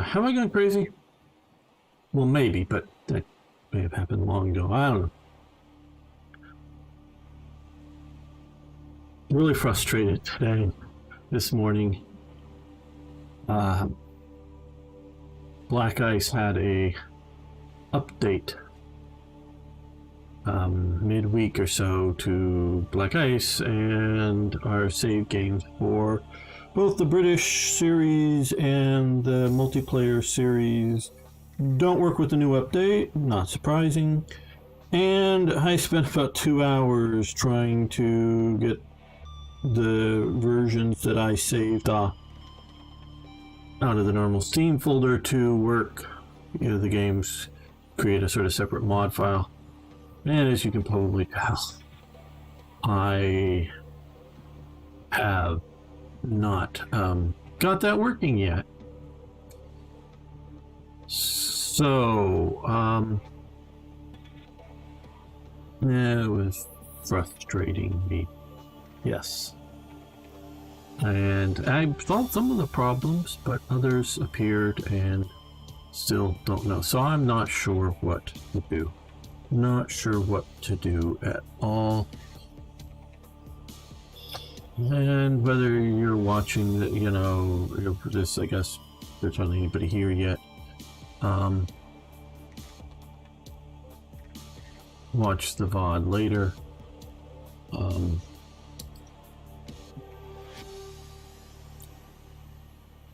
have I gone crazy? Well, maybe, but that may have happened long ago. I don't know. Really frustrated today, this morning. Black Ice had a update midweek or so to Black Ice and our save games for both the British series and the multiplayer series don't work with the new update, not surprising. And I spent about 2 hours trying to get the versions that I saved out of the normal Steam folder to work. You know, the games create a sort of separate mod file. And as you can probably tell, I have not got that working yet. So, it was frustrating me. Yes. And I solved some of the problems, but others appeared and still don't know. So I'm not sure what to do. Not sure what to do at all. And whether you're watching the, you know, this, I guess there's hardly anybody here yet. Watch the VOD later.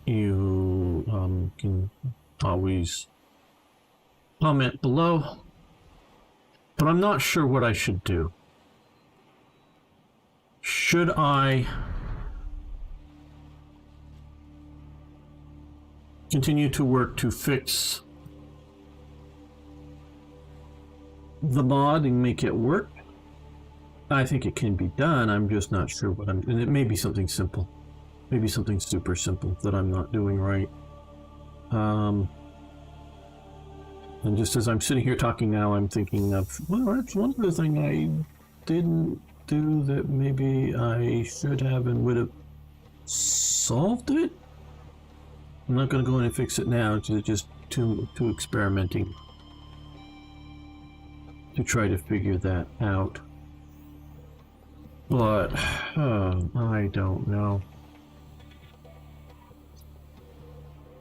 You can always comment below, but I'm not sure what I should do. Should I continue to work to fix the mod and make it work? I think it can be done. I'm just not sure what and it may be something simple. Maybe something super simple that I'm not doing right. And just as I'm sitting here talking now, I'm thinking of, well, that's one other thing I didn't do that maybe I should have and would have solved it. I'm not going to go in and fix it now. It's just too experimenting to try to figure that out. But I don't know.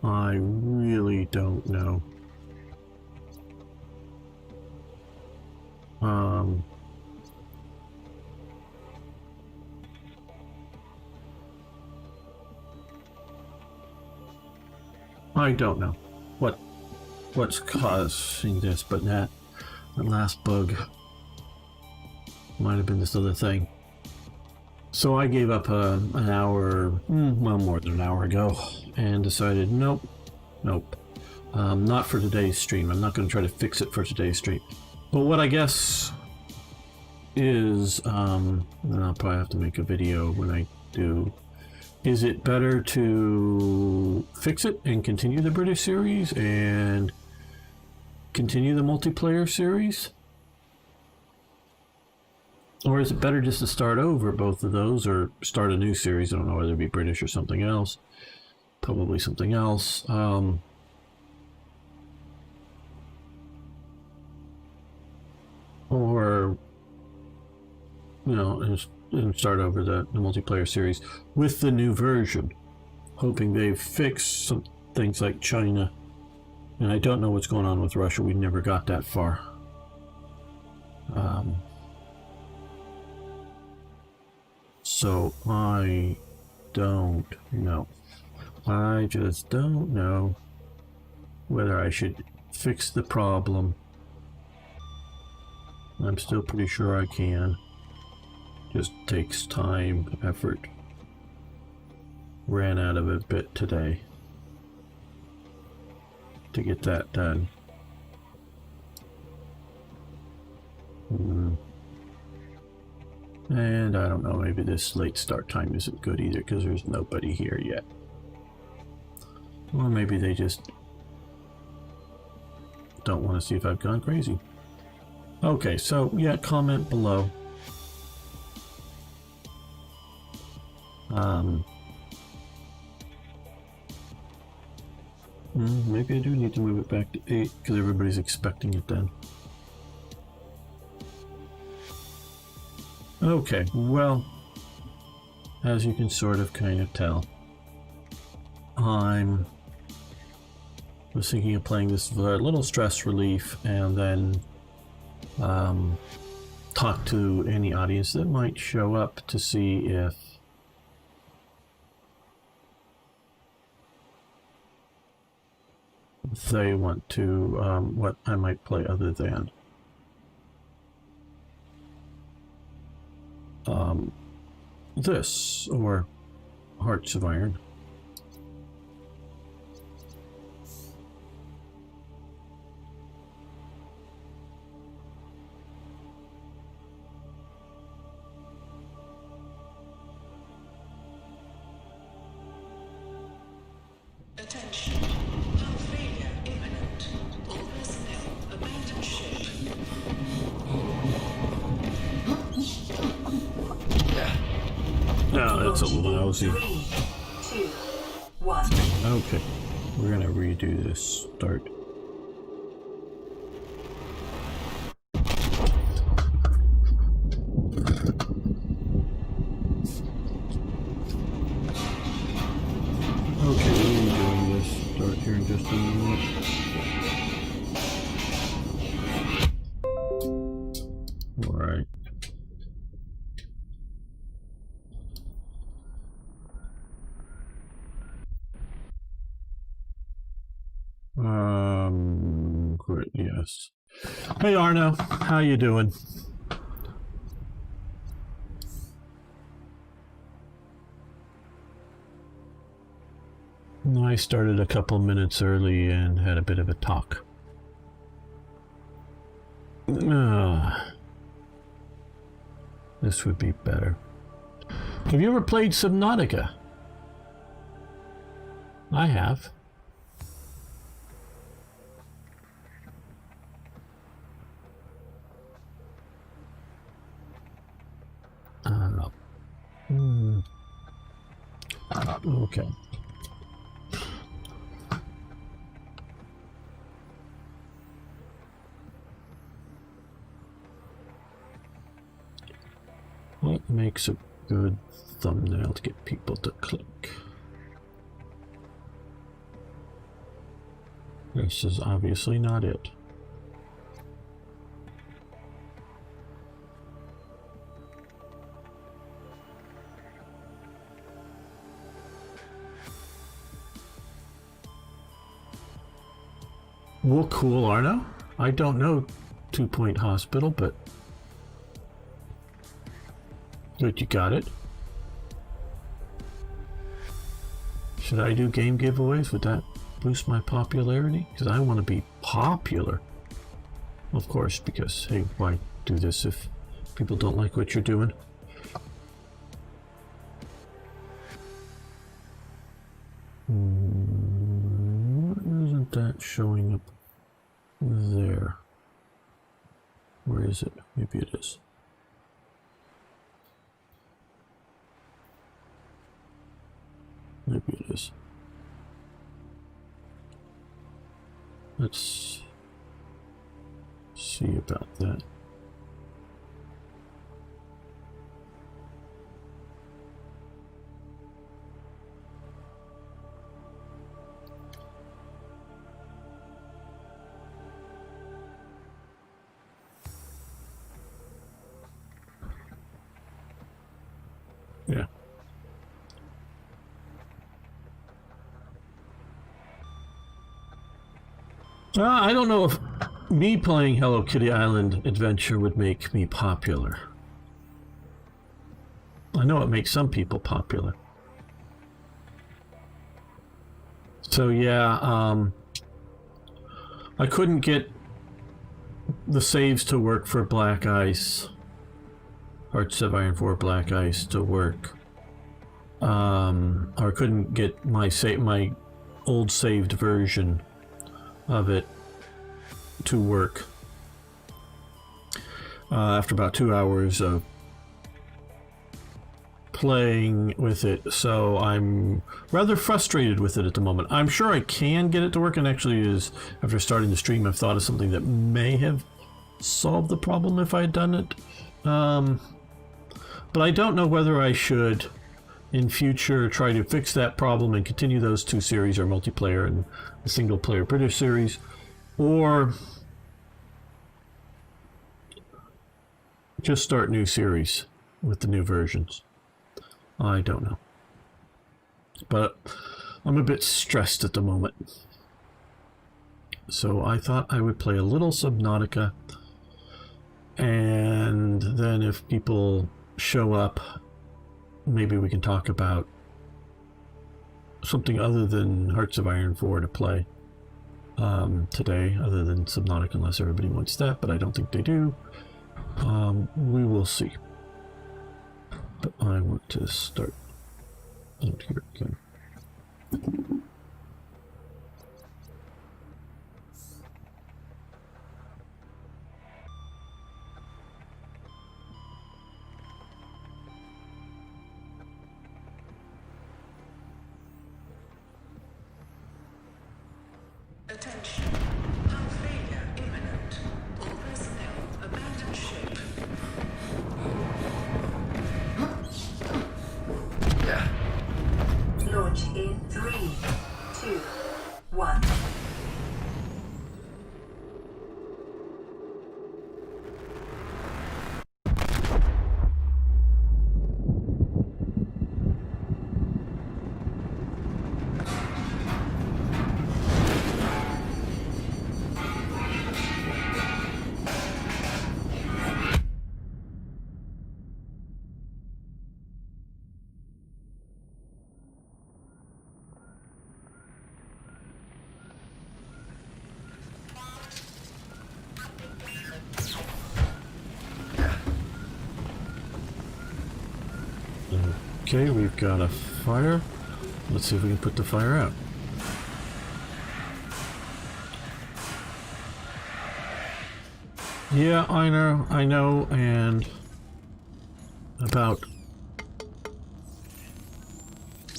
I really don't know. I don't know what's causing this, but that last bug might have been this other thing. So I gave up an hour, well, more than an hour ago, and decided nope, not for today's stream. I'm not going to try to fix it for today's stream. But what I guess is, and I'll probably have to make a video when I do, is it better to fix it and continue the British series and continue the multiplayer series? Or is it better just to start over both of those, or start a new series? I don't know whether it be British or something else. Probably something else. Or, you know, and start over the multiplayer series with the new version, hoping they've fixed some things like China. And I don't know what's going on with Russia. We never got that far. So I don't know. I just don't know whether I should fix the problem. I'm still pretty sure I can. Just takes time, effort. Ran out of a bit today to get that done. And I don't know, maybe this late start time isn't good either because there's nobody here yet. Or maybe they just don't want to see if I've gone crazy. Okay, so yeah, comment below. Maybe I do need to move it back to 8 because everybody's expecting it then. Okay, well, as you can sort of kind of tell, I was thinking of playing this for a little stress relief and then talk to any audience that might show up to see if they want to, what I might play other than this or Hearts of Iron. Attention. Hull failure imminent. All personnel abandon ship. No, that's a lousy. 3, 2, 1. Okay, we're gonna redo this start. Okay, we're redoing this start here in just a minute. Alright. Great, yes. Hey Arno, how you doing? I started a couple minutes early and had a bit of a talk. This would be better. Have you ever played Subnautica? I have. Okay. What makes a good thumbnail to get people to click? This is obviously not it. Well, cool, Arno. I don't know 2 Point Hospital, but good, you got it. Should I do game giveaways? Would that boost my popularity? Because I want to be popular. Of course, because, hey, why do this if people don't like what you're doing? Why isn't that showing up there? Where is it? Maybe it is. Maybe it is. Let's see about that. Yeah. I don't know if me playing Hello Kitty Island Adventure would make me popular. I know it makes some people popular. So yeah, I couldn't get the saves to work for Black Ice. Hearts of Iron 4 Black Ice to work. Or couldn't get my old saved version of it to work. After about 2 hours of playing with it, so I'm rather frustrated with it at the moment. I'm sure I can get it to work, and actually is, after starting the stream, I've thought of something that may have solved the problem if I had done it. But I don't know whether I should, in future, try to fix that problem and continue those two series, our multiplayer and the single-player British series, or just start new series with the new versions. I don't know. But I'm a bit stressed at the moment. So I thought I would play a little Subnautica, and then if people show up, maybe we can talk about something other than Hearts of Iron 4 to play today, other than Subnautica, unless everybody wants that, but I don't think they do. We will see. But I want to start out here again. Attention. Hull failure imminent. All personnel abandon ship. Launch in 3, 2, 1. Okay, we've got a fire. Let's see if we can put the fire out. Yeah, I know, and about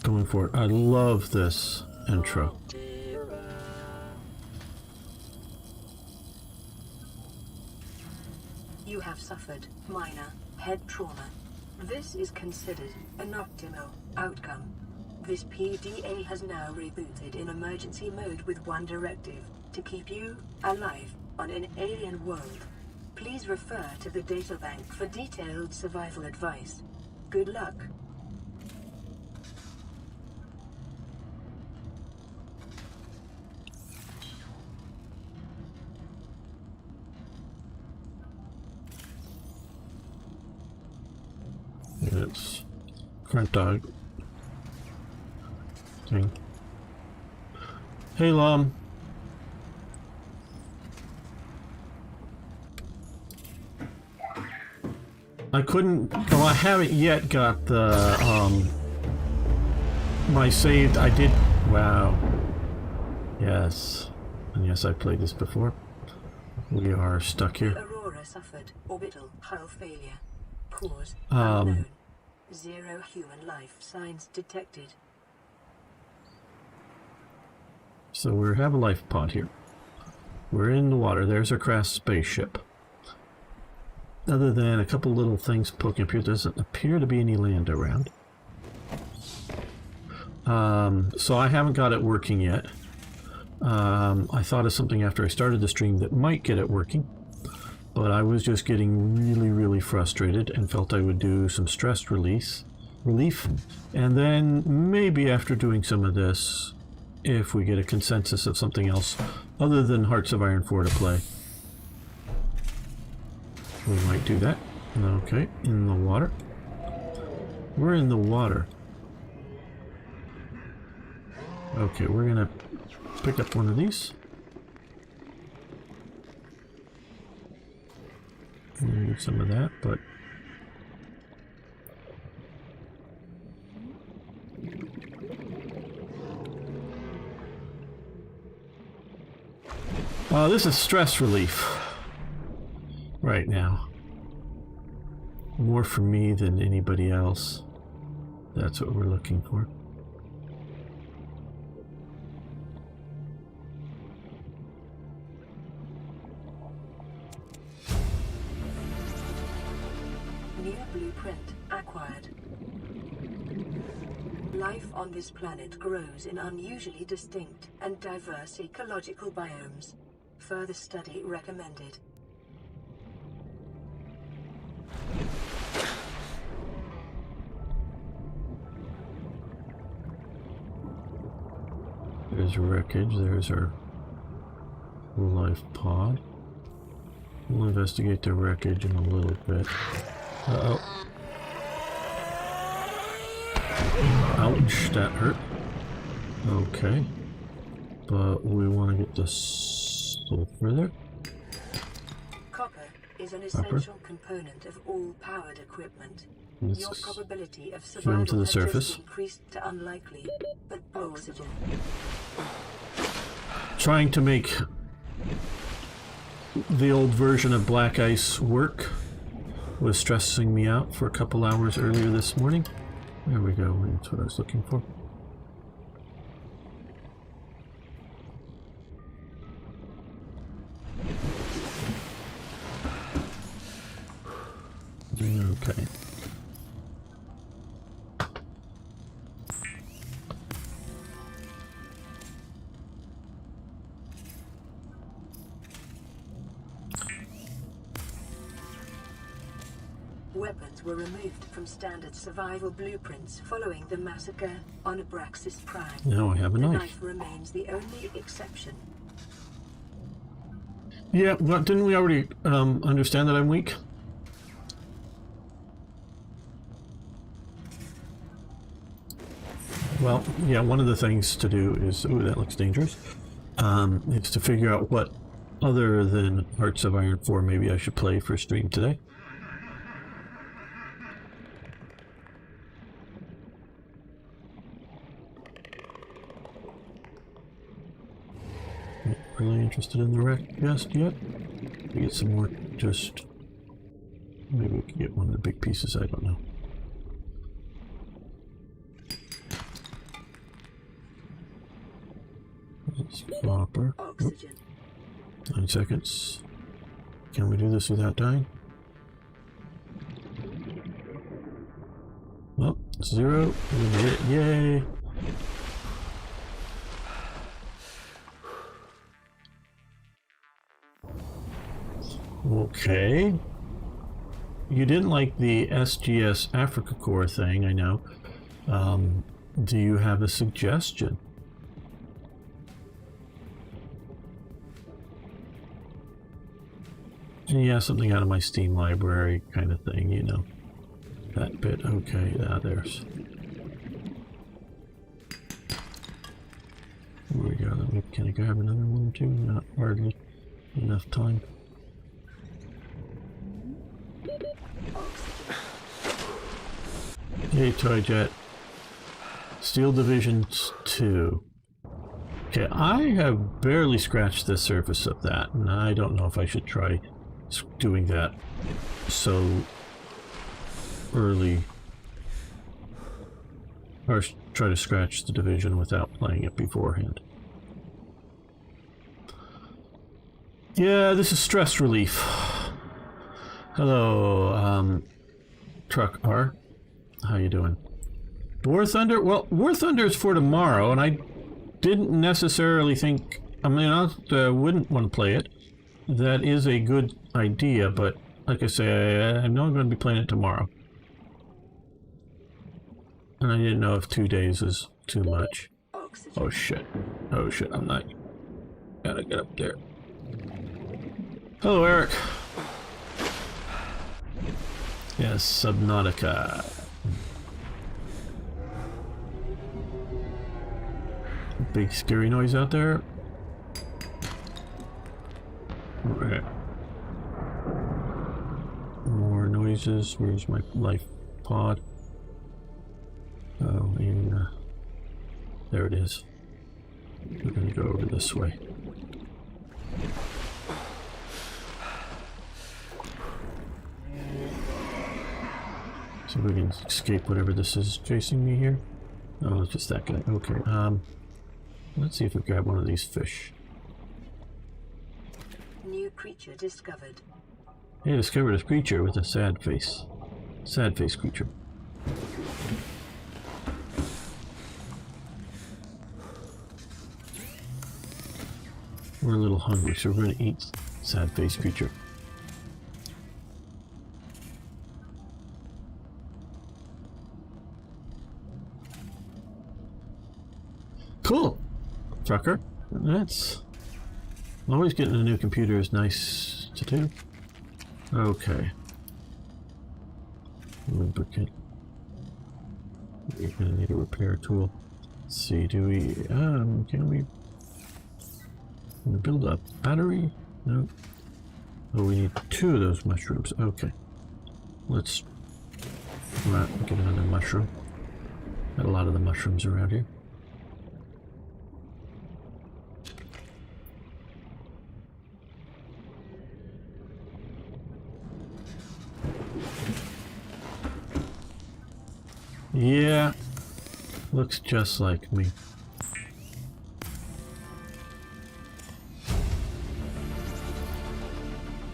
going for it. I love this intro. You have suffered minor head trauma. This is considered an optimal outcome. This PDA has now rebooted in emergency mode with one directive: to keep you alive on an alien world. Please refer to the databank for detailed survival advice. Good luck. It's current dog thing. Hey, Lum. I couldn't. Oh, I haven't yet got the my saved. I did. Wow. Yes, and yes, I played this before. We are stuck here. Aurora suffered orbital hull failure. Cause unknown. 0 human life signs detected. So we have a life pod here. We're in the water. There's our crash spaceship. Other than a couple little things poking up here, doesn't appear to be any land around. So I haven't got it working yet. I thought of something after I started the stream that might get it working. But I was just getting really frustrated and felt I would do some stress relief. And then maybe after doing some of this, if we get a consensus of something else other than Hearts of Iron 4 to play, we might do that. Okay, in the water. We're in the water. Okay, we're gonna pick up one of these. Need some of that, but this is stress relief right now. More for me than anybody else. That's what we're looking for. New blueprint acquired. Life on this planet grows in unusually distinct and diverse ecological biomes. Further study recommended. There's wreckage. There's our life pod. We'll investigate the wreckage in a little bit. Uh-oh. Ouch, that hurt. Okay. But we want to get the sulfur there. Copper is an essential component of all powered equipment. Let's Your probability of swim survival to the has surface. just increased to unlikely, but oxygen. Trying to make the old version of Black Ice work was stressing me out for a couple hours earlier this morning. There we go, that's what I was looking for. Okay. Weapons were removed from standard survival blueprints following the massacre on Abraxas Prime. Now I have a The knife. knife remains the only exception. Yeah, but didn't we already understand that I'm weak? Well, yeah, one of the things to do is... Ooh, that looks dangerous. Is to figure out what other than Hearts of Iron 4 maybe I should play for stream today. Not really interested in the wreck just yet. We get some more just... Maybe we can get one of the big pieces, I don't know. It's copper. Oxygen. 9 seconds. Can we do this without dying? Well, 0. We made it. Yay! Okay. You didn't like the SGS Africa Core thing, I know. Do you have a suggestion? Yeah, something out of my Steam library kind of thing, you know. That bit, okay, there's... There we go. Can I grab another one or two? Not hardly enough time. Hey, Toy Jet. Steel Division 2. Okay, I have barely scratched the surface of that, and I don't know if I should try doing that so early, or try to scratch the Division without playing it beforehand. Yeah, this is stress relief. Hello, Truck R. How you doing? War Thunder? Well, War Thunder is for tomorrow, and I didn't necessarily think... I mean, I wouldn't want to play it. That is a good idea, but like I say, I know I'm going to be playing it tomorrow. And I didn't know if 2 days is too much. Oxygen. Oh shit. Oh shit, I'm not... Gotta get up there. Hello, Eric. Yes, Subnautica. Big scary noise out there. Right. More noises. Where's my life pod? Oh, and there it is. We're gonna go over this way. So we can escape whatever this is chasing me here. Oh, it's just that guy. Okay, let's see if we grab one of these fish. New creature discovered. Hey, discovered a creature with a sad face. Sad face creature. We're a little hungry, so we're gonna eat sad face creature. Cool, trucker. That's always getting a new computer is nice to do. Okay. Lubricant. We're gonna need a repair tool. Let's see, do we can we build a battery? No. Oh, we need 2 of those mushrooms. Okay. Let's get another mushroom. Got a lot of the mushrooms around here. Yeah, looks just like me.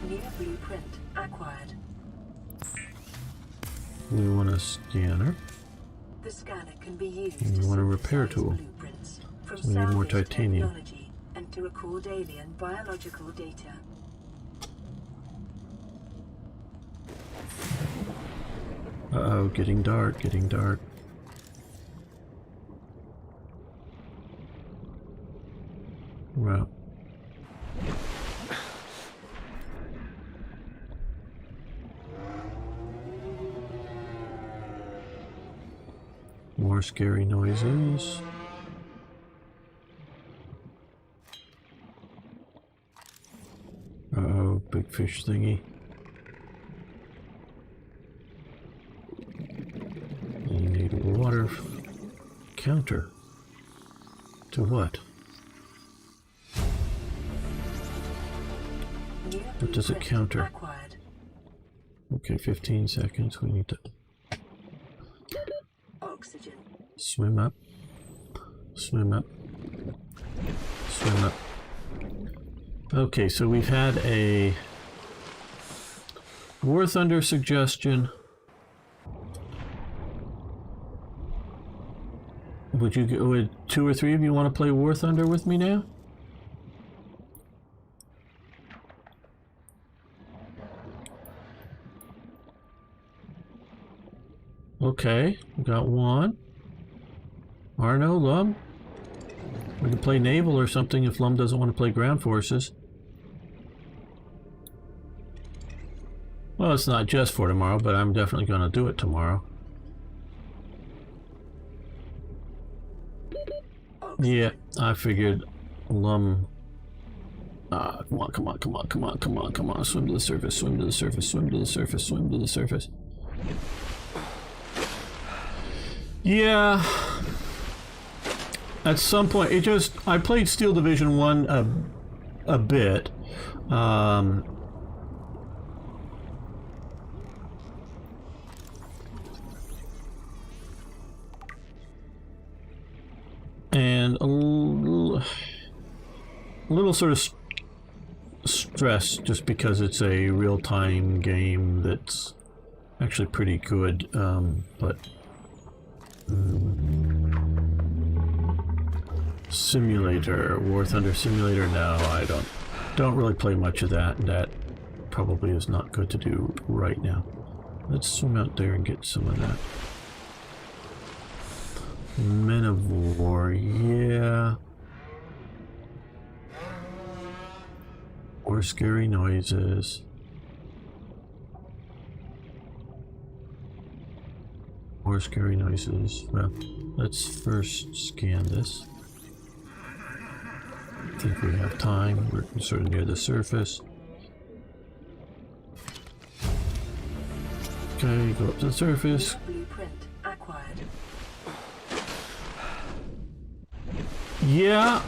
New blueprint acquired. We want a scanner. The scanner can be used And we to want a repair synthesize tool. blueprints from So we need more salvaged titanium. technology and to record alien biological data. Uh-oh, getting dark, getting dark. Wow. More scary noises. Uh-oh, big fish thingy. You need a water counter. To what? New What does it blueprint counter? acquired. Okay, 15 seconds. We need to Oxygen. swim up. Swim up. Swim up. Okay, so we've had a War Thunder suggestion. Would 2 or 3 of you want to play War Thunder with me now? Okay, we got 1. Arno, Lum. We can play Naval or something if Lum doesn't want to play Ground Forces. Well, it's not just for tomorrow, but I'm definitely going to do it tomorrow. Yeah, I figured Lum... come on, come on, come on, come on, come on, come on. Swim to the surface, swim to the surface, swim to the surface, swim to the surface. Yeah. At some point, I played Steel Division 1 a bit. And a little sort of stress just because it's a real-time game that's actually pretty good, but Simulator, War Thunder Simulator, no, I don't really play much of that, and that probably is not good to do right now. Let's swim out there and get some of that. Men of War, yeah. Or scary noises. More scary noises. Well, let's first scan this. I think we have time. We're sort of near the surface. Okay, go up to the surface. Blueprint acquired. Yeah,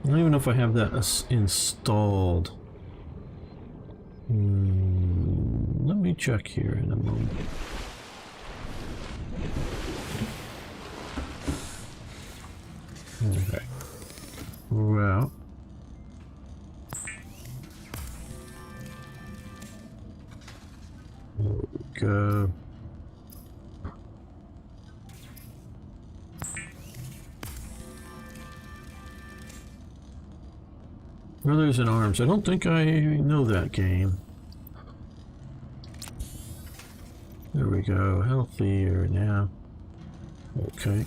I don't even know if I have that installed. Let me check here in a moment. Okay. Well. There we go. Brothers in Arms. I don't think I know that game. There we go. Healthier now. Okay.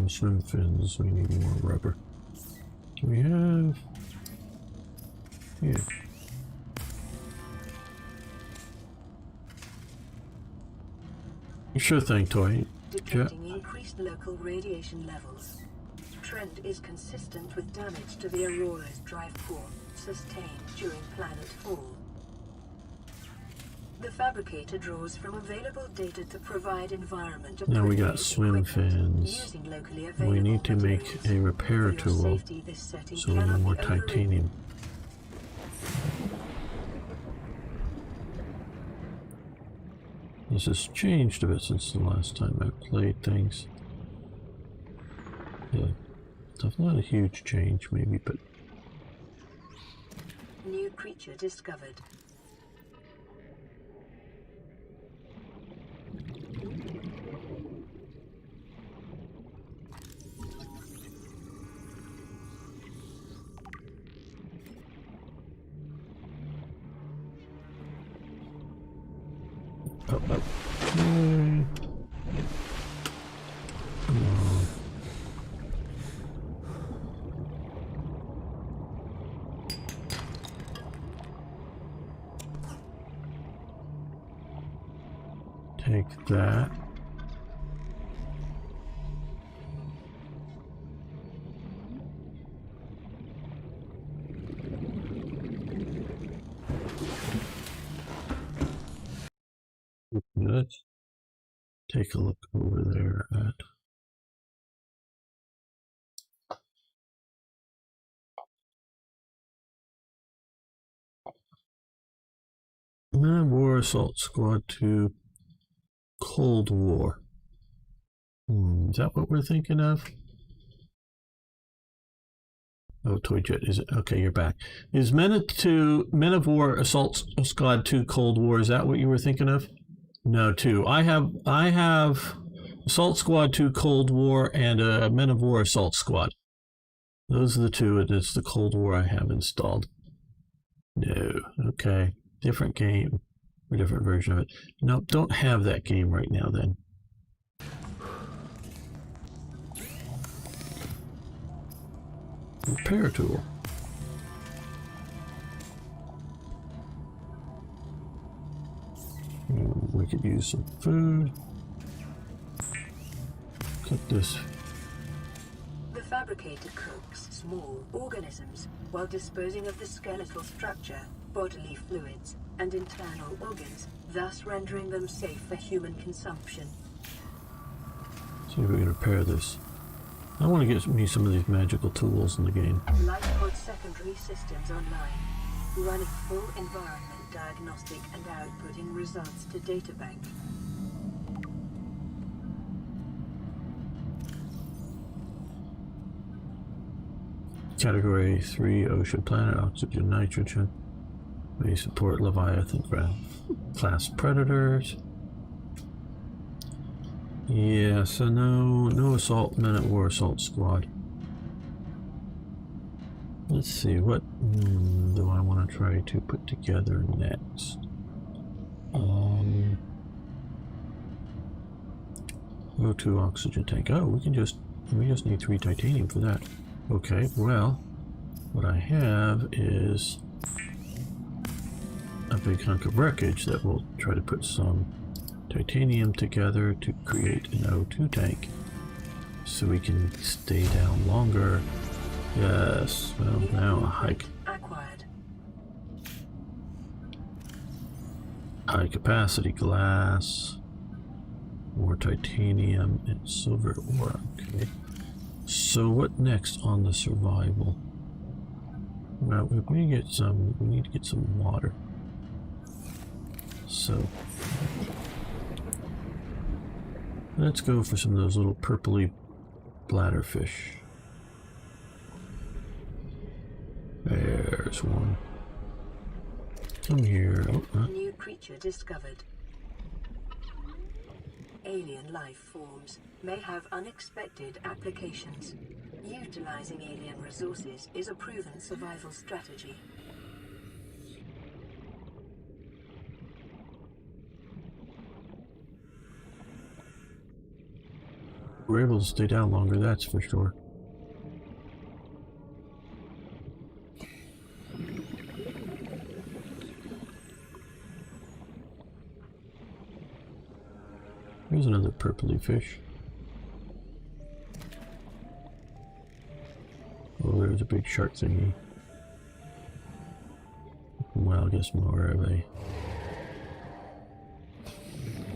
Swim fins. We need more rubber. Do we have? Yeah. Sure thing, Toy. Detecting increased local radiation levels. Trend is consistent with damage to the Aurora's drive core sustained during planet fall. The fabricator draws from available data to provide environment. Now we got swim fins. We need to make a repair tool, so we need more titanium. This has changed a bit since the last time I played things. Yeah, it's not a huge change maybe, but... New creature discovered. Take that. Let's take a look over there at War Assault Squad 2 Cold War. Is that what we're thinking of? Oh, Toyjet, is it? Okay, you're back. Is Men of War Assault Squad 2 Cold War, is that what you were thinking of? No, 2. I have Assault Squad 2 Cold War and Men of War Assault Squad. Those are the two, and it's the Cold War I have installed. No, okay. Different game. A different version of it. No, don't have that game right now then. Repair tool. We could use some food. Cook this. The fabricator cooks small organisms while disposing of the skeletal structure, bodily fluids, and internal organs, thus rendering them safe for human consumption. See if we can repair this. I want to get me some of these magical tools in the game. Lifepod secondary systems online, running full environment diagnostic and outputting results to databank. Category 3 ocean planet, oxygen, nitrogen. We support Leviathan class predators. Yeah, so no assault men at war assault squad. Let's see, what do I want to try to put together next? O2 oxygen tank. Oh, we just need 3 titanium for that. Okay, well, what I have is a big hunk of wreckage that we'll try to put some titanium together to create an O2 tank so we can stay down longer Yes, well, now a hike. Acquired. High capacity glass. More titanium and silver ore. Okay. So what next on the survival? Well, we need to get some water. So let's go for some of those little purpley bladderfish. There's one. Come here. Oh, New creature discovered. Alien life forms may have unexpected applications. Utilizing alien resources is a proven survival strategy. we're able to stay down longer, that's for sure. Here's another purpley fish. Oh, there's a big shark thingy. Well, I guess more of a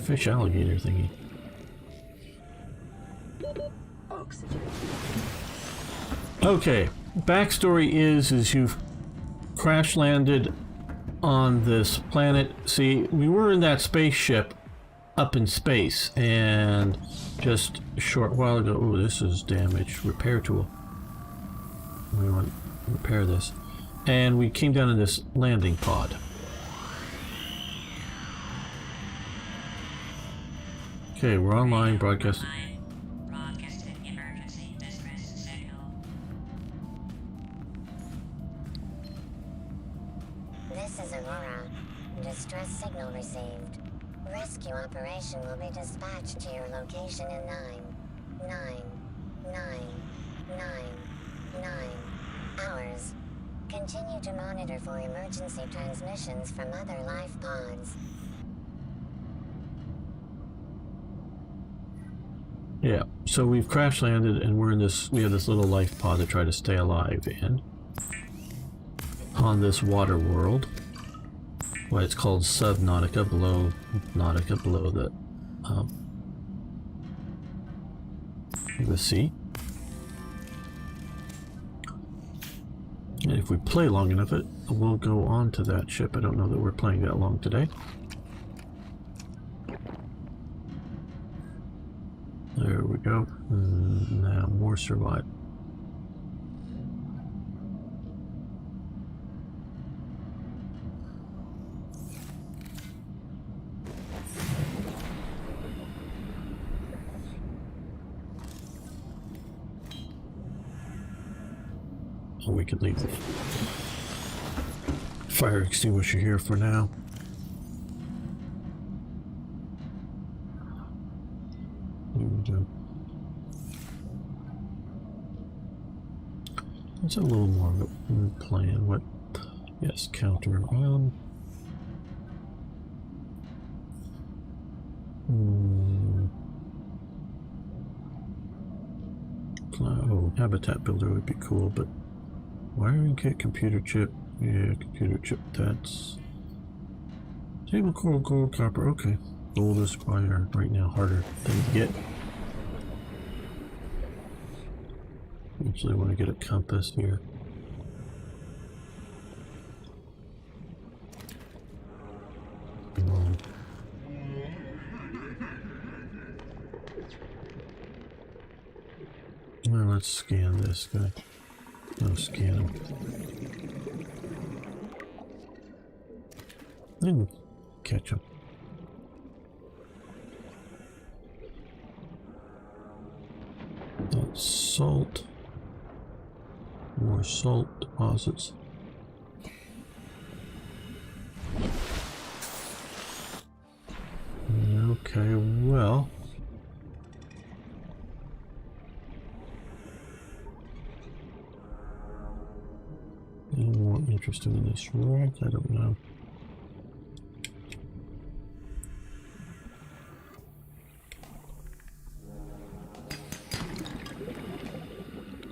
fish alligator thingy. Oxygen. Okay, backstory is you've crash landed on this planet. See, we were in that spaceship up in space, and just a short while ago, oh, this is damaged. Repair tool. We want to repair this. And we came down in this landing pod. Okay, we're online broadcasting. Broadcasting emergency distress signal. This is Aurora. Distress signal received. Rescue operation will be dispatched to your location in 9 hours. Continue to monitor for emergency transmissions from other life pods. Yeah, so we've crash landed and we're in this, we have this little life pod to try to stay alive in. On this water world. Why it's called Subnautica, below the sea. And if we play long enough, it will go on to that ship. I don't know that we're playing that long today. There we go. Now more survive. Oh, we could leave the fire extinguisher here for now. Let's have a little more of a plan. What? Yes, counter on. Oh, habitat builder would be cool, but wiring kit, computer chip. Yeah, computer chip. That's table coral, gold, copper. Okay, oldest wire right now, harder thing to get. Actually, want to get a compass here. Well, let's scan this guy. No, scan him. Then catch him. That's salt. More salt deposits. Okay, well. Any more interested in this rack? I don't know.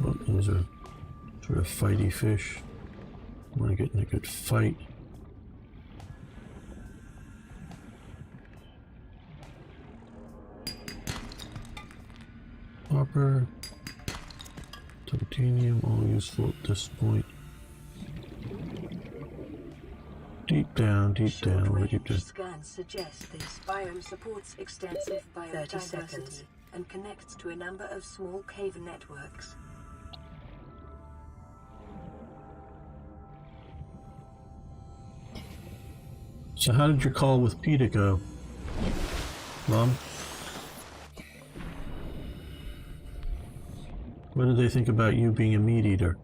Oh, those are sort of fighty fish. I want to get in a good fight. Copper, titanium, all useful at this point. Deep down, we're deep down. Scans suggest this biome supports extensive biodiversity and connects to a number of small cave networks. So how did your call with PETA go, Mom? What did they think about you being a meat eater?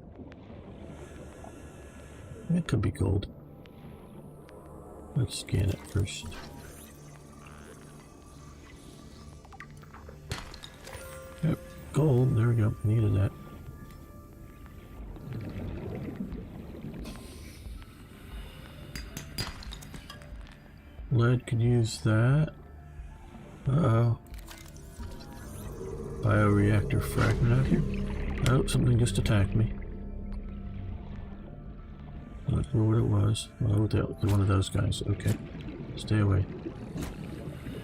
It could be gold. Let's scan it first. Yep, gold. There we go. Needed that. Lead could use that. Uh-oh. Bioreactor fragment out here. Oh, something just attacked me. Not sure what it was. Oh, one of those guys. Okay. Stay away.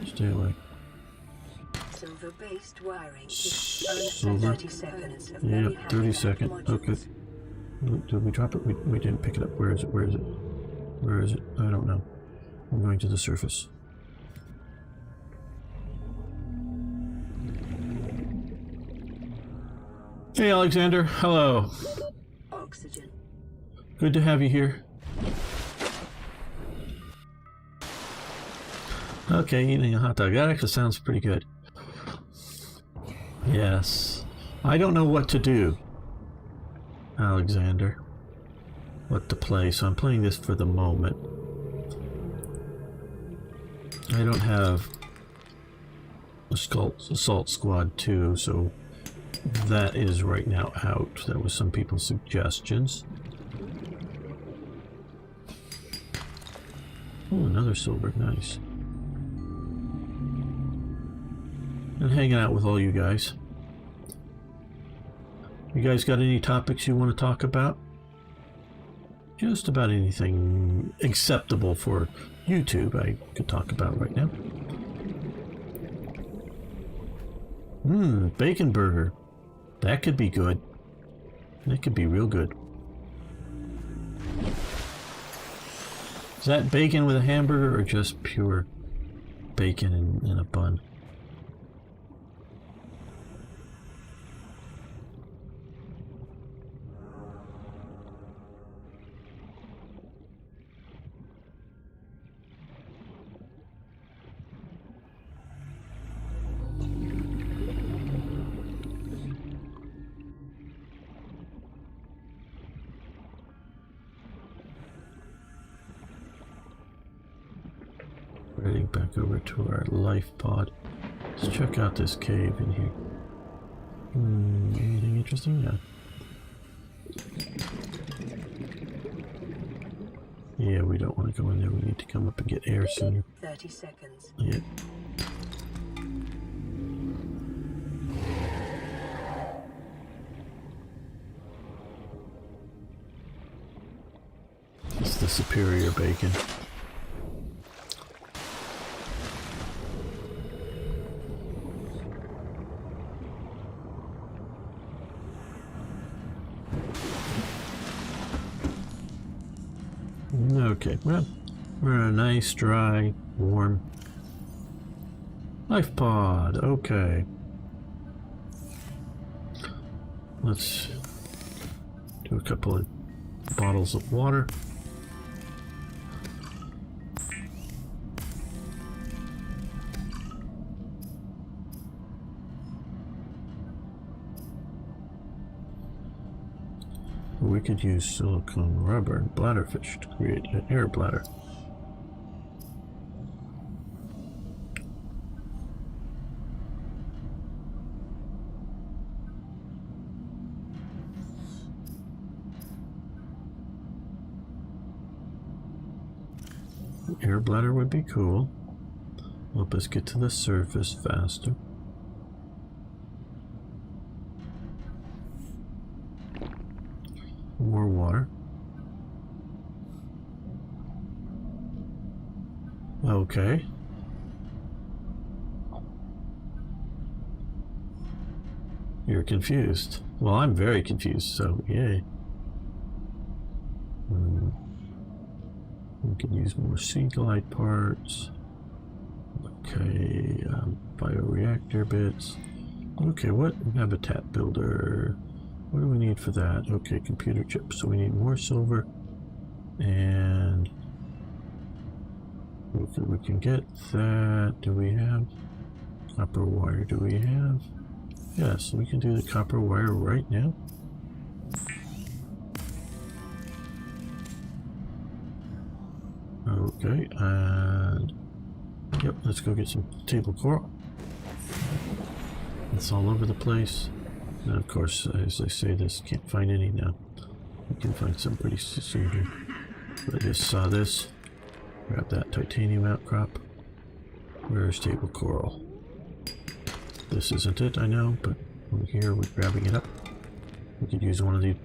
Stay away. Silver-based wiring. Silver. 30 seconds. Yep, 30 seconds. Okay. Did we drop it? We didn't pick it up. Where is it? Where is it? Where is it? I don't know. I'm going to the surface. Hey, Alexander. Hello. Oxygen. Good to have you here. Okay, eating a hot dog. That actually sounds pretty good. Yes. I don't know what to do, Alexander. What to play, so I'm playing this for the moment. I don't have Assault Squad 2, so that is right now out. That was some people's suggestions. Oh, another silver. Nice. And hanging out with all you guys. You guys got any topics you want to talk about? Just about anything acceptable for YouTube I could talk about right now. Bacon burger. That could be good. That could be real good. Is that bacon with a hamburger or just pure bacon in a bun? Heading back over to our life pod. Let's check out this cave in here. Anything interesting? Yeah. Yeah, we don't want to go in there. We need to come up and get air sooner. 30 seconds. Yeah. It's the superior bacon. Okay, well, we're in a nice, dry, warm life pod. Okay. Let's do a couple of bottles of water. We could use silicone rubber and bladderfish to create an air bladder. An air bladder would be cool. Help us get to the surface faster. more water. Okay. You're confused. Well, I'm very confused, so yay. We can use more sea glide parts. Okay, bioreactor bits. Okay, what habitat builder? What do we need for that? Okay, computer chips. So we need more silver, and we can get that. Do we have copper wire? Do we have? Yes, we can do the copper wire right now. Okay, and yep, let's go get some table coral. It's all over the place. And of course, as I say this, can't find any now. We can find some pretty soon here. But I just saw this. Grab that titanium outcrop. Where's table coral? This isn't it, I know, but over here we're grabbing it up. We could use one of the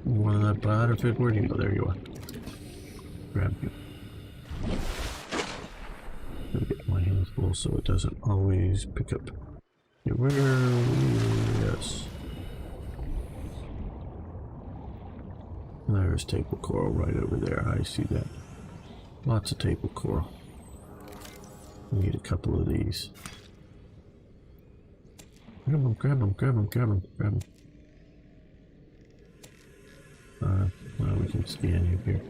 battlefield. Where do you go? There you are. Grab you. Gotta get my hands full so it doesn't always pick up. Where are we? Yes. There's table coral right over there. I see that. Lots of table coral. We need a couple of these. Grab them, grab them, grab them, grab them, grab them. Well, we can scan you here.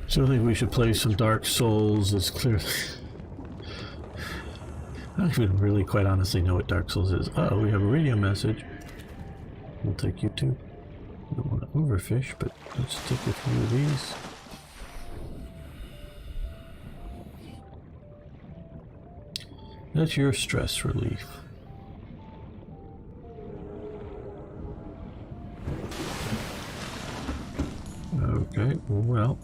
So I think we should play some Dark Souls. It's clear. I don't even really quite honestly know what Dark Souls is. Oh, we have a radio message. We'll take you to. I don't want to overfish, but let's take a few of these. That's your stress relief. Okay, well.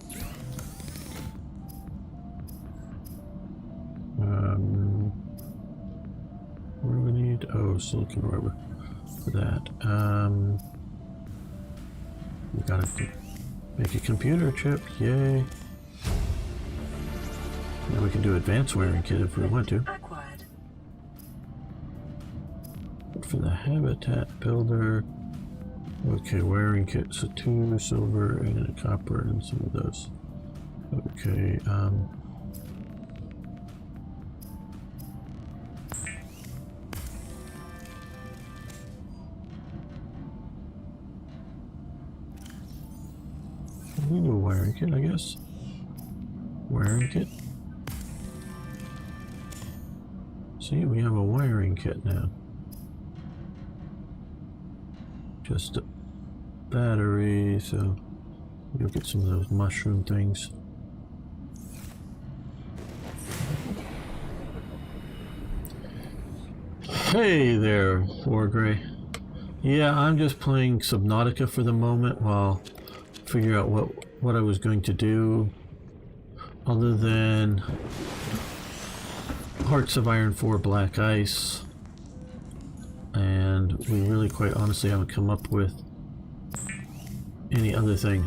What do we need? Oh, silicon rubber for that. We gotta make a computer chip, yay. Now we can do advanced wiring kit if we want to. Acquired. For the habitat builder, okay, wiring kit, so 2 silver and a copper and some of those. Okay, we do a wiring kit, I guess. Wiring kit. See, we have a wiring kit now. Just a battery, so you'll get some of those mushroom things. Hey there, Wargray. Yeah, I'm just playing Subnautica for the moment while figure out what I was going to do other than Hearts of Iron 4 Black Ice, and we really quite honestly haven't come up with any other thing.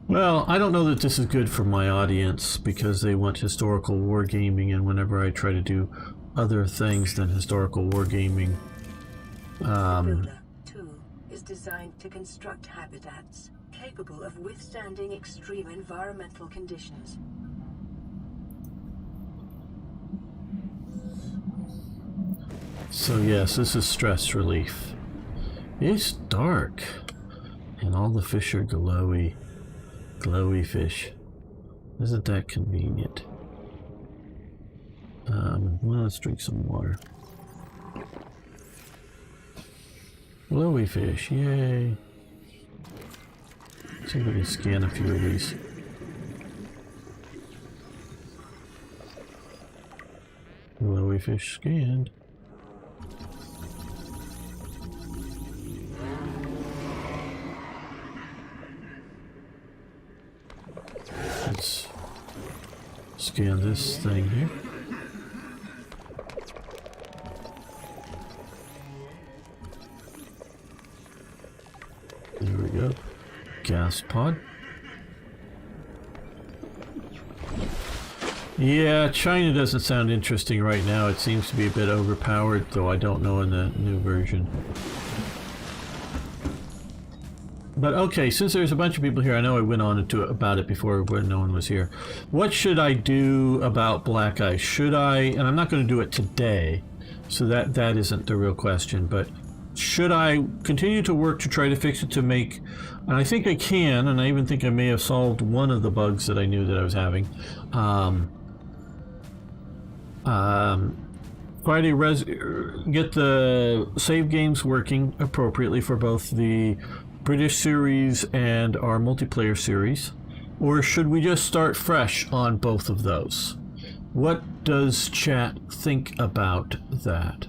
Well, I don't know that this is good for my audience because they want historical wargaming, and whenever I try to do other things than historical wargaming, Builder 2 is designed to construct habitats capable of withstanding extreme environmental conditions. so yes, this is stress relief. It's dark, and all the fish are glowy fish. Isn't that convenient? Well, let's drink some water. Glowy fish, yay! See if we can scan a few of these. Glowy fish scanned. Scan this thing here. There we go. Gas pod. Yeah, China doesn't sound interesting right now. It seems to be a bit overpowered, though I don't know in the new version. But okay, since there's a bunch of people here, I know I went on about it before when no one was here. What should I do about Black Ice? Should I, and I'm not going to do it today, so that isn't the real question, but should I continue to work to try to fix it to make, and I think I can, and I even think I may have solved one of the bugs that I knew that I was having. Try to get the save games working appropriately for both the British series and our multiplayer series, or should we just start fresh on both of those? What does chat think about that?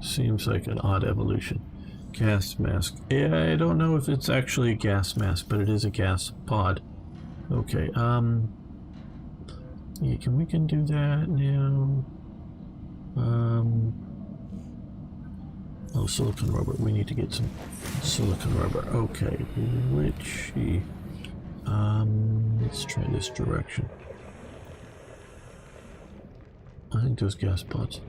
Seems like an odd evolution. Gas mask. Yeah, I don't know if it's actually a gas mask, but it is a gas pod. Okay, yeah, we can do that now. Oh, silicon rubber. We need to get some silicon rubber. Okay, let's try this direction. I think those gas pods.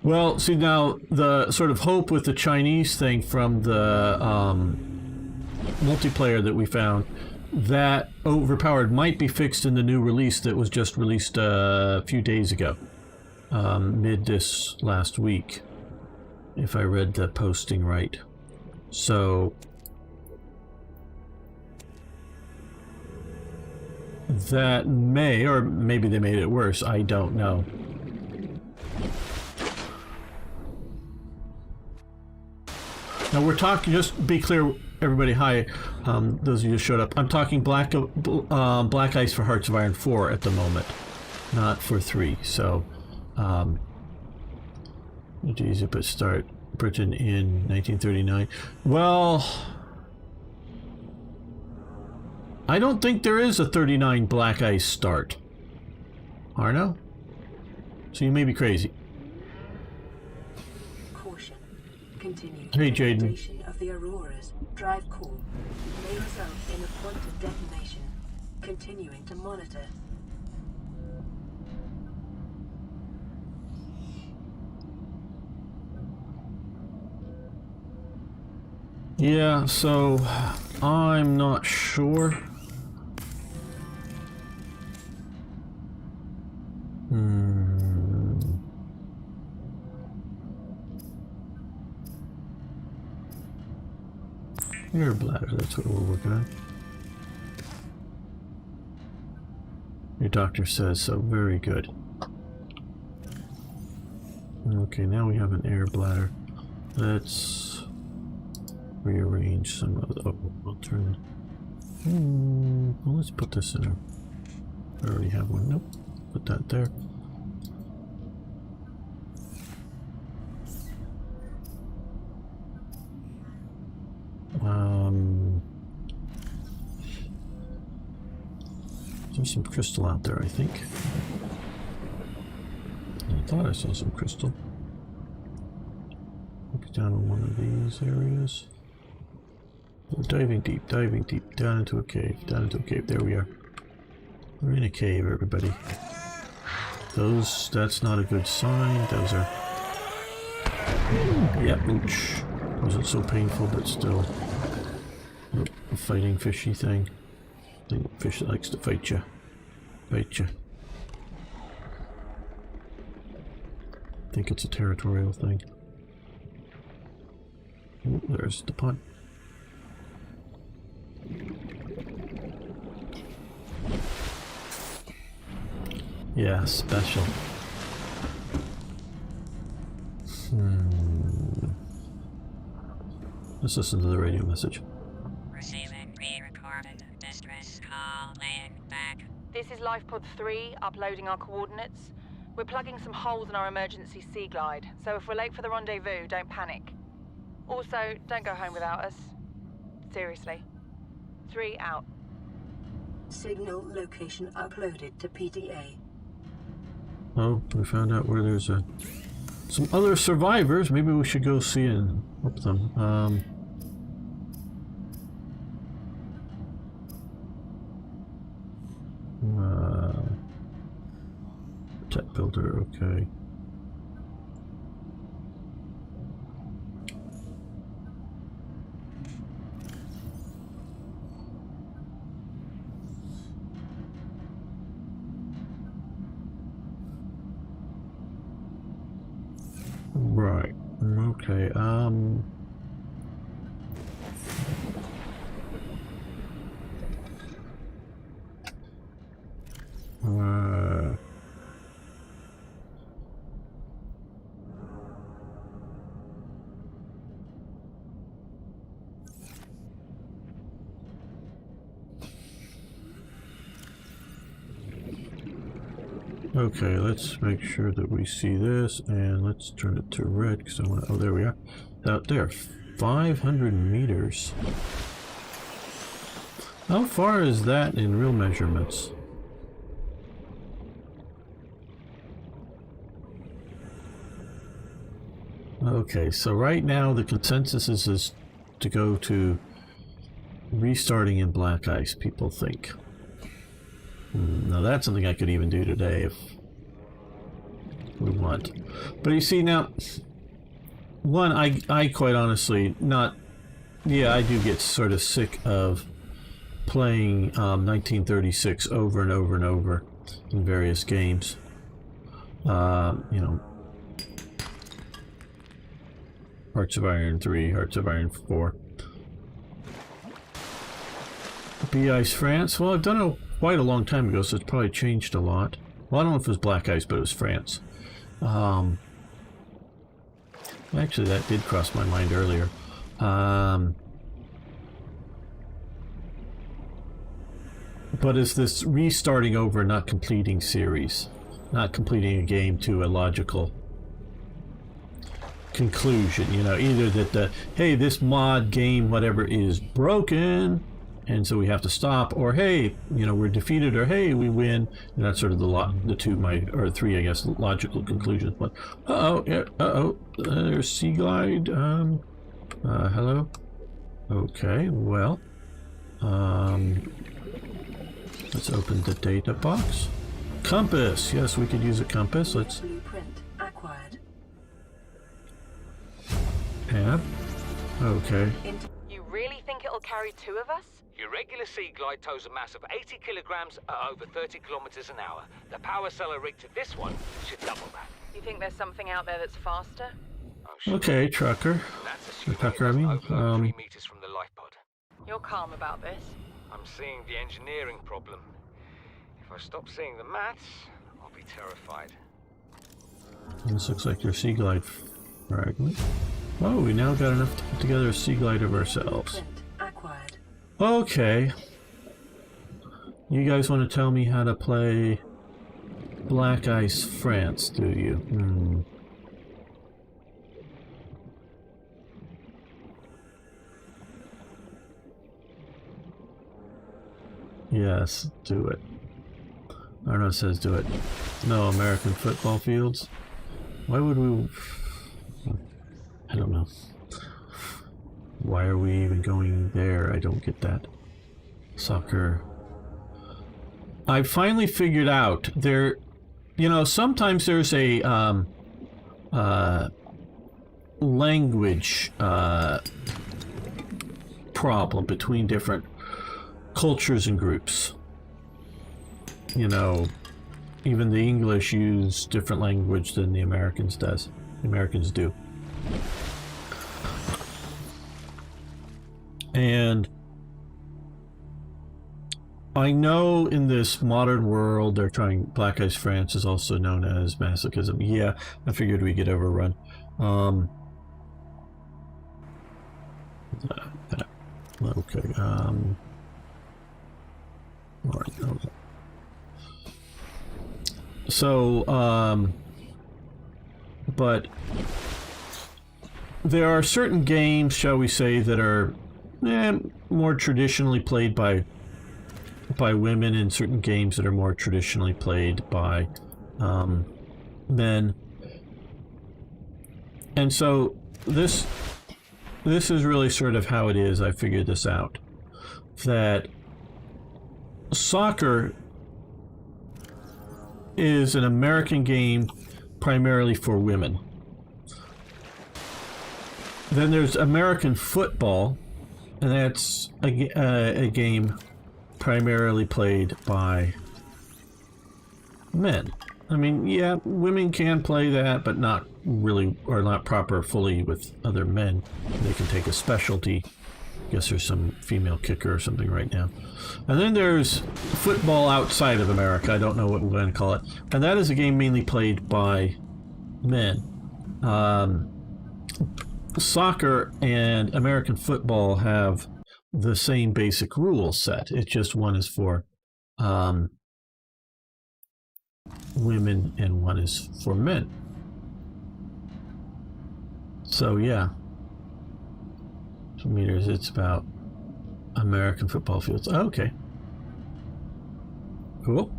Well, see now, the sort of hope with the Chinese thing from the multiplayer that we found, that overpowered might be fixed in the new release that was just released a few days ago, mid this last week, if I read the posting right. So that may, or maybe they made it worse, I don't know. Now we're talking, just be clear, everybody, hi, those of you who showed up. I'm talking Black Ice for Hearts of Iron 4 at the moment, not for 3. So, geez, but start Britain in 1939. Well, I don't think there is a 39 Black Ice start. Arno? So you may be crazy. Caution. Continue. Hey, Jaden. Detonation of the Auroras. Drive core may result in a point of detonation. Continuing to monitor. Yeah, so I'm not sure. Air bladder, that's what we're working on. Your doctor says so, very good. Okay, now we have an air bladder. Let's rearrange some of the, we'll turn, well, let's put this in I already have one, nope, put that there. There's some crystal out there, I think. I thought I saw some crystal. Look down in one of these areas. We're diving deep, down into a cave, There we are. We're in a cave, everybody. That's not a good sign. Those are... Yeah, ouch. Wasn't so painful, but still. Nope, a fighting fishy thing. I think fish that likes to fight you. I think it's a territorial thing. Ooh, there's the pond. Yeah, special. Let's listen to the radio message. Receiving pre-recorded distress call, laying back. This is LifePod 3, uploading our coordinates. We're plugging some holes in our emergency sea glide, so if we're late for the rendezvous, don't panic. Also, don't go home without us. Seriously. 3 out. Signal location uploaded to PDA. Oh, we found out where there's some other survivors. Maybe we should go see and help them. Tech builder, okay. Right. Okay. Okay, let's make sure that we see this, and let's turn it to red because I want. Oh, there we are. Out there, 500 meters. How far is that in real measurements? Okay, so right now the consensus is to go to restarting in black ice, people think. Now that's something I could even do today if we want. But you see now, one, I quite honestly not, yeah, I do get sort of sick of playing 1936 over and over and over in various games. You know, Hearts of Iron 3, Hearts of Iron 4. Be Ice France, well I've done it quite a long time ago, so it's probably changed a lot. Well, I don't know if it was Black Ice, but it was France. Actually, that did cross my mind earlier. But it's this restarting over, not completing series. Not completing a game to a logical conclusion. You know, either that hey, this mod game, whatever, is broken, and so we have to stop, or hey, you know, we're defeated, or hey, we win, and that's sort of the three, I guess, logical conclusions. But there's Sea Glide. Hello. Okay, well, let's open the data box. Compass. Yes, we could use a compass. Let's. Blueprint acquired. Tab. Okay. You really think it'll carry 2 of us? Your regular Sea Glide tows a mass of 80 kilograms at over 30 kilometers an hour. The power cellar rig to this one should double that. You think there's something out there that's faster? Oh, sure. Okay, trucker. That's assuming Trucker, I mean. it doesn't overload 3 meters from the life pod. You're calm about this. I'm seeing the engineering problem. If I stop seeing the maths, I'll be terrified. This looks like your Sea Glide fragment. Oh, we now got enough to put together a Sea Glide of ourselves. Blueprint acquired. Okay. You guys want to tell me how to play Black Ice France, do you? Yes, do it. I don't know, it says do it. No, American football fields. Why would we... I don't know. Why are we even going there? I don't get that. Soccer. I finally figured out there, you know, sometimes there's a language problem between different cultures and groups. You know, even the English use different language than the Americans do. And I know in this modern world they're trying, Black Ice France is also known as masochism. Yeah, I figured we'd get overrun. Okay. All right. Okay. So, but there are certain games, shall we say, that are more traditionally played by women, in certain games that are more traditionally played by men. And so this is really sort of how it is. I figured this out, that soccer is an American game primarily for women. Then there's American football, and that's a game primarily played by men. I mean, yeah, women can play that, but not really, or not proper fully with other men. They can take a specialty. I guess there's some female kicker or something right now. And then there's football outside of America. I don't know what we're going to call it. And that is a game mainly played by men. Soccer and American football have the same basic rule set. It's just one is for women and one is for men. So yeah, meters, it's about American football fields. Oh, okay, cool.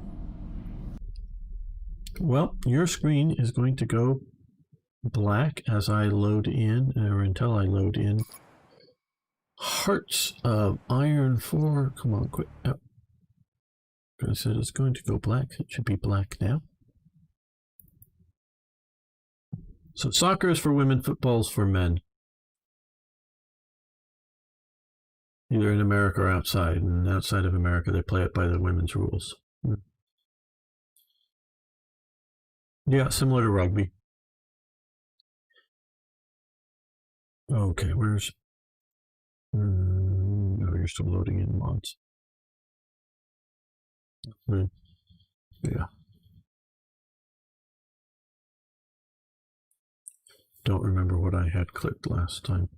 Well, your screen is going to go black as I load in, or until I load in Hearts of Iron 4. Come on, quick. Oh. I said it's going to go black. It should be black now. So soccer is for women, football is for men. Either in America or outside. And outside of America, they play it by the women's rules. Yeah, similar to rugby. Okay, where's... oh, you're still loading in mods. Yeah. Don't remember what I had clicked last time.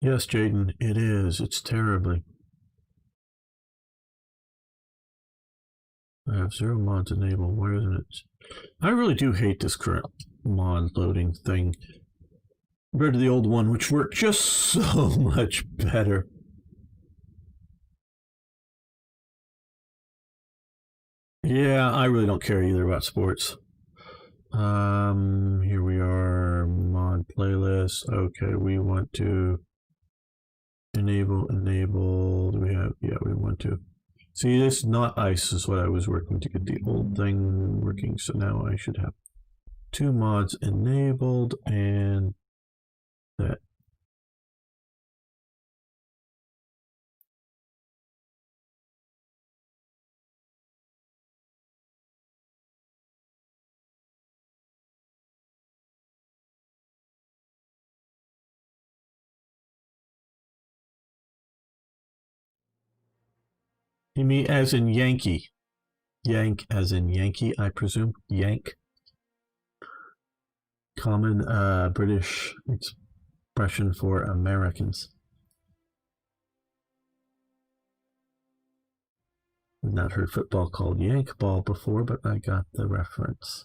Yes, Jaden, it is. It's terribly. I have 0 mods enabled. Why isn't it? I really do hate this current mod loading thing compared to the old one, which worked just so much better. Yeah, I really don't care either about sports. Here we are, mod playlist. Okay, we want to enable. Do we have? Yeah, we want to. See, this is not ICE is what I was working to get the old thing working. So now I should have 2 mods enabled and that. You mean as in Yankee? Yank as in Yankee, I presume? Yank? Common British expression for Americans. I've not heard football called Yank ball before, but I got the reference.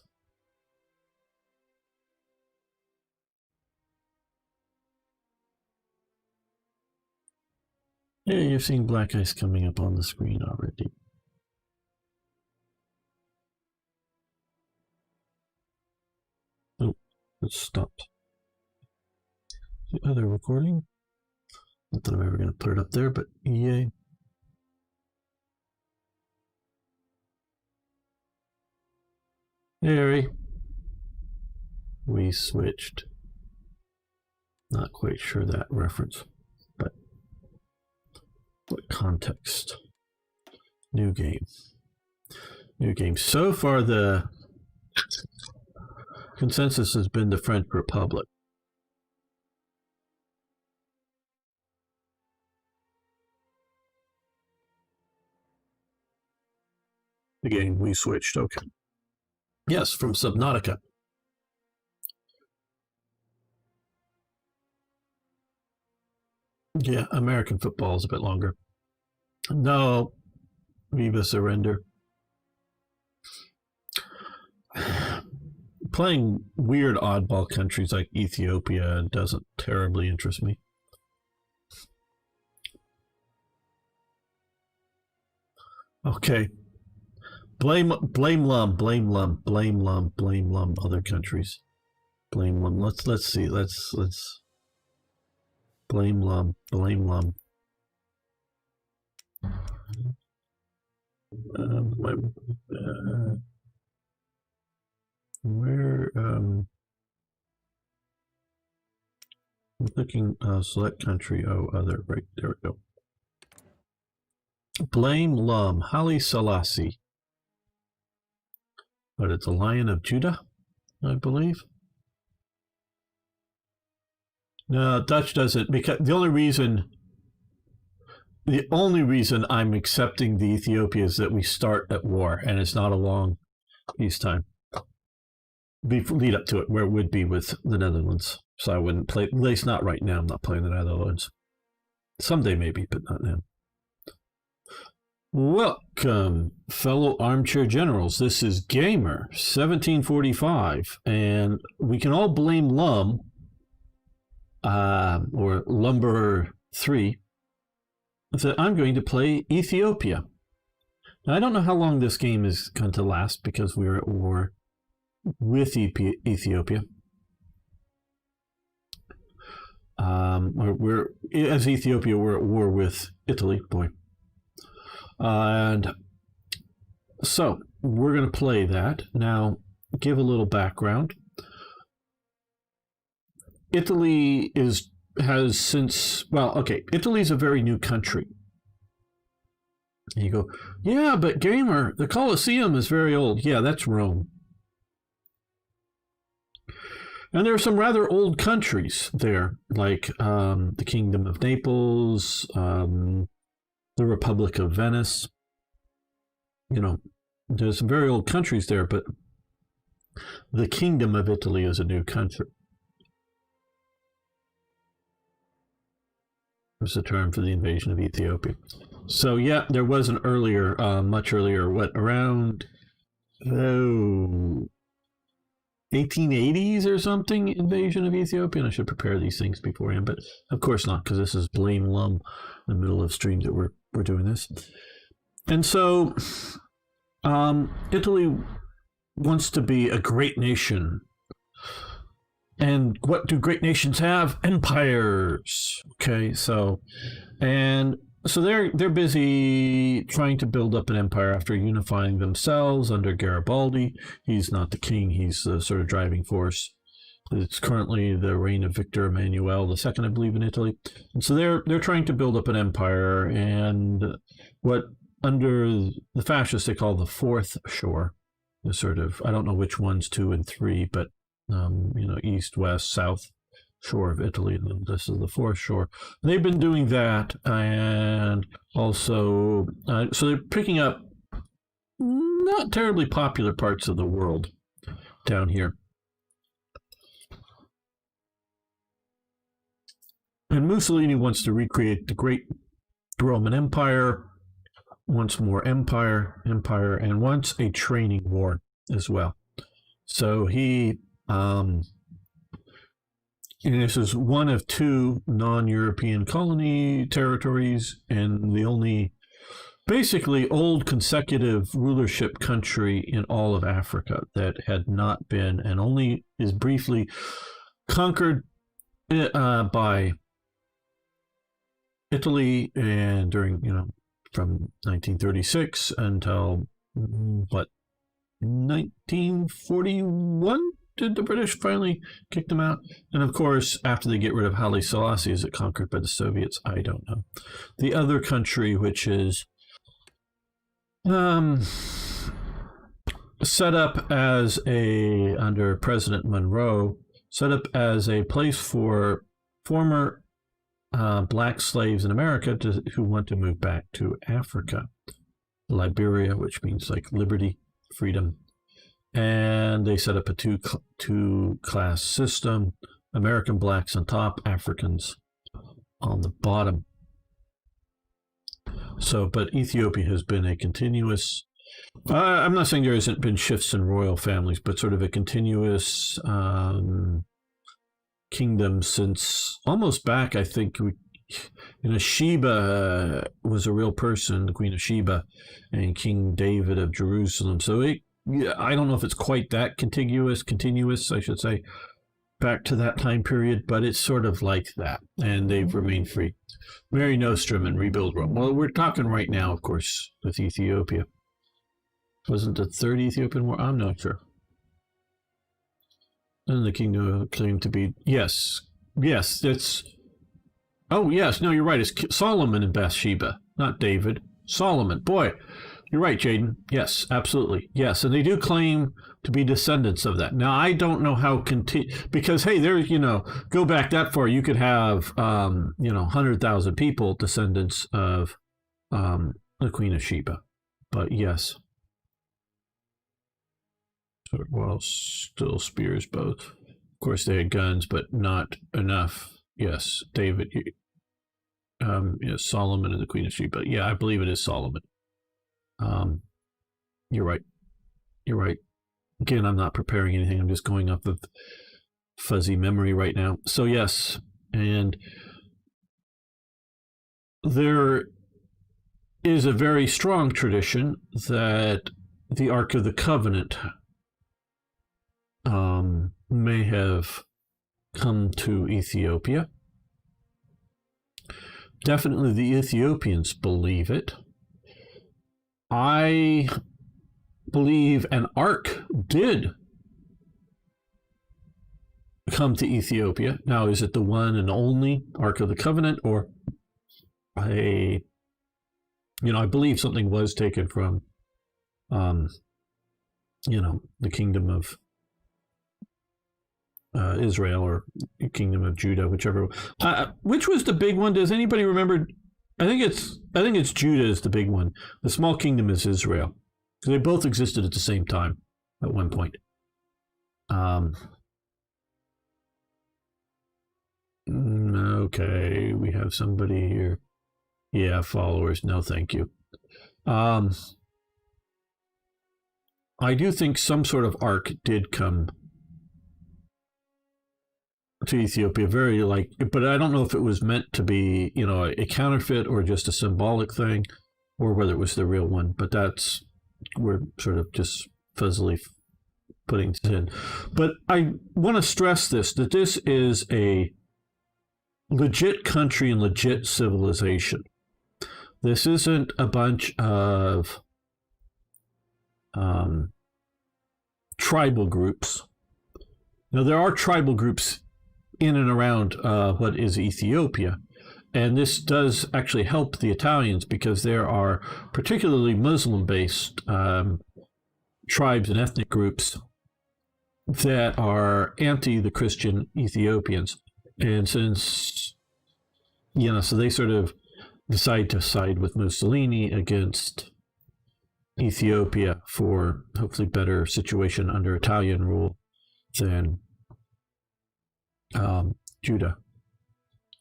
Yeah, you've seen black ice coming up on the screen already. Oh, it's stopped. The other recording. Not that I'm ever going to put it up there, but yay. Hey, Harry. We switched. Not quite sure that reference, but what context? New game. New game. So far, the consensus has been the French Republic. Again, we switched. Okay. Yes, from Subnautica. Yeah, American football is a bit longer. No, Viva surrender. playing weird oddball countries like Ethiopia doesn't terribly interest me. Okay. Blame Lum, other countries. Blame Lum. Let's see. Let's blame Lum. Where I'm clicking select country. Oh, other, right there we go. Blame Lum, Haile Selassie. But it's a Lion of Judah, I believe. No, Dutch doesn't, because the only reason I'm accepting the Ethiopia is that we start at war, and it's not a long peacetime. Lead up to it, where it would be with the Netherlands. So I wouldn't play, at least not right now. I'm not playing the Netherlands. Someday maybe, but not now. Welcome, fellow armchair generals. This is Gamer 1745, and we can all blame Lum, or Lumberer 3, that I'm going to play Ethiopia. Now, I don't know how long this game is going to last because we're at war with Ethiopia. As Ethiopia, we're at war with Italy, boy. And so we're going to play that. Now, give a little background. Italy has since, well, okay, Italy's a very new country. And you go, yeah, but Gamer, the Colosseum is very old. Yeah, that's Rome. And there are some rather old countries there, like the Kingdom of Naples, the Republic of Venice. You know, there's some very old countries there, but the Kingdom of Italy is a new country. Was the term for the invasion of Ethiopia. So yeah, there was an earlier, much earlier, around 1880s or something, invasion of Ethiopia. And I should prepare these things beforehand, but of course not, because this is Blame Lum in the middle of stream that we're doing this. And so Italy wants to be a great nation. And what do great nations have? Empires. Okay, so they're busy trying to build up an empire after unifying themselves under Garibaldi. He's not the king, he's the sort of driving force. It's currently the reign of Victor Emmanuel II, I believe, in Italy. And so they're trying to build up an empire, and what under the fascists they call the fourth shore, the sort of, I don't know which one's 2 and 3, but east, west, south shore of Italy, and this is the fourth shore. They've been doing that, and also, so they're picking up not terribly popular parts of the world down here. And Mussolini wants to recreate the great Roman Empire, wants more empire, and wants a training war as well. So he, and this is one of 2 non-European colony territories, and the only basically old consecutive rulership country in all of Africa that had not been, and only is briefly conquered by Italy, and during, from 1936 until, 1941? Did the British finally kick them out? And of course, after they get rid of Haile Selassie, is it conquered by the Soviets? I don't know. The other country, which is set up as under President Monroe, set up as a place for former black slaves in America who want to move back to Africa. Liberia, which means like liberty, freedom. And they set up a two-class system, American blacks on top, Africans on the bottom. So, but Ethiopia has been a continuous I'm not saying there hasn't been shifts in royal families, but sort of a continuous kingdom since almost back, I think, Sheba was a real person, the Queen of Sheba, and King David of Jerusalem. So I don't know if it's quite that continuous, I should say, back to that time period, but it's sort of like that, and they've remained free. Mary Nostrum and rebuild Rome. Well, we're talking right now, of course, with Ethiopia. Wasn't the third Ethiopian war? I'm not sure. And the kingdom claimed to be... Yes, it's... Oh, yes, no, you're right. It's Solomon and Bathsheba, not David. Solomon. Boy, you're right, Jaden. Yes, absolutely. Yes, and they do claim to be descendants of that. Now, I don't know how... Because, hey, there's, go back that far, you could have, 100,000 people descendants of the Queen of Sheba. But, yes. Well, still spears both. Of course, they had guns, but not enough. Yes, David, Solomon and the Queen of Sheba. Yeah, I believe it is Solomon. You're right. Again, I'm not preparing anything. I'm just going off of fuzzy memory right now. So yes, and there is a very strong tradition that the Ark of the Covenant may have come to Ethiopia. Definitely the Ethiopians believe it. I believe an ark did come to Ethiopia. Now, is it the one and only Ark of the Covenant, or I believe something was taken from, the kingdom of Israel or Kingdom of Judah, whichever. Which was the big one? Does anybody remember? I think it's Judah is the big one. The small kingdom is Israel, because they both existed at the same time at one point. Okay, we have somebody here. Yeah, followers. No, thank you. I do think some sort of ark did come to Ethiopia, but I don't know if it was meant to be, a counterfeit or just a symbolic thing, or whether it was the real one. But we're sort of just fuzzily putting it in. But I want to stress that this is a legit country and legit civilization. This isn't a bunch of tribal groups. Now, there are tribal groups in and around what is Ethiopia, and this does actually help the Italians, because there are particularly Muslim-based tribes and ethnic groups that are anti the Christian Ethiopians, and since so they sort of decide to side with Mussolini against Ethiopia for hopefully better situation under Italian rule than Judah.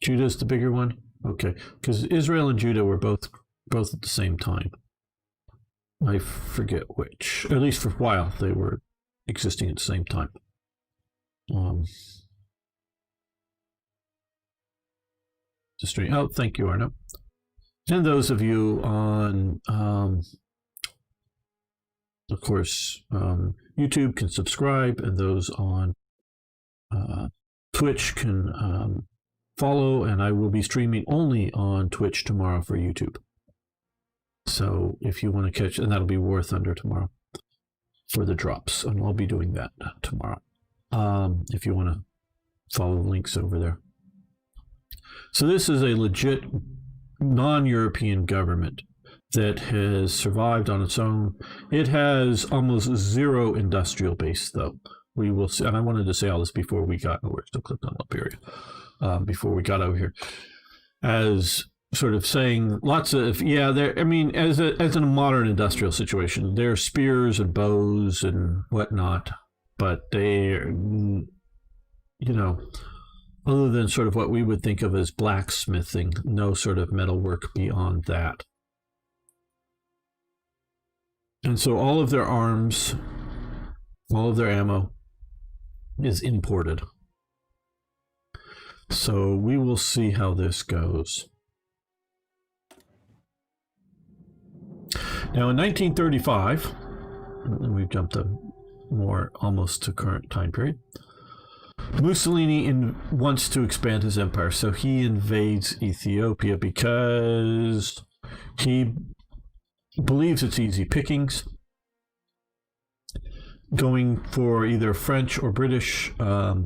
Judah's the bigger one? Okay, because Israel and Judah were both at the same time. I forget which. At least for a while, they were existing at the same time. Oh, thank you, Arno. And those of you on, of course, YouTube can subscribe, and those on Twitch can follow, and I will be streaming only on Twitch tomorrow for YouTube. So if you want to catch, and that'll be War Thunder tomorrow for the drops, and I'll be doing that tomorrow. If you want to follow the links over there. So this is a legit non-European government that has survived on its own. It has almost zero industrial base, though. We will see, and I wanted to say all this before we got. Oh, we're still clicked on up area. Before we got over here, as sort of saying lots of there. I mean, as in a modern industrial situation, there are spears and bows and whatnot, but they, other than sort of what we would think of as blacksmithing, no sort of metalwork beyond that. And so all of their arms, all of their ammo is imported. So we will see how this goes. Now in 1935, and we've jumped up more almost to current time period, Mussolini wants to expand his empire, so he invades Ethiopia because he believes it's easy pickings. Going for either French or British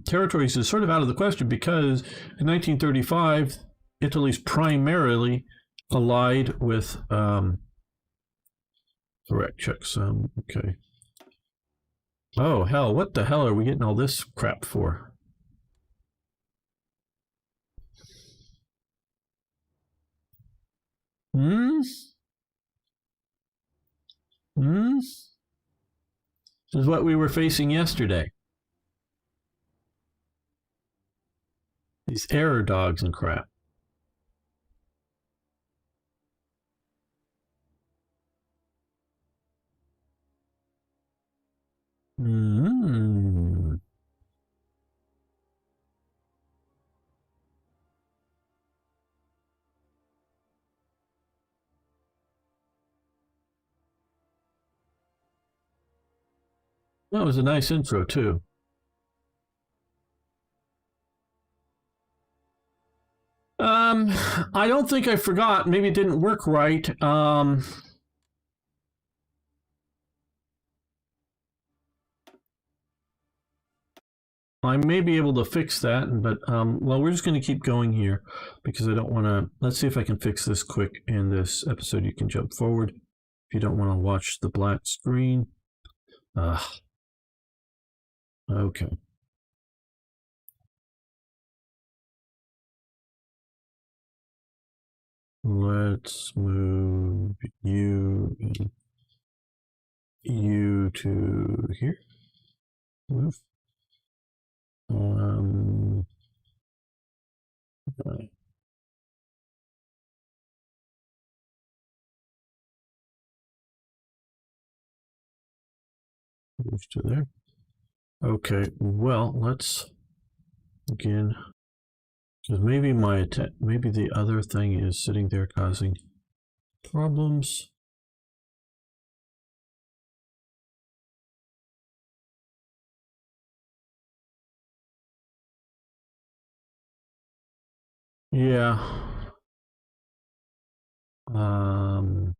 territories is sort of out of the question because in 1935, Italy's primarily allied with correct checksum. Okay. Oh, hell, what the hell are we getting all this crap for? This is what we were facing yesterday. These error dogs and crap. That was a nice intro, too. I don't think I forgot. Maybe it didn't work right. I may be able to fix that, but well, we're just going to keep going here because I don't want to. Let's see if I can fix this quick in this episode. You can jump forward if you don't want to watch the black screen. Okay. Let's move you to here. Move. Okay. Move to there. Okay, well, let's again, because maybe maybe the other thing is sitting there causing problems. Yeah. Let's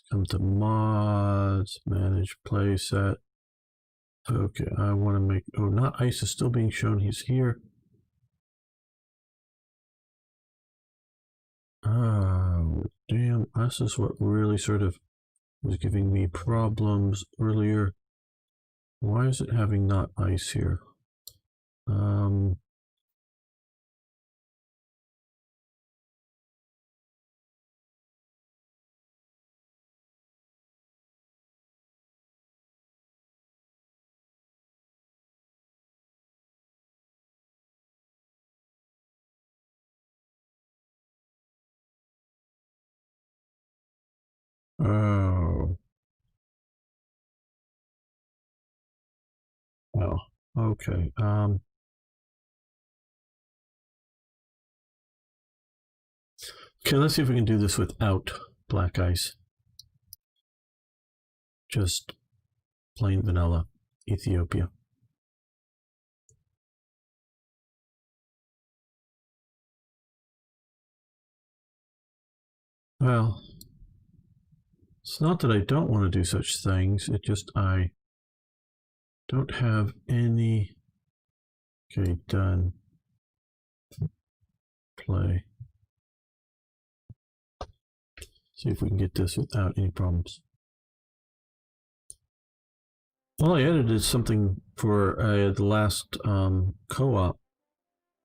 come to mods, manage playset. Okay, I want to make, oh, not ice is still being shown. He's here. Oh, damn. This is what really sort of was giving me problems earlier. Why is it having not ice here? Oh. Oh, okay. Okay, let's see if we can do this without black ice. Just plain vanilla Ethiopia. Well, it's not that I don't want to do such things, it just I don't have any. Okay, done. Play. See if we can get this without any problems. Well, I edited something for the last co-op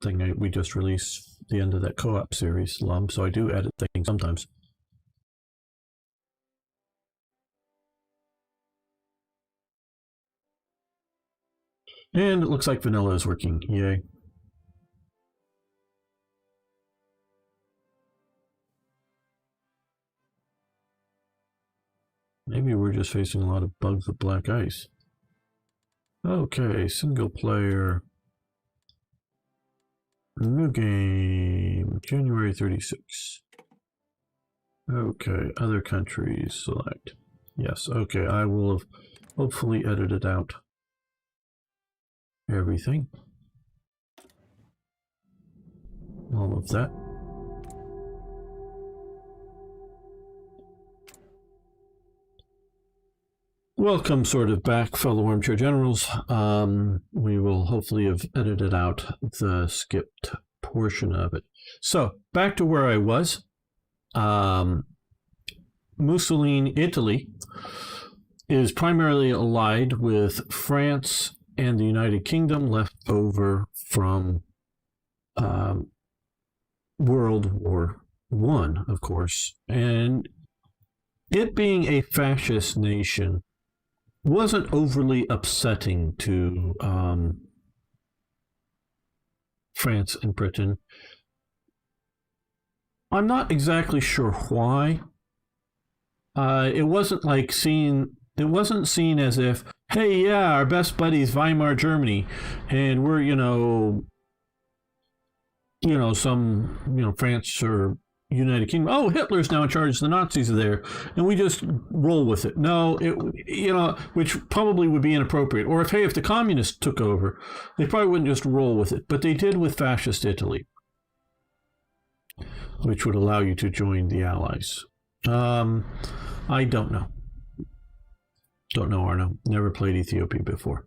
thing we just released, the end of that co-op series, Lum, so I do edit things sometimes. And it looks like vanilla is working. Yay. Maybe we're just facing a lot of bugs with black ice. Okay, single player. New game, January 36. Okay, other countries, select. Yes, okay, I will have hopefully edited out everything. All of that. Welcome sort of back, fellow armchair generals. We will hopefully have edited out the skipped portion of it. So back to where I was. Mussolini, Italy, is primarily allied with France and the United Kingdom, left over from World War I, of course. And it being a fascist nation wasn't overly upsetting to France and Britain. I'm not exactly sure why. It wasn't seen as if, hey, yeah, our best buddies Weimar Germany, and we're France or United Kingdom. Oh, Hitler's now in charge. The Nazis are there, and we just roll with it. No, which probably would be inappropriate. Or if the communists took over, they probably wouldn't just roll with it. But they did with fascist Italy, which would allow you to join the Allies. I don't know. Don't know, Arno. Never played Ethiopia before.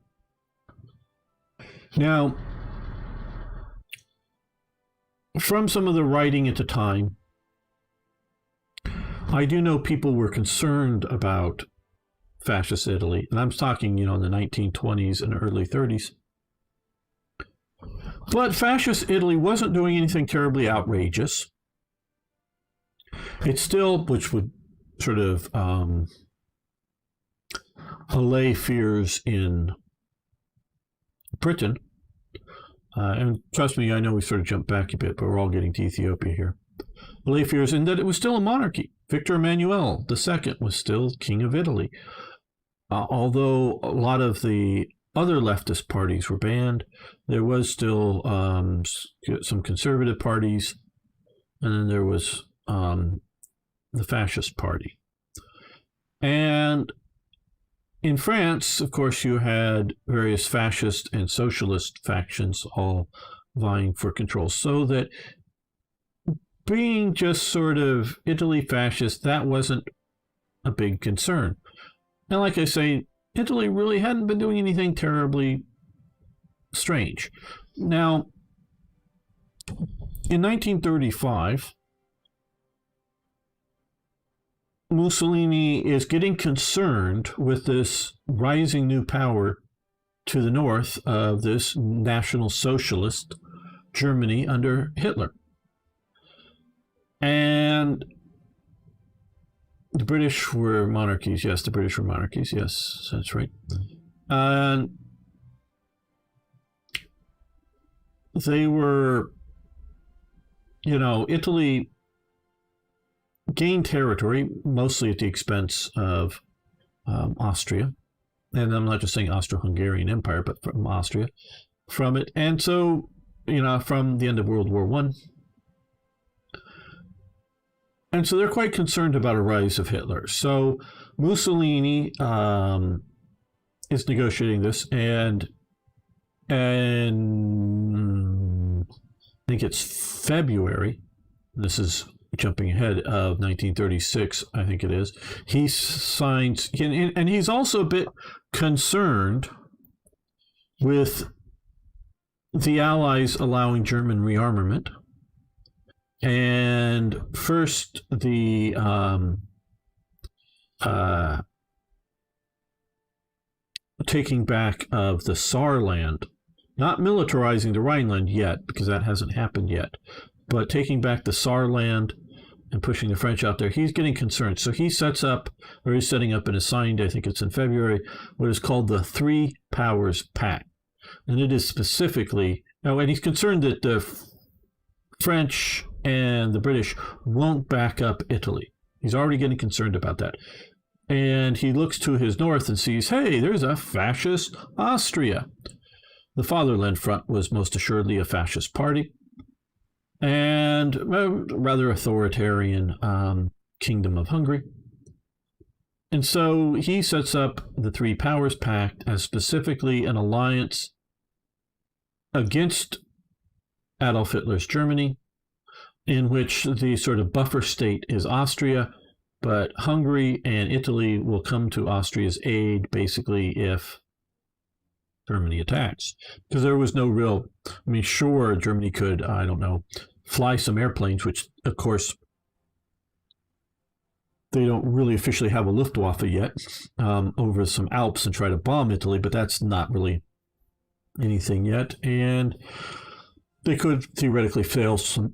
Now, from some of the writing at the time, I do know people were concerned about fascist Italy, and I'm talking, in the 1920s and early 30s. But fascist Italy wasn't doing anything terribly outrageous. It still, which would sort of allay fears in Britain. And trust me, I know we sort of jumped back a bit, but we're all getting to Ethiopia here. Allay fears in that it was still a monarchy. Victor Emmanuel II was still king of Italy. Although a lot of the other leftist parties were banned, there was still some conservative parties, and then there was the fascist party. And in France, of course, you had various fascist and socialist factions all vying for control. So that being just sort of Italy fascist, that wasn't a big concern. And like I say, Italy really hadn't been doing anything terribly strange. Now, in 1935, Mussolini is getting concerned with this rising new power to the north of this National Socialist Germany under Hitler. And the British were monarchies. Yes, the British were monarchies. Yes, that's right. And they were, Italy gained territory, mostly at the expense of Austria. And I'm not just saying Austro-Hungarian Empire, but from Austria, from it. And so, from the end of World War I. And so they're quite concerned about a rise of Hitler. So Mussolini is negotiating this, and I think it's February. This is jumping ahead of 1936, I think it is. He signs, and he's also a bit concerned with the Allies allowing German rearmament. And first, the taking back of the Saarland, not militarizing the Rhineland yet, because that hasn't happened yet, but taking back the Saarland and pushing the French out there, he's getting concerned. So he sets up, or he's setting up and assigned, I think it's in February, what is called the Three Powers Pact. And it is specifically, and he's concerned that the French and the British won't back up Italy. He's already getting concerned about that. And he looks to his north and sees, hey, there's a fascist Austria. The Fatherland Front was most assuredly a fascist party and a rather authoritarian kingdom of Hungary. And so he sets up the Three Powers Pact as specifically an alliance against Adolf Hitler's Germany, in which the sort of buffer state is Austria, but Hungary and Italy will come to Austria's aid basically if Germany attacks. Because there was no real, I mean, sure, Germany could, I don't know, fly some airplanes, which, of course, they don't really officially have a Luftwaffe yet, over some Alps and try to bomb Italy, but that's not really anything yet. And they could theoretically sail some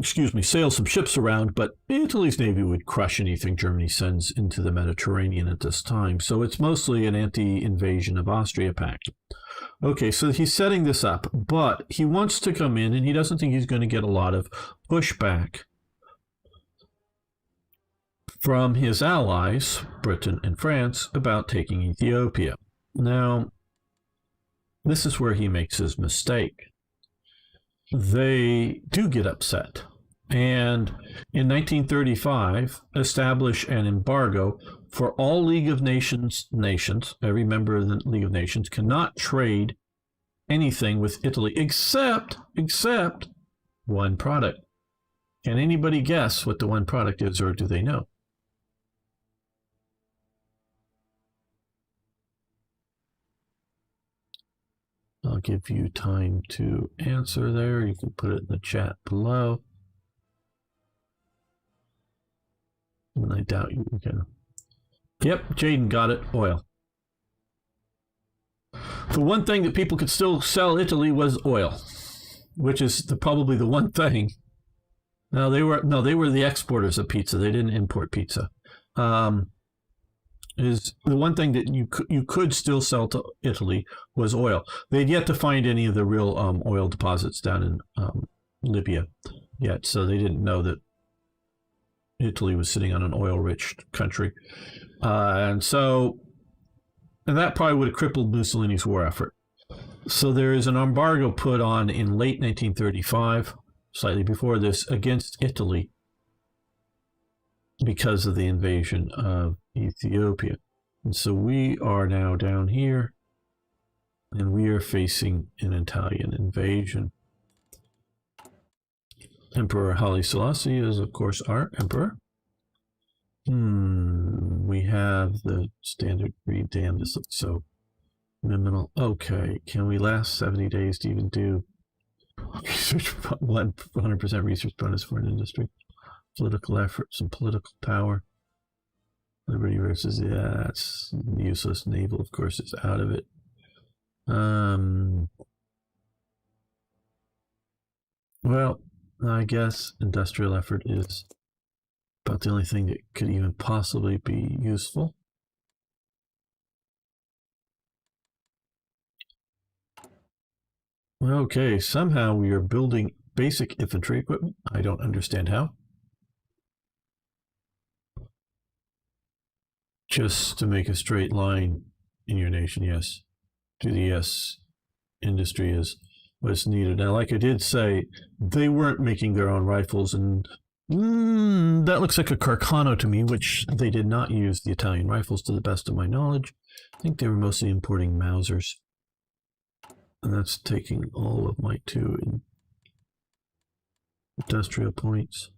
ships around, but Italy's navy would crush anything Germany sends into the Mediterranean at this time. So it's mostly an anti-invasion of Austria pact. Okay, so he's setting this up, but he wants to come in and he doesn't think he's going to get a lot of pushback from his allies, Britain and France, about taking Ethiopia. Now, this is where he makes his mistake. They do get upset, and in 1935 establish an embargo for all League of Nations. Every member of the League of Nations cannot trade anything with Italy except one product. Can anybody guess what the one product is, or do they know? I'll give you time to answer there. You can put it in the chat below. And I doubt you can. Yep, Jaden got it. Oil. The one thing that people could still sell Italy was oil, which is probably the one thing. No, they were the exporters of pizza. They didn't import pizza. Is the one thing that you could still sell to Italy was oil. They'd yet to find any of the real oil deposits down in Libya yet, so they didn't know that Italy was sitting on an oil-rich country. And that probably would have crippled Mussolini's war effort. So there is an embargo put on in late 1935, slightly before this, against Italy because of the invasion of Ethiopia. And so we are now down here, and we are facing an Italian invasion. Emperor Haile Selassie is, of course, our emperor. We have the standard breed. Damn, this looks so minimal. Okay, can we last 70 days to even do research? 100% research bonus for an industry. Political effort, some political power. Liberty versus, yeah, that's useless. Naval, of course, is out of it. Well, I guess industrial effort is about the only thing that could even possibly be useful. Okay, somehow we are building basic infantry equipment. I don't understand how. Just to make a straight line in your nation, yes. To the yes, industry is what's needed. Now, like I did say, they weren't making their own rifles, and that looks like a Carcano to me, which they did not use the Italian rifles to the best of my knowledge. I think they were mostly importing Mausers. And that's taking all of my 2 industrial points.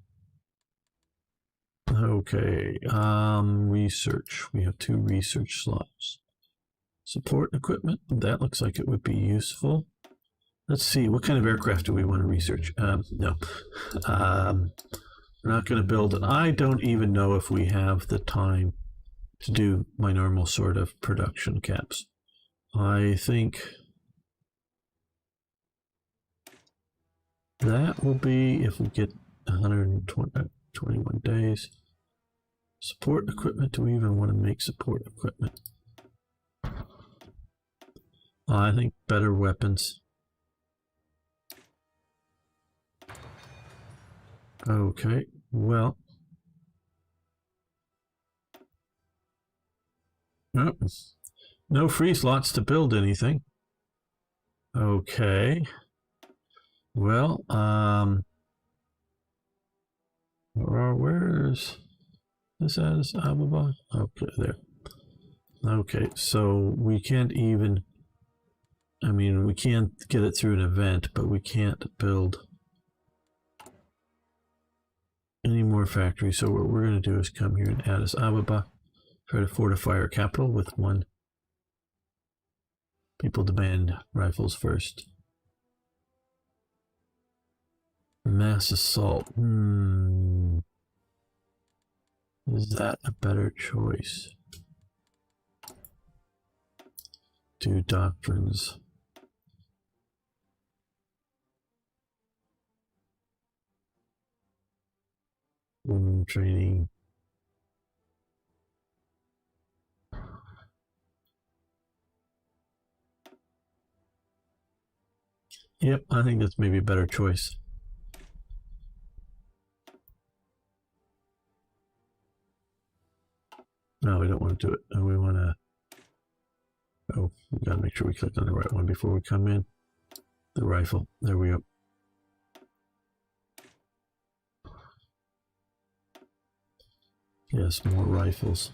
Okay, research. We have 2 research slots. Support equipment. That looks like it would be useful. Let's see, what kind of aircraft do we want to research? No. We're not going to build it. I don't even know if we have the time to do my normal sort of production caps. I think that will be if we get 121 days. Support equipment. Do we even want to make support equipment? I think better weapons. Okay, well, Oh, no free slots to build anything. Okay. Well, where's this Addis Ababa? Okay, there. Okay, so we can't even, I mean, we can't get it through an event, but we can't build any more factories. So what we're going to do is come here in Addis Ababa, try to fortify our capital with one. People demand rifles first. Mass assault. Is that a better choice? Do doctrines. Women training. Yep, I think that's maybe a better choice. No, we don't want to do it. We want to... Oh, we got to make sure we click on the right one before we come in. The rifle. There we go. Yes, more rifles.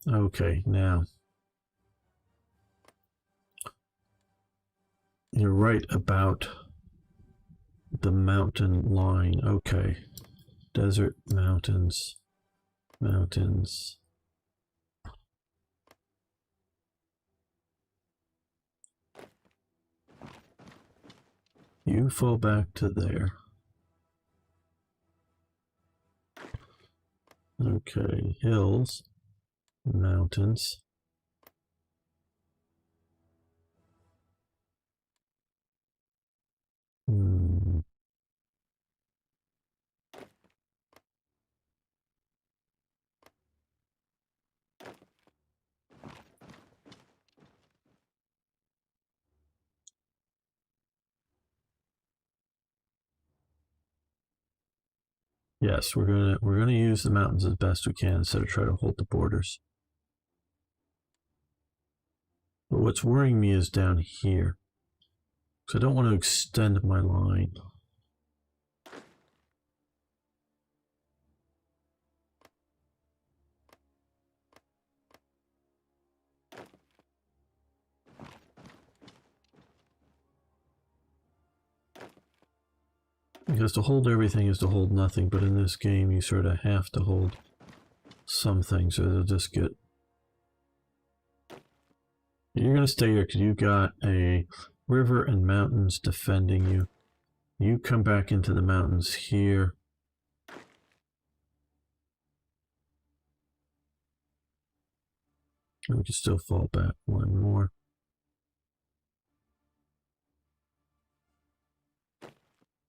Okay, now. You're right about the mountain line. Okay. Desert, mountains, mountains. You fall back to there. Okay, hills, mountains. Yes, we're gonna use the mountains as best we can instead of try to hold the borders. But what's worrying me is down here. So I don't want to extend my line. Because to hold everything is to hold nothing, but in this game you sort of have to hold some things or they'll just get... You're going to stay here because you've got a river and mountains defending you. You come back into the mountains here. And we can still fall back one more.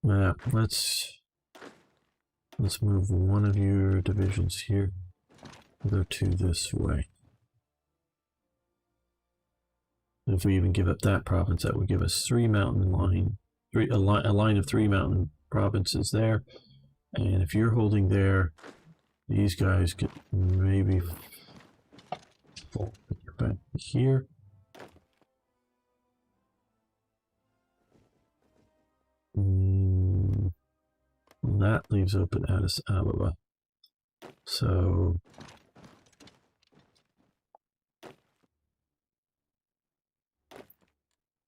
Yeah, let's move one of your divisions here. Go two this way. If we even give up that province, that would give us three mountain line, a line of three mountain provinces there. And if you're holding there, these guys could maybe fall back here. That leaves open Addis Ababa. So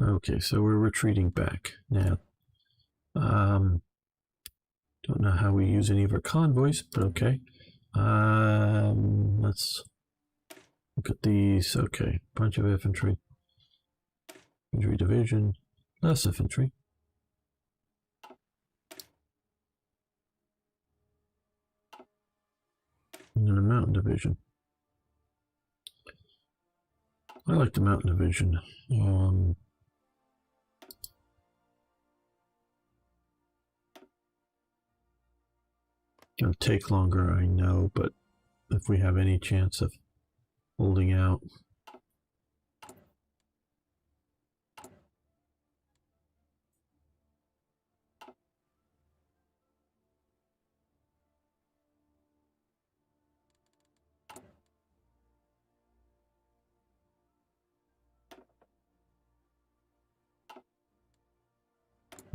okay, so we're retreating back now. Don't know how we use any of our convoys, but okay. Let's look at these. Okay, bunch of infantry. Infantry division, less infantry. And then a mountain division. I like the mountain division. It'll take longer, I know, but if we have any chance of holding out.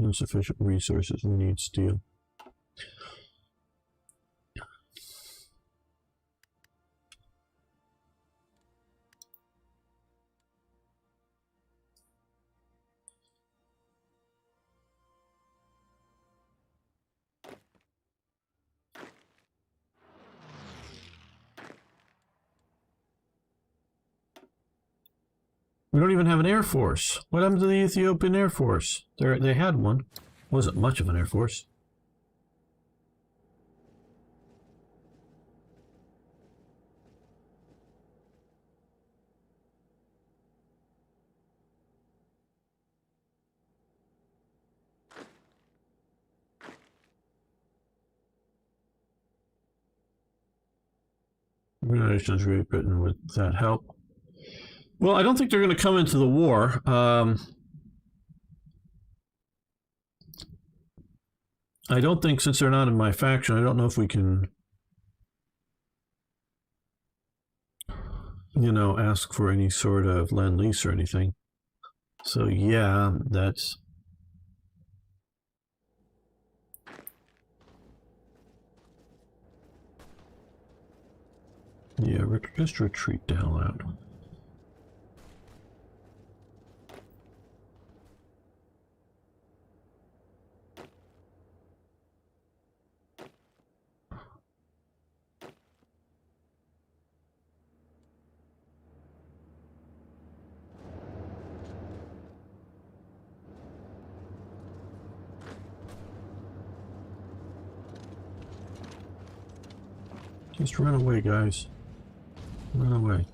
Insufficient resources. We need steel. We don't even have an air force. What happened to the Ethiopian Air Force? They had one. Wasn't much of an air force. Relations Great Britain, would that help? Well, I don't think they're going to come into the war. I don't think, since they're not in my faction, I don't know if we can, you know, ask for any sort of lend-lease or anything. So yeah, that's... Yeah, just retreat the hell out. Just run away, guys. Run away.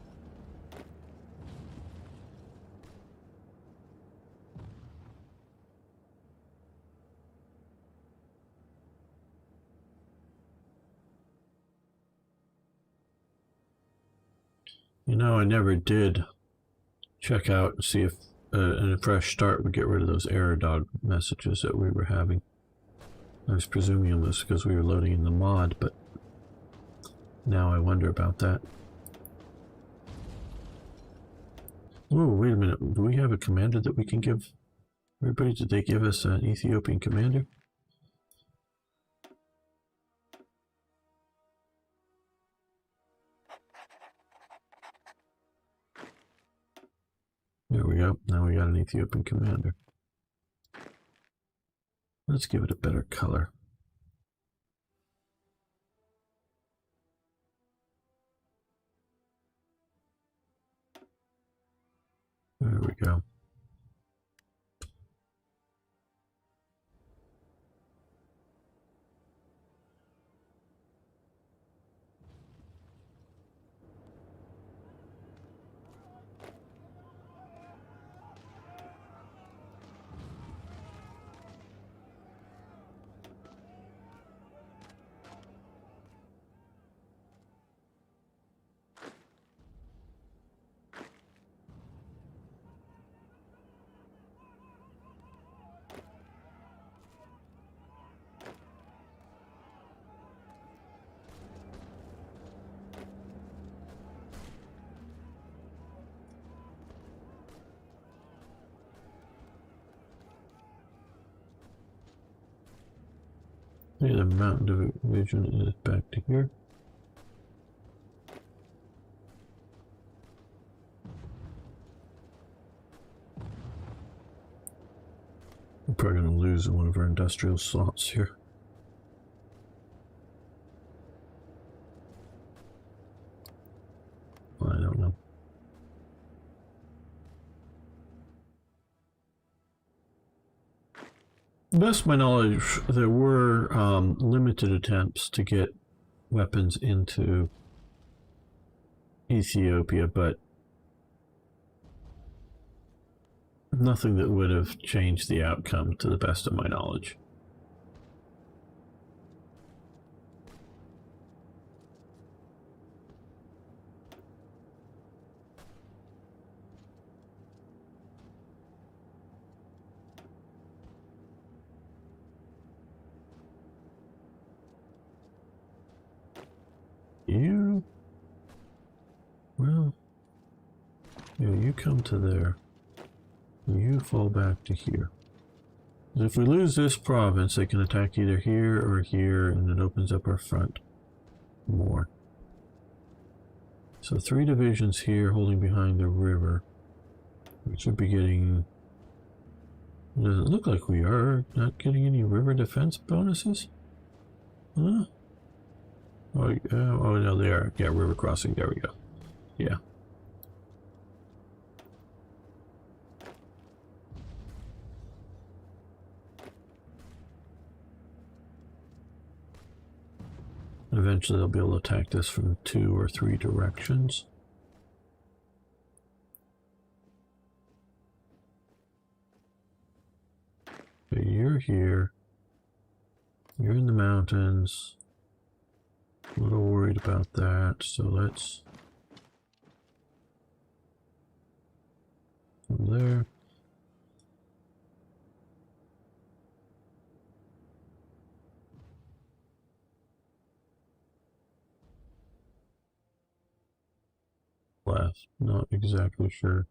You know, I never did check out and see if in a fresh start would get rid of those error dog messages that we were having. I was presuming it was because we were loading in the mod, but now I wonder about that. Oh, wait a minute. Do we have a commander that we can give everybody? Did they give us an Ethiopian commander? There we go. Now we got an Ethiopian commander. Let's give it a better color. There we go. Okay, the mountain division is back to here. We're probably going to lose one of our industrial slots here. I don't know. Best of my knowledge, there were limited attempts to get weapons into Ethiopia, but nothing that would have changed the outcome, to the best of my knowledge. You, well, yeah, you come to there. You fall back to here. If we lose this province, they can attack either here or here, and it opens up our front more. So 3 divisions here holding behind the river. We should be getting... Does it look like we are not getting any river defense bonuses? Huh? Oh, oh no, they are. Yeah, river crossing. There we go. Yeah. Eventually they'll be able to attack this from 2 or 3 directions. Okay, you're here. You're in the mountains. A little worried about that, so let's... From there. Left, not exactly sure.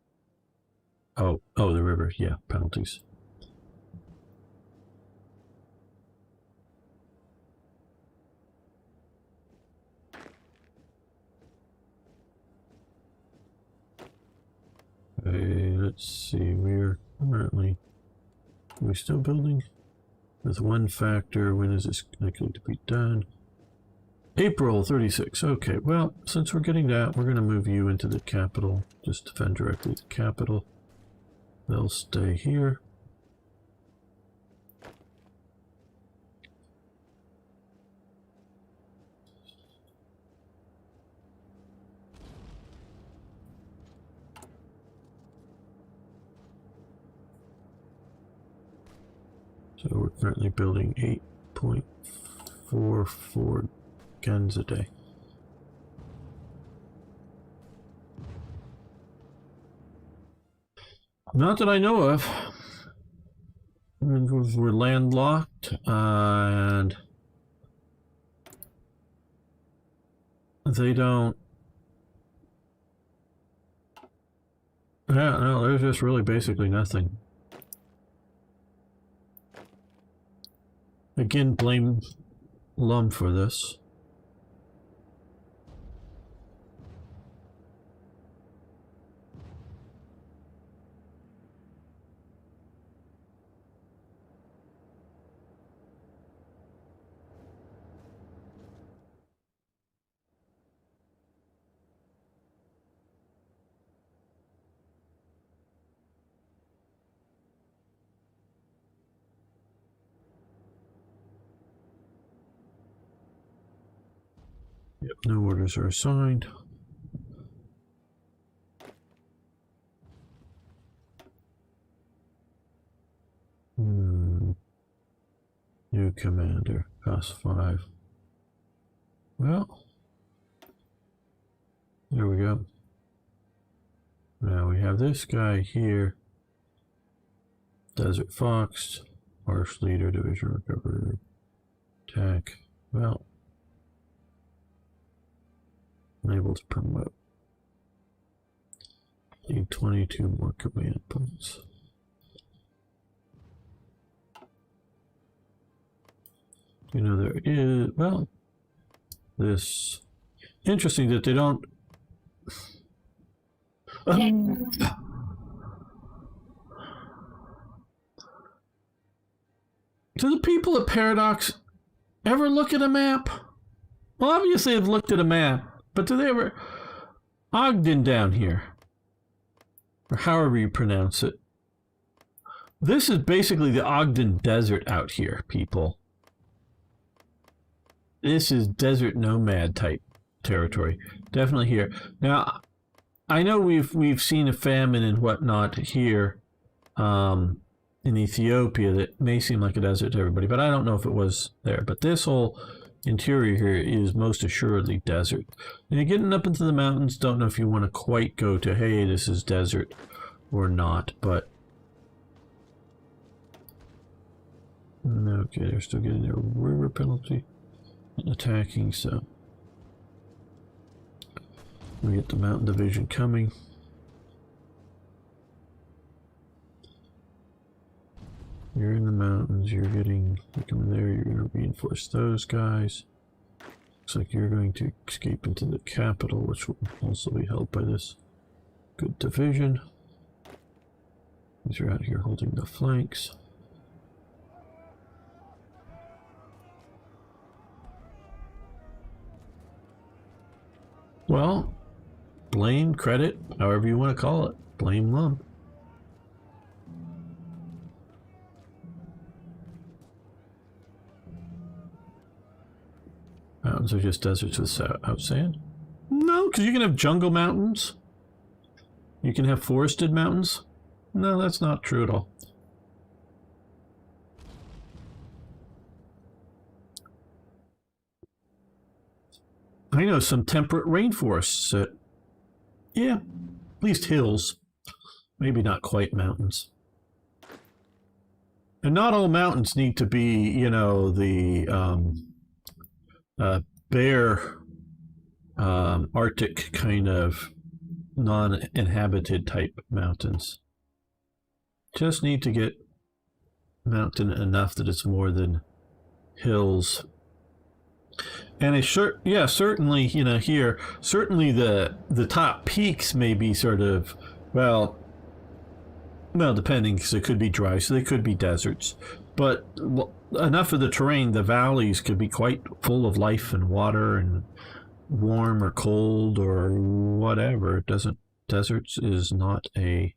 Oh, the river, yeah, penalties. Okay, let's see, we're currently... Are we still building? With 1 factor, when is this likely to be done? April 36. Okay, well, since we're getting that, we're going to move you into the capital. Just defend directly the capital. They'll stay here. So we're currently building 8.44 guns a day. Not that I know of. We're landlocked, and they don't... Yeah, no, there's just really basically nothing. Again, blame Lum for this. Yep, no orders are assigned. New commander, cost 5. Well, there we go. Now we have this guy here. Desert Fox, Harsh Leader, Division Recovery, Attack. Well, unable to promote. Need 22 more command points. You know, there is, well, this interesting that they don't do the people at Paradox ever look at a map? Well, obviously they've looked at a map, but do they ever... Ogden down here, or however you pronounce it. This is basically the Ogden Desert out here, people. This is desert nomad type territory. Definitely here. Now, I know we've seen a famine and whatnot here in Ethiopia that may seem like a desert to everybody, but I don't know if it was there. But this whole interior here is most assuredly desert. And you're getting up into the mountains, don't know if you want to quite go to, hey, this is desert or not, but... Okay, they're still getting their river penalty. Attacking, so we get the mountain division coming. You're in the mountains, you're coming there, you're going to reinforce those guys. Looks like you're going to escape into the capital, which will also be held by this good division. These are out here holding the flanks. Well, blame, credit, however you want to call it. Blame them. Mountains are just deserts without sand? No, because you can have jungle mountains. You can have forested mountains. No, that's not true at all. I know some temperate rainforests that, yeah, at least hills. Maybe not quite mountains. And not all mountains need to be, you know, the bare Arctic kind of non-inhabited type mountains. Just need to get mountain enough that it's more than hills. And it's sure, yeah, certainly, you know, here, certainly the top peaks may be sort of, well, depending, because it could be dry, so they could be deserts. But enough of the terrain, the valleys could be quite full of life and water and warm or cold or whatever. It doesn't, deserts is not a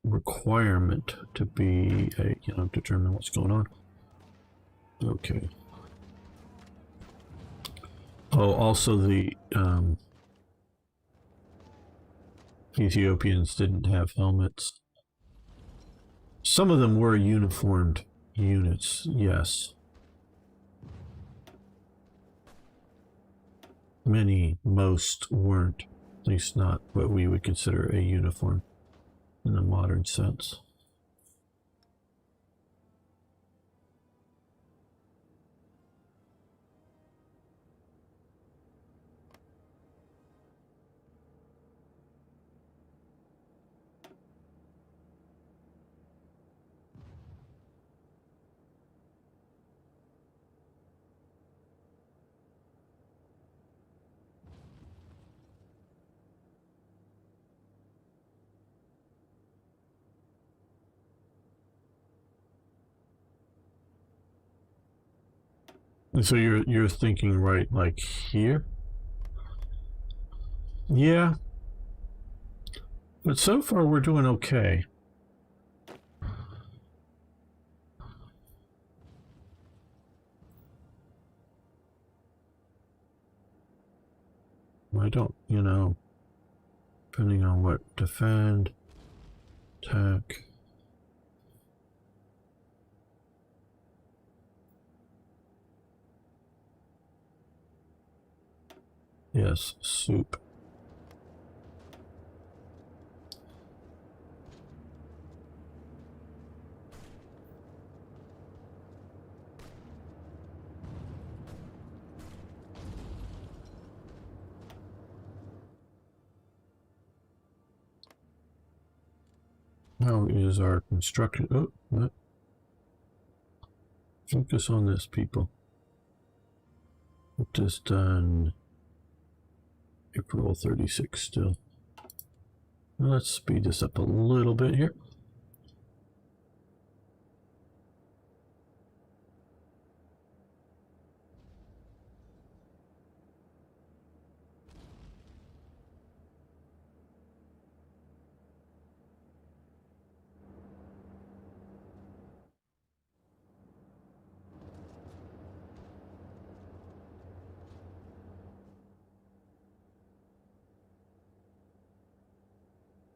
requirement to be a, you know, determine what's going on. Okay. Oh, also the Ethiopians didn't have helmets. Some of them were uniformed units, yes. Most weren't, at least not what we would consider a uniform in the modern sense. So you're thinking right like here? Yeah. But so far we're doing okay. I don't, you know, depending on what, defend, attack. Yes, soup. How is our construction? Oh, what? Focus on this, people. What is done? April 36 still. Let's speed this up a little bit here.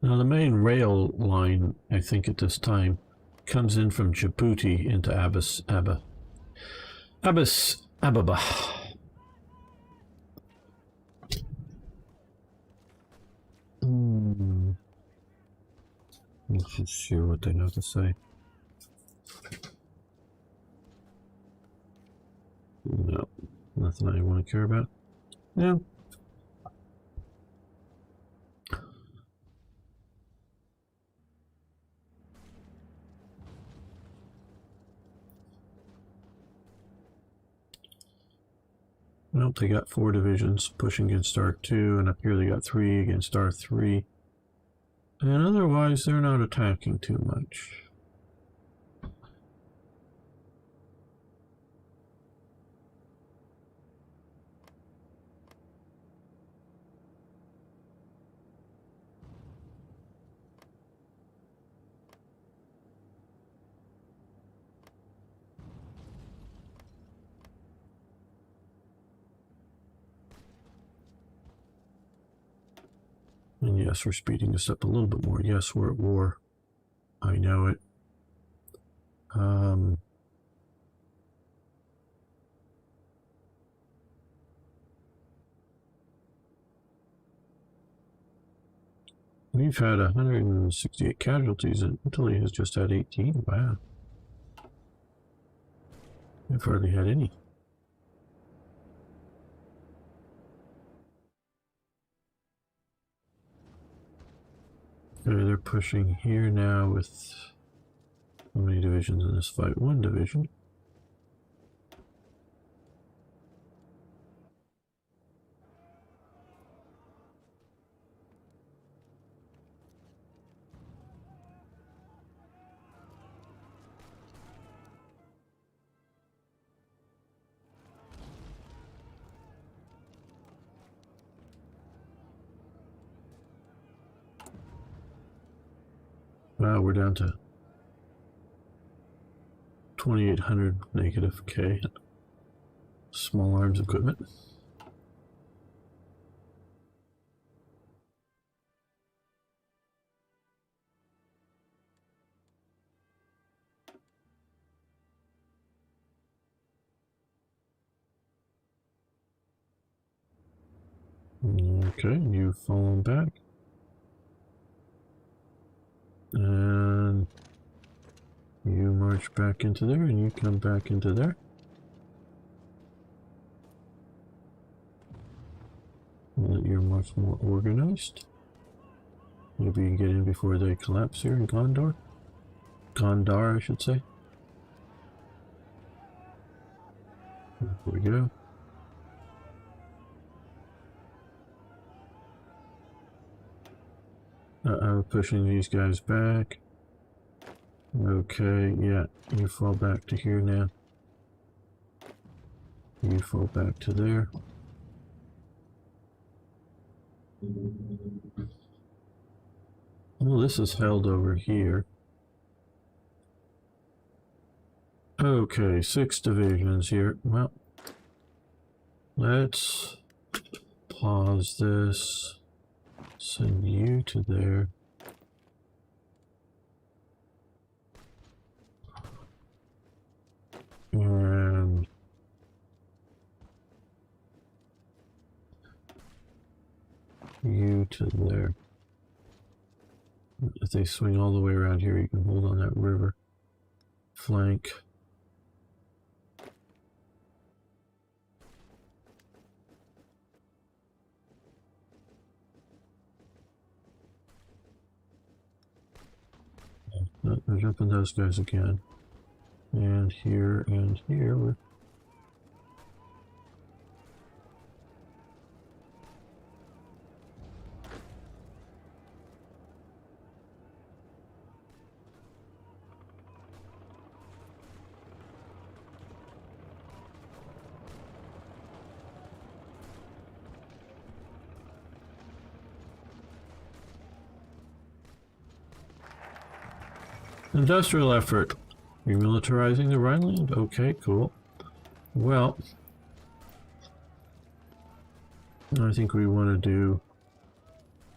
Now the main rail line, I think at this time, comes in from Djibouti into Addis Ababa. Let's just see what they have to say. No, nothing I want to care about. No. Well, they got 4 divisions pushing against R2, and up here they got 3 against R3. And otherwise, they're not attacking too much. And yes, we're speeding this up a little bit more. Yes, we're at war. I know it. We've had 168 casualties, and Italy has just had 18. Wow. They've hardly had any. Okay, they're pushing here now with how many divisions in this fight? 1 division. Wow, we're down to 2,800 negative K. Small arms equipment. Okay, you've fallen back. And you march back into there, and you come back into there. Well, you're much more organized. Maybe you can get in before they collapse here in Gondor. Gondar, I should say. There we go. Pushing these guys back. Okay, yeah, you fall back to here now. You fall back to there. Well, this is held over here. Okay, 6 divisions here. Well, let's pause this. Send you to there. And you to there. If they swing all the way around here, you can hold on that river flank. They're jumping those guys again. And here and here. Industrial effort. Remilitarizing the Rhineland? Okay, cool. Well, I think we want to do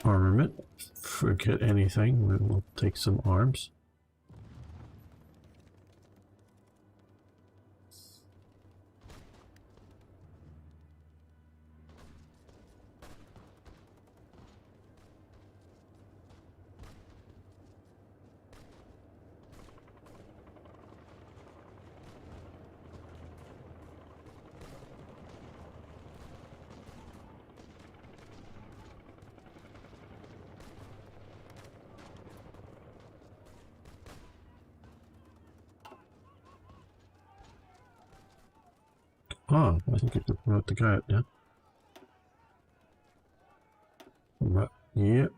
armament. Forget anything. We'll take some arms. Oh, I think I can promote the guy up now. Right. Yep.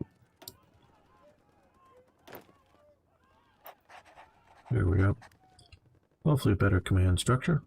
There we go. Hopefully a better command structure.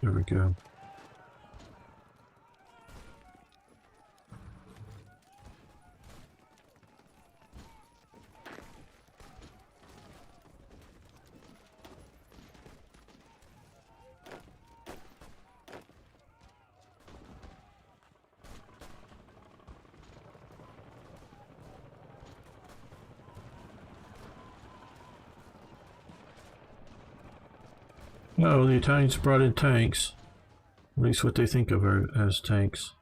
There we go. No, the Italians brought in tanks. At least what they think of her as tanks.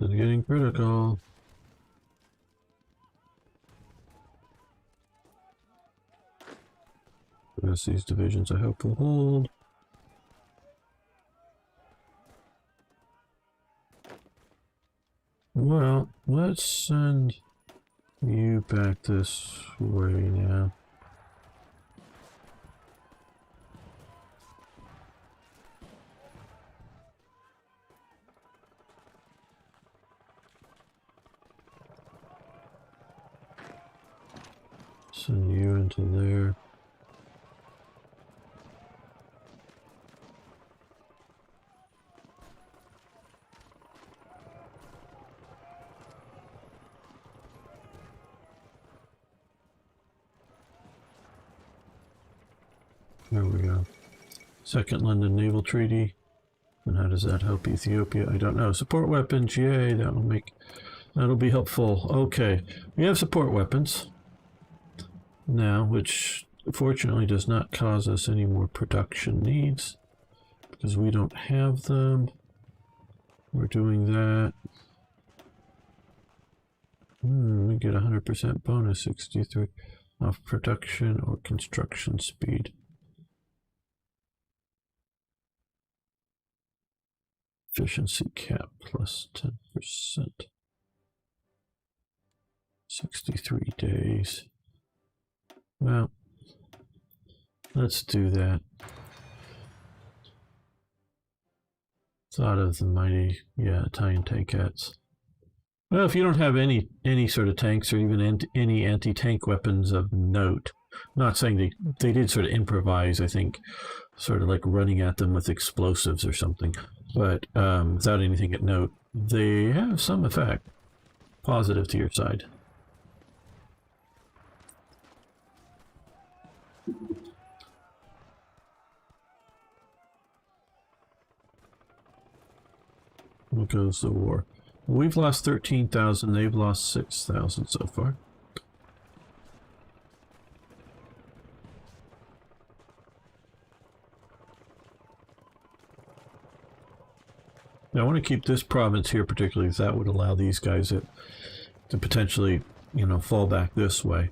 This is getting critical. The rest of these divisions I hope will hold. Well, let's send you back this way now. Send you into there. There we go. Second London Naval Treaty. And how does that help Ethiopia? I don't know. Support weapons, yay, that'll be helpful. Okay, we have support weapons now, which fortunately does not cause us any more production needs because we don't have them. We're doing that. We get 100% bonus, 63 off production or construction speed. Efficiency cap plus 10%. 63 days. Well, let's do that. Thought of the mighty, Italian tankettes. Well, if you don't have any sort of tanks or even any anti-tank weapons of note, not saying they did sort of improvise, I think, sort of like running at them with explosives or something, but without anything at note, they have some effect, positive to your side. What goes the war? We've lost 13,000, they've lost 6,000 so far. Now, I want to keep this province here particularly, because that would allow these guys to potentially, fall back this way.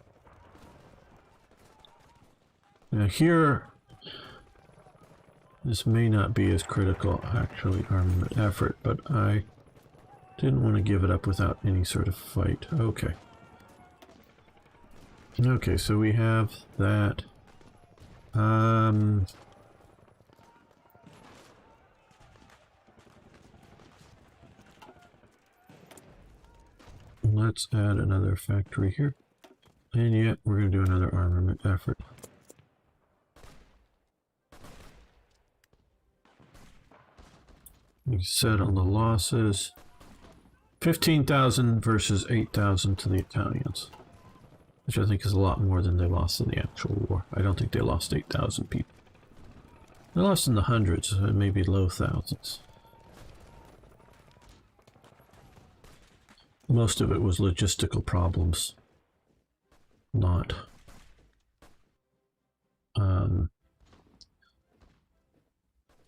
Now here, this may not be as critical, actually, armament effort, but I didn't want to give it up without any sort of fight. Okay. Okay, so we have that. Let's add another factory here. And yet, we're going to do another armament effort. We set on the losses. 15,000 versus 8,000 to the Italians. Which I think is a lot more than they lost in the actual war. I don't think they lost 8,000 people. They lost in the hundreds, maybe low thousands. most of it was logistical problems, not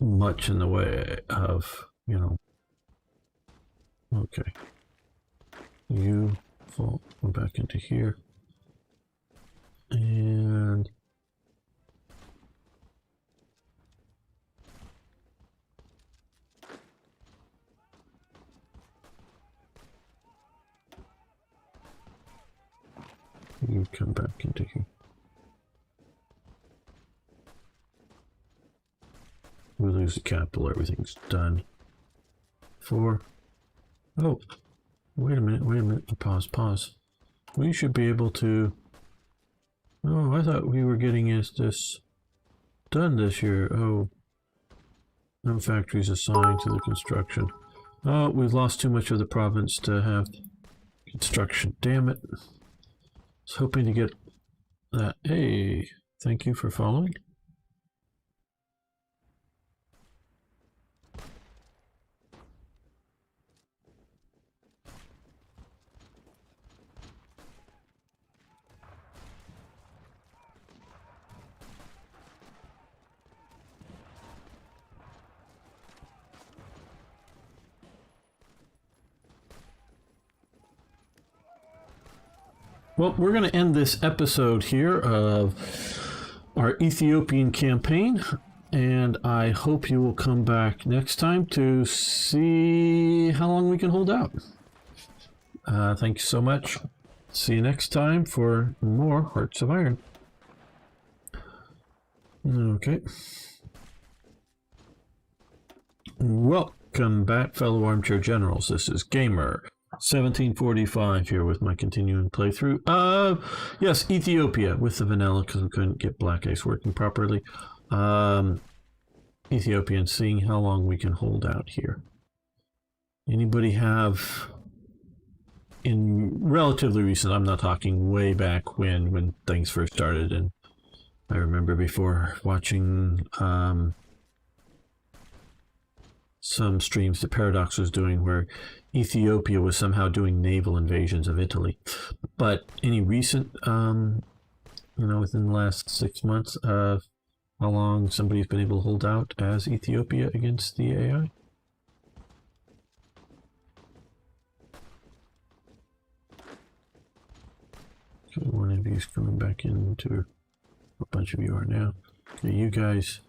much in the way of, you know. Okay, you fall back into here, and you come back into here. We lose the capital, everything's done. Oh, wait a minute, pause. We should be able to, oh, I thought we were getting this done this year. Oh, no factories assigned to the construction. Oh, we've lost too much of the province to have construction, damn it. I was hoping to get that. Hey, thank you for following. Well, we're going to end this episode here of our Ethiopian campaign, and I hope you will come back next time to see how long we can hold out. Thank you so much. See you next time for more Hearts of Iron. Okay. Welcome back, fellow armchair generals. This is Gamer 1745 here with my continuing playthrough. Yes, Ethiopia with the vanilla because we couldn't get Black Ice working properly. Ethiopia, and seeing how long we can hold out here. Anybody have, in relatively recent, I'm not talking way back when things first started, and I remember before watching some streams that Paradox was doing where Ethiopia was somehow doing naval invasions of Italy. But any recent, you know, within the last 6 months, how long somebody's been able to hold out as Ethiopia against the AI? Okay, one of you's coming back into, a bunch of you are now. Okay, you guys,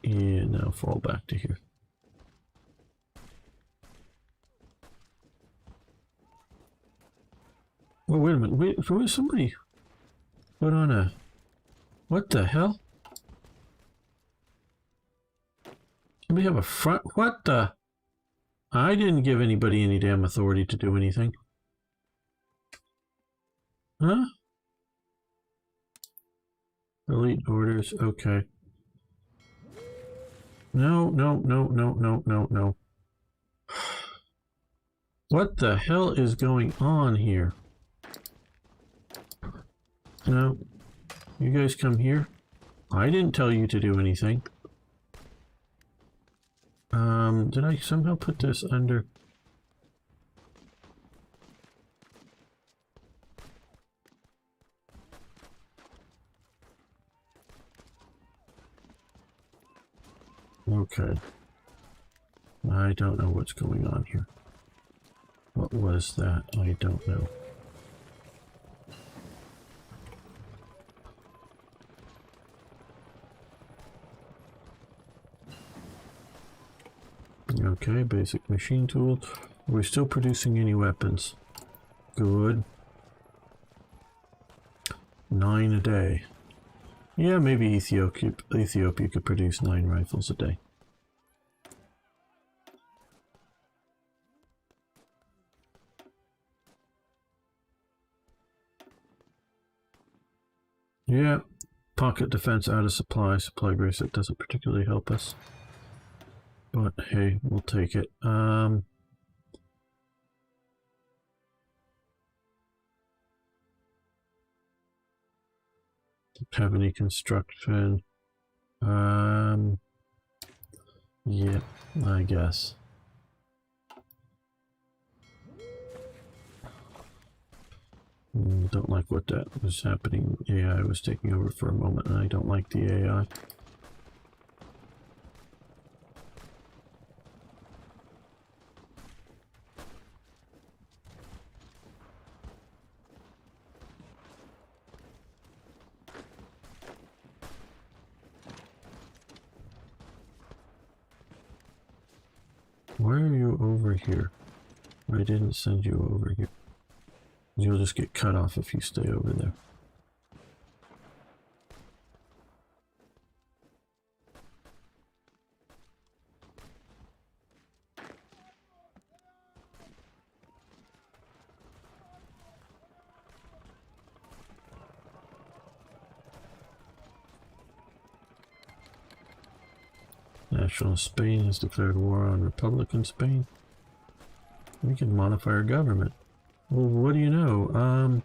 yeah, now fall back to here. Oh, wait a minute. Wait, so somebody put on a... What the hell? Somebody have a front... What the... I didn't give anybody any damn authority to do anything. Huh? Delete orders. Okay. No. What the hell is going on here? No, you guys come here. I didn't tell you to do anything. Did I somehow put this under? Okay. I don't know what's going on here. What was that? I don't know. Okay, basic machine tool. Are we still producing any weapons? Good. 9 a day. Yeah, maybe Ethiopia could produce 9 rifles a day. Yeah, pocket defense out of supply bracelet doesn't particularly help us. But hey, we'll take it. Don't have any construction. Yeah, I guess. Don't like what that was happening. AI was taking over for a moment, and I don't like the AI. Why are you over here? I didn't send you over here. You'll just get cut off if you stay over there. National Spain has declared war on Republican Spain. We can modify our government. Well, what do you know?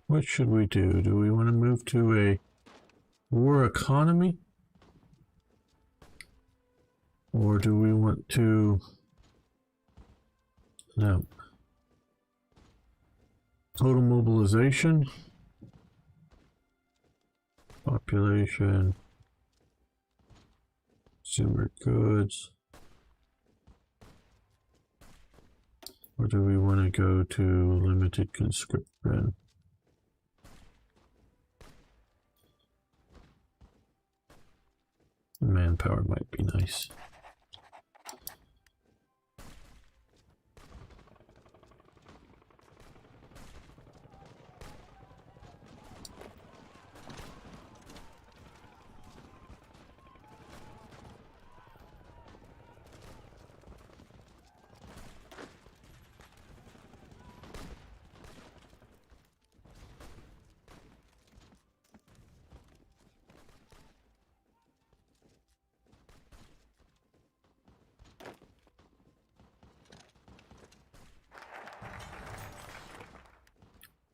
What should we do? Do we want to move to a war economy? Or do we want to... No. Total mobilization. Population. Consumer goods. Or do we want to go to limited conscription? Manpower might be nice.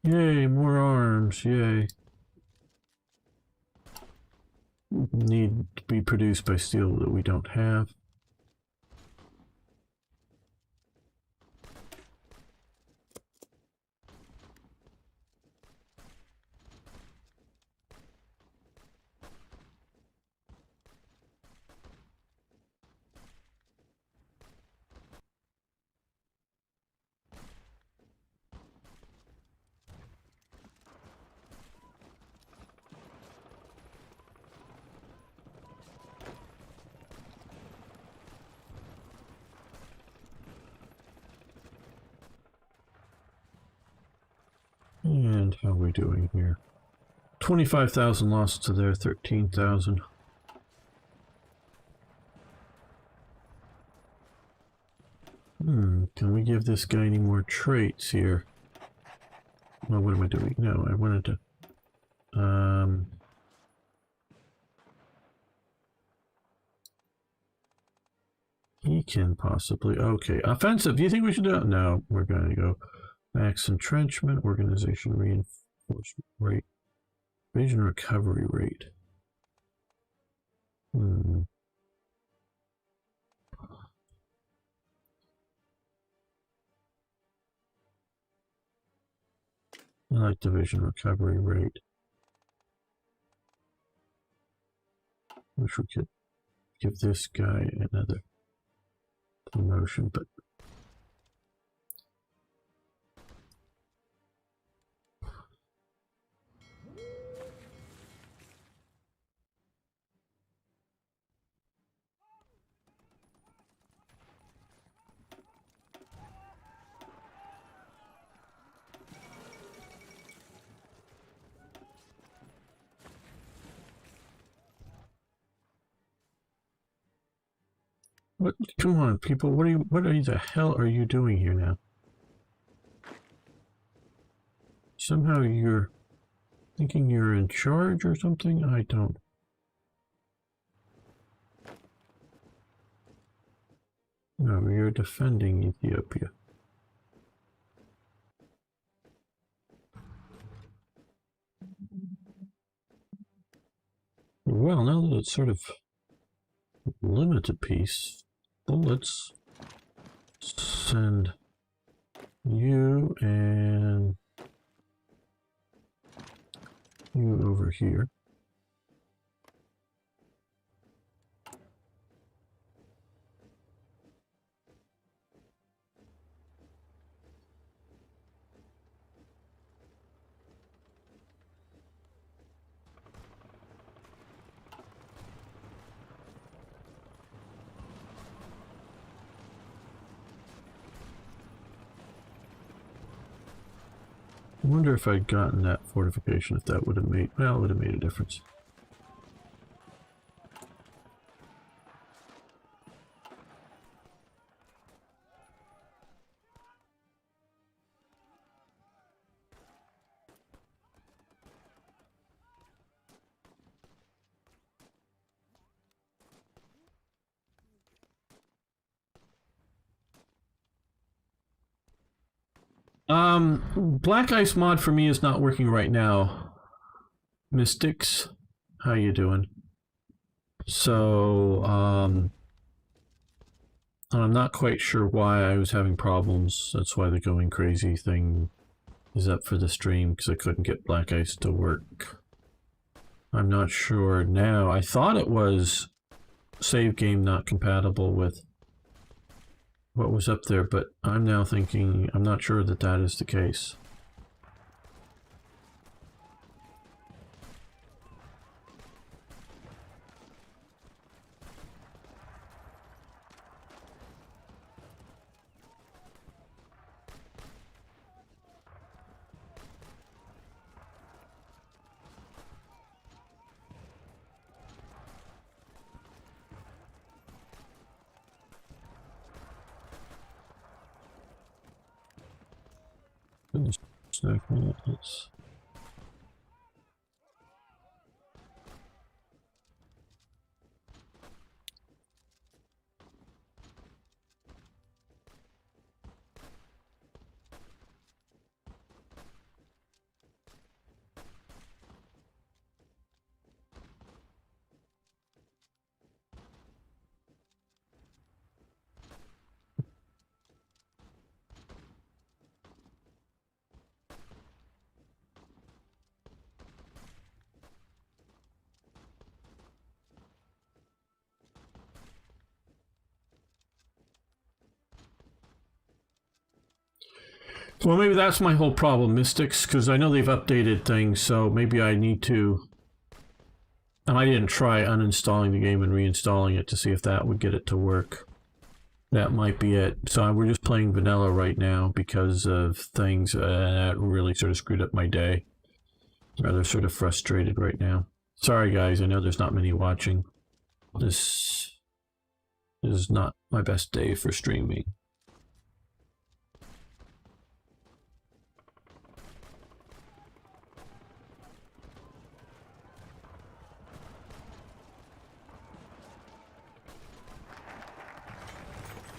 Yay, more arms, yay. Need to be produced by steel that we don't have. And how are we doing here? 25,000 lost to their 13,000. Can we give this guy any more traits here? Well, what am I doing? No, I wanted to... He can possibly... Okay, offensive. Do you think we should do it? No, we're going to go max entrenchment, organization reinforcement rate, vision recovery rate. I like division recovery rate. Wish we could give this guy another promotion, but what? Come on, people! What the hell are you doing here now? Somehow you're thinking you're in charge or something? I don't. No, you're defending Ethiopia. Well, now that it's sort of limited piece, let's send you and you over here. I wonder if I'd gotten that fortification, if that would have made, well, it would have made a difference. Black Ice mod for me is not working right now. Mystics, how you doing? So, I'm not quite sure why I was having problems. That's why the going crazy thing is up for the stream, because I couldn't get Black Ice to work. I'm not sure now. I thought it was save game not compatible with what was up there, but I'm now thinking, I'm not sure that that is the case. Snack minutes. Well, maybe that's my whole problem, Mystics, because I know they've updated things, so maybe I need to... And I didn't try uninstalling the game and reinstalling it to see if that would get it to work. That might be it. So we're just playing vanilla right now because of things that really sort of screwed up my day. Rather sort of frustrated right now. Sorry guys, I know there's not many watching. This is not my best day for streaming.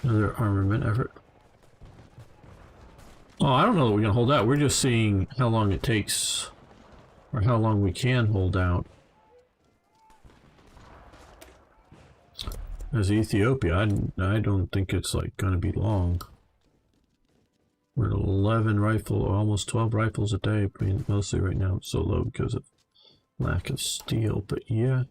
Another armament effort. Oh, I don't know that we can hold out. We're just seeing how long it takes, or how long we can hold out. As Ethiopia, I don't think it's like going to be long. We're at 11 rifle, almost 12 rifles a day. I mean, mostly right now it's so low because of lack of steel, but yeah.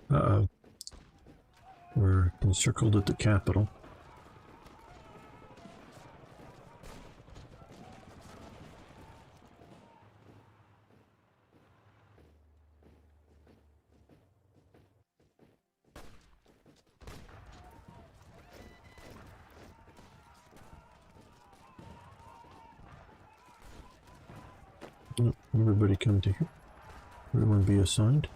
Uh-oh. We're encircled at the capital. Everybody come to here. Everyone be assigned.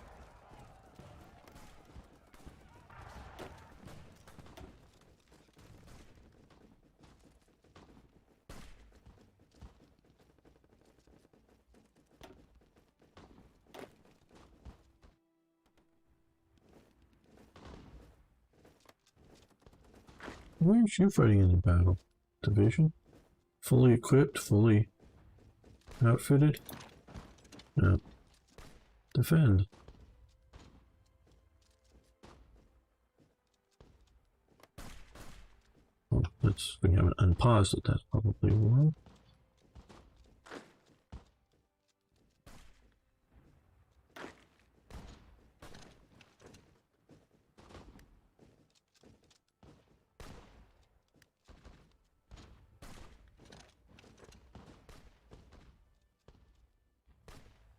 Why aren't you fighting in the battle? Division? Fully equipped, fully outfitted? No. Defend. Oh, we haven't unpaused it, that's probably wrong.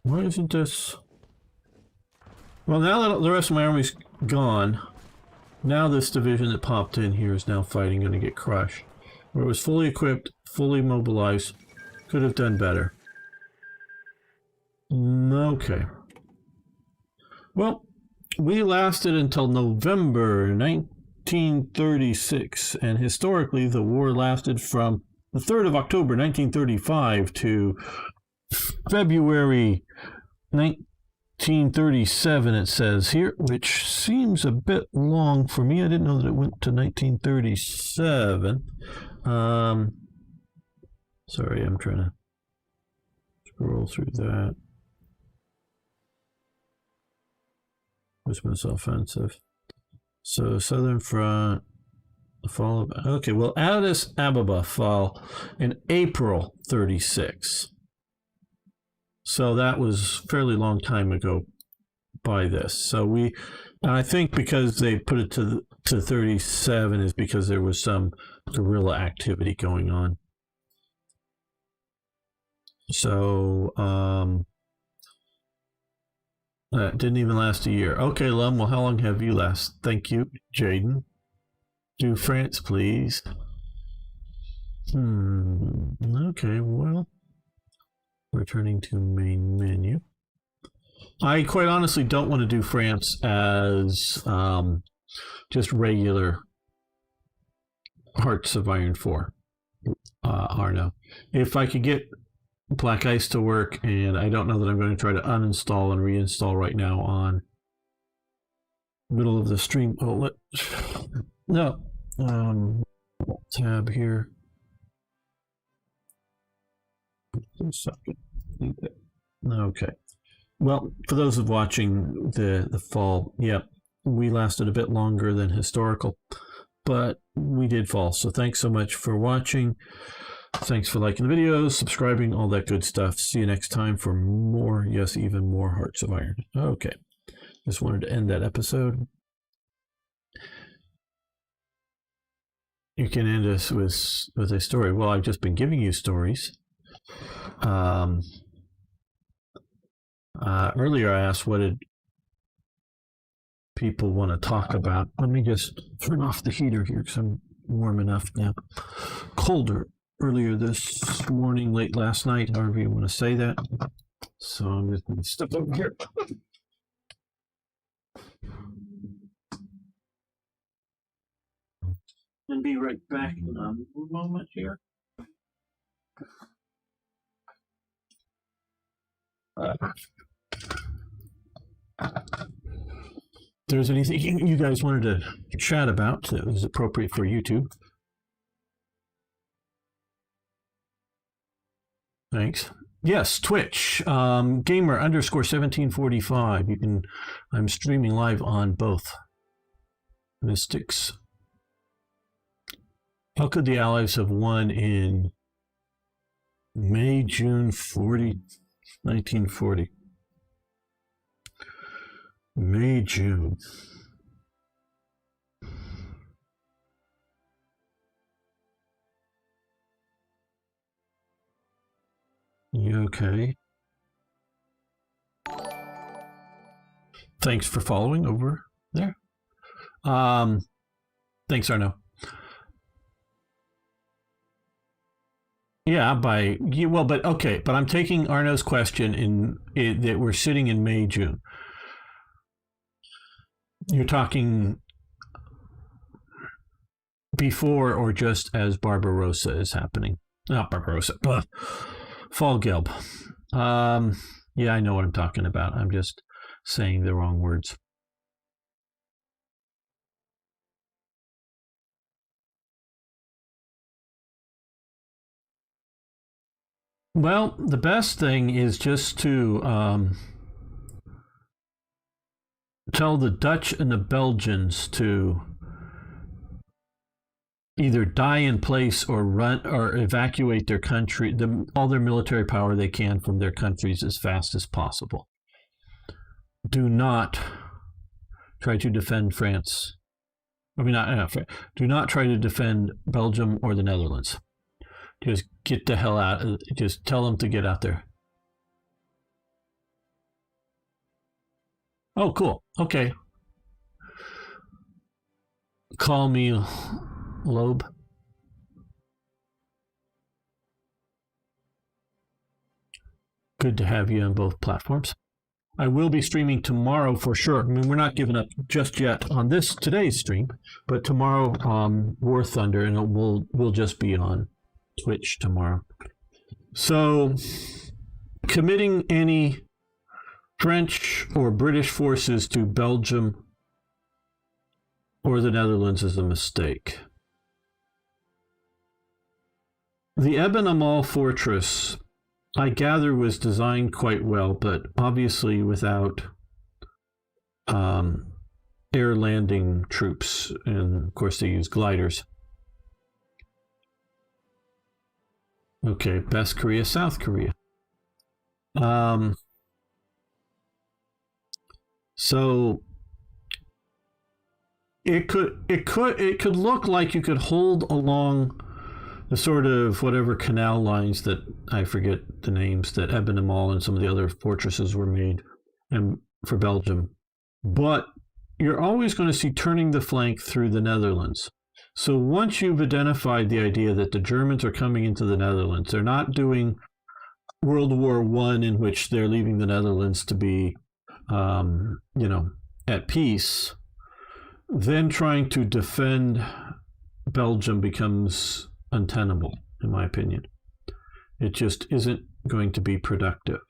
Why isn't this... Well, now that the rest of my army's gone, now this division that popped in here is now fighting, going to get crushed. Where it was fully equipped, fully mobilized, could have done better. Okay. Well, we lasted until November 1936, and historically the war lasted from the 3rd of October 1935 to February 1937, it says here, which seems a bit long for me. I didn't know that it went to 1937. Sorry, I'm trying to scroll through that. Christmas offensive. So Southern Front, the fall of... Okay, well, Addis Ababa fell in April 36. So that was a fairly long time ago by this. So and I think because they put it to 37 is because there was some guerrilla activity going on. So, that didn't even last a year. Okay, Lum, well, how long have you lasted? Thank you, Jaden. Do France, please. Okay, well. Returning to main menu. I quite honestly don't want to do France as just regular Hearts of Iron 4. Arno. If I could get Black Ice to work, and I don't know that I'm going to try to uninstall and reinstall right now on middle of the stream. Oh, no. Tab here. Okay. Well, for those of watching the fall, yeah, we lasted a bit longer than historical, but we did fall. So thanks so much for watching. Thanks for liking the videos, subscribing, all that good stuff. See you next time for more, yes, even more Hearts of Iron. Okay. Just wanted to end that episode. You can end us with a story. Well, I've just been giving you stories. Earlier I asked what did people want to talk about. Let me just turn off the heater here because I'm warm enough now. Colder earlier this morning, late last night, however you want to say that. So I'm just going to step over here. And be right back in a moment here. If there's anything you guys wanted to chat about that was appropriate for YouTube, thanks. Yes, Twitch, gamer_1745. I'm streaming live on both. Mystics. How could the Allies have won in May, June 1940? May, June. You okay? Thanks for following over there. Thanks, Arno. but okay, but I'm taking Arno's question that we're sitting in May, June. You're talking before or just as Barbarossa is happening? Not Barbarossa, but Fall Gelb. Yeah, I know what I'm talking about. I'm just saying the wrong words. Well, the best thing is just to tell the Dutch and the Belgians to either die in place or run or evacuate their country, all their military power they can from their countries as fast as possible. Do not try to defend France. I mean, do not try to defend Belgium or the Netherlands. Just get the hell out. Just tell them to get out there. Oh, cool. Okay. Call me Loeb. Good to have you on both platforms. I will be streaming tomorrow for sure. I mean, we're not giving up just yet on today's stream, but tomorrow War Thunder, and we'll just be on Twitch tomorrow. So, committing any French or British forces to Belgium or the Netherlands is a mistake. The Eben Amal fortress, I gather, was designed quite well, but obviously without air landing troops, and of course they use gliders. Okay, best Korea, South Korea. So it could look like you could hold along the sort of whatever canal lines that I forget the names that Eben Amal and some of the other fortresses were made, and for Belgium, but you're always going to see turning the flank through the Netherlands. So once you've identified the idea that the Germans are coming into the Netherlands, they're not doing World War I, in which they're leaving the Netherlands to be, at peace. Then trying to defend Belgium becomes untenable, in my opinion. It just isn't going to be productive.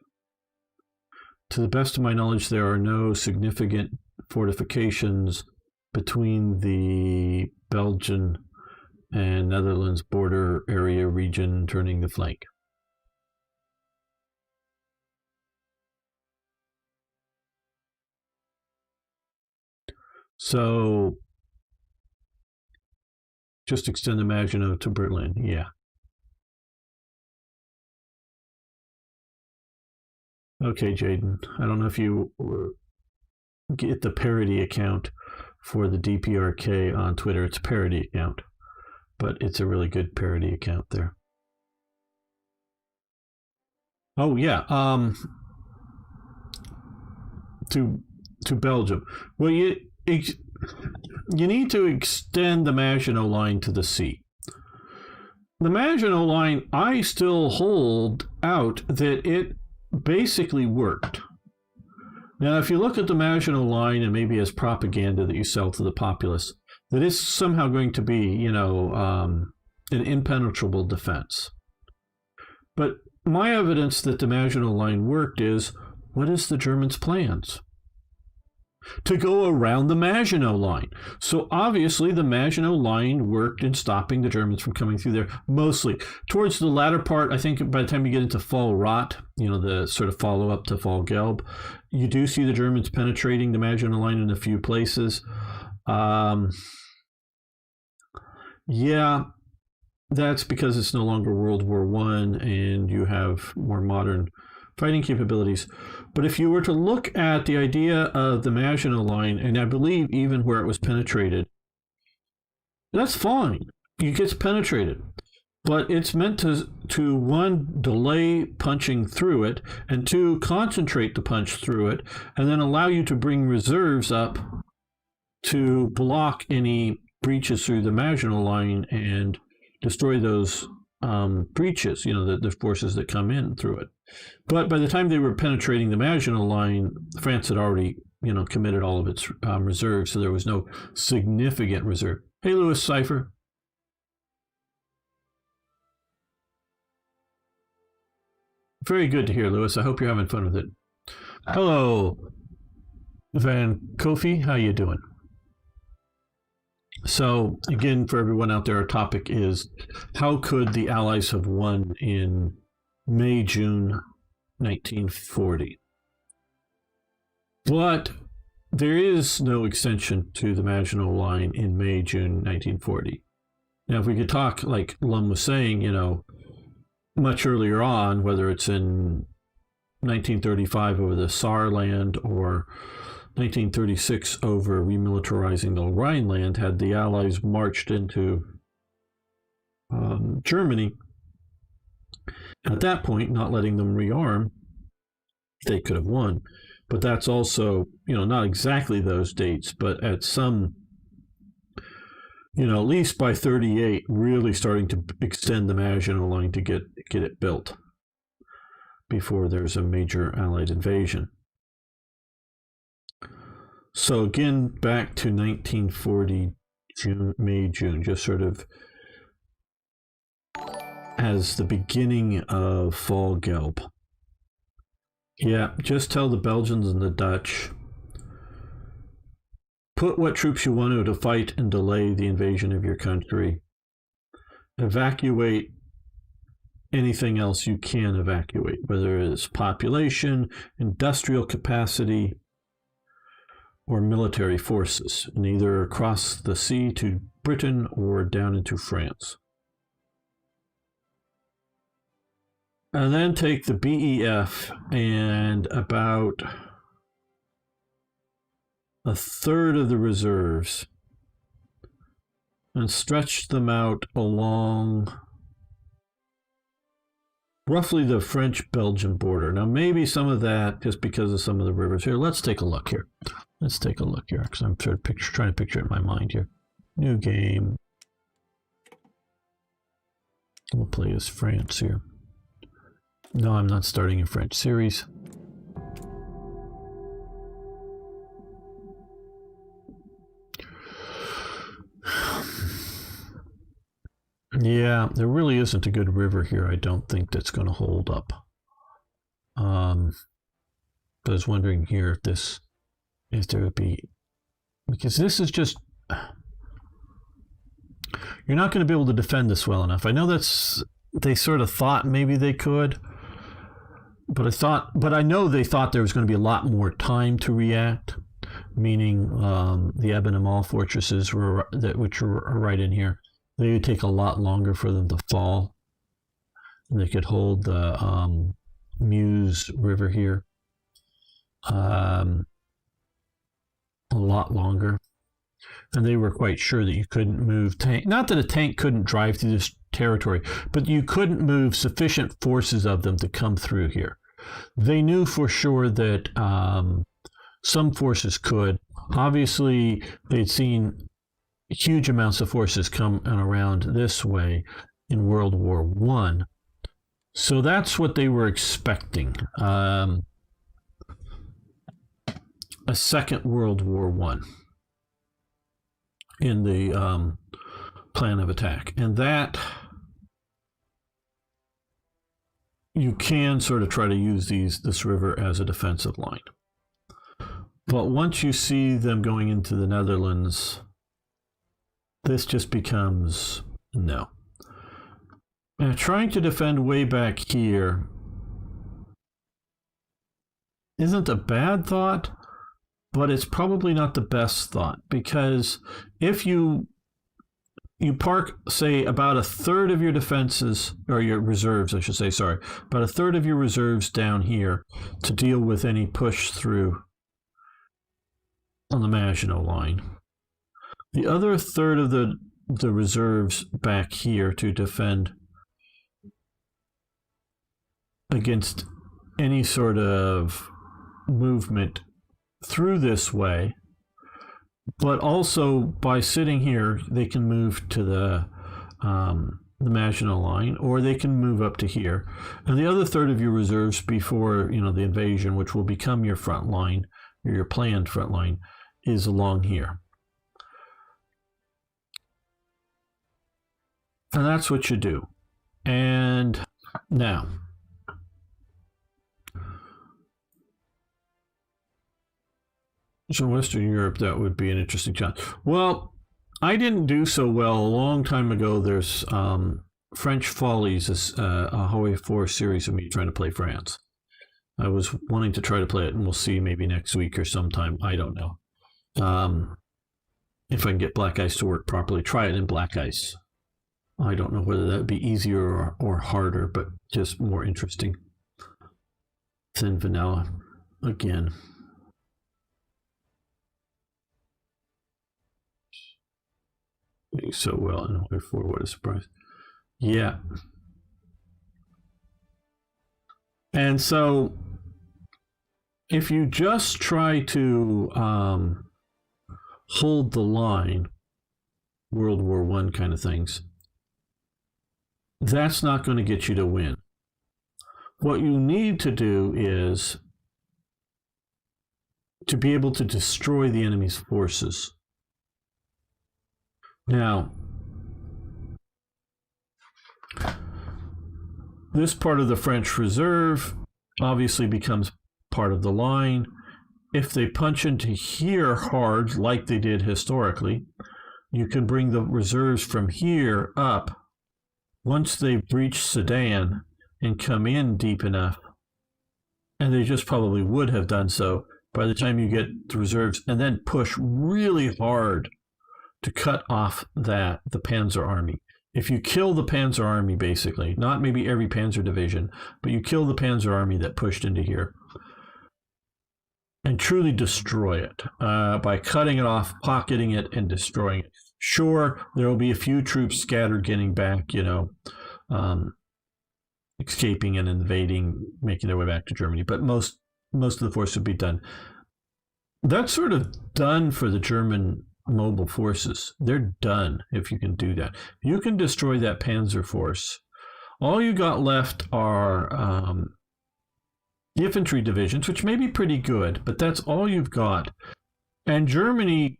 To the best of my knowledge, there are no significant fortifications between the Belgian and Netherlands border area region turning the flank. So just extend the Maginot to Berlin, yeah. Okay, Jaden, I don't know if you get the parody account for the DPRK on Twitter. It's a parody account, but it's a really good parody account there. Oh yeah, to Belgium. Well, you need to extend the Maginot Line to the sea. The Maginot Line, I still hold out that it basically worked. Now, if you look at the Maginot Line, and maybe as propaganda that you sell to the populace, that is somehow going to be, an impenetrable defense. But my evidence that the Maginot Line worked is, what is the Germans' plans? To go around the Maginot Line. So obviously the Maginot Line worked in stopping the Germans from coming through there, mostly. Towards the latter part, I think by the time you get into Fall Rot, the sort of follow-up to Fall Gelb, you do see the Germans penetrating the Maginot Line in a few places. Yeah, that's because it's no longer World War I and you have more modern fighting capabilities. But if you were to look at the idea of the Maginot Line, and I believe even where it was penetrated, that's fine. It gets penetrated. But it's meant to one, delay punching through it, and two, concentrate the punch through it, and then allow you to bring reserves up to block any breaches through the Maginot Line and destroy those breaches, the forces that come in through it. But by the time they were penetrating the Maginot Line, France had already, committed all of its reserves, so there was no significant reserve. Hey, Lewis Cipher. Very good to hear, Lewis. I hope you're having fun with it. Hello, Van Kofi. How you doing? So, again, for everyone out there, our topic is how could the Allies have won in May, June 1940? But there is no extension to the Maginot Line in May, June 1940. Now, if we could talk, like Lum was saying, much earlier on, whether it's in 1935 over the Saarland or 1936 over remilitarizing the Rhineland, had the Allies marched into Germany, at that point, not letting them rearm, they could have won. But that's also, not exactly those dates, but at some, at least by 38, really starting to extend the Maginot Line to get it built before there's a major Allied invasion. So again, back to 1940, May, June, just sort of as the beginning of Fall Gelb. Yeah, just tell the Belgians and the Dutch, put what troops you want to fight and delay the invasion of your country. Evacuate anything else you can evacuate, whether it's population, industrial capacity, or military forces, and either across the sea to Britain or down into France. And then take the BEF and about a third of the reserves and stretch them out along roughly the French-Belgian border. Now, maybe some of that just because of some of the rivers here. Let's take a look here. Let's take a look here, because I'm sort of trying to picture it in my mind here. New game. We'll play as France here. No, I'm not starting a French series. Yeah, there really isn't a good river here, I don't think, that's going to hold up. But I was wondering here if there would be, because this is just, you're not going to be able to defend this well enough. I know they sort of thought maybe they could, but I know they thought there was going to be a lot more time to react, meaning the Eben and Mall fortresses which are right in here. They would take a lot longer for them to fall. They could hold the Meuse River here a lot longer. And they were quite sure that you couldn't move tank. Not that a tank couldn't drive through this territory, but you couldn't move sufficient forces of them to come through here. They knew for sure that some forces could. Obviously, they'd seen huge amounts of forces come around this way in World War I. So that's what they were expecting. A second World War I in the plan of attack. And that you can sort of try to use this river as a defensive line. But once you see them going into the Netherlands, this just becomes no. And trying to defend way back here isn't a bad thought, but it's probably not the best thought, because if you park, say, about a third of your defenses, or your reserves, I should say, sorry, about a third of your reserves down here to deal with any push through on the Maginot Line. The other third of the reserves back here to defend against any sort of movement through this way, but also by sitting here, they can move to the the Maginot Line, or they can move up to here. And the other third of your reserves before, the invasion, which will become your front line, or your planned front line, is along here. And that's what you do. And now, so Western Europe, that would be an interesting challenge. Well, I didn't do so well a long time ago. There's French Follies, a Huawei 4 series of me trying to play France. I was wanting to try to play it, and we'll see maybe next week or sometime. I don't know. If I can get Black Ice to work properly, try it in Black Ice. I don't know whether that would be easier or harder, but just more interesting than vanilla again. Doing so well in Huawei 4, what a surprise. Yeah. And so if you just try to hold the line, World War I kind of things, that's not going to get you to win. What you need to do is to be able to destroy the enemy's forces. Now, this part of the French reserve obviously becomes part of the line. If they punch into here hard, like they did historically, you can bring the reserves from here up. Once they've reached Sedan and come in deep enough, and they just probably would have done so by the time you get the reserves, and then push really hard to cut off the Panzer Army. If you kill the Panzer Army, basically, not maybe every Panzer division, but you kill the Panzer Army that pushed into here, and truly destroy it by cutting it off, pocketing it, and destroying it. Sure, there will be a few troops scattered getting back, escaping and invading, making their way back to Germany, but most of the force would be done. That's sort of done for the German mobile forces. They're done if you can do that. If you can destroy that panzer force, all you got left are infantry divisions, which may be pretty good, but that's all you've got. And Germany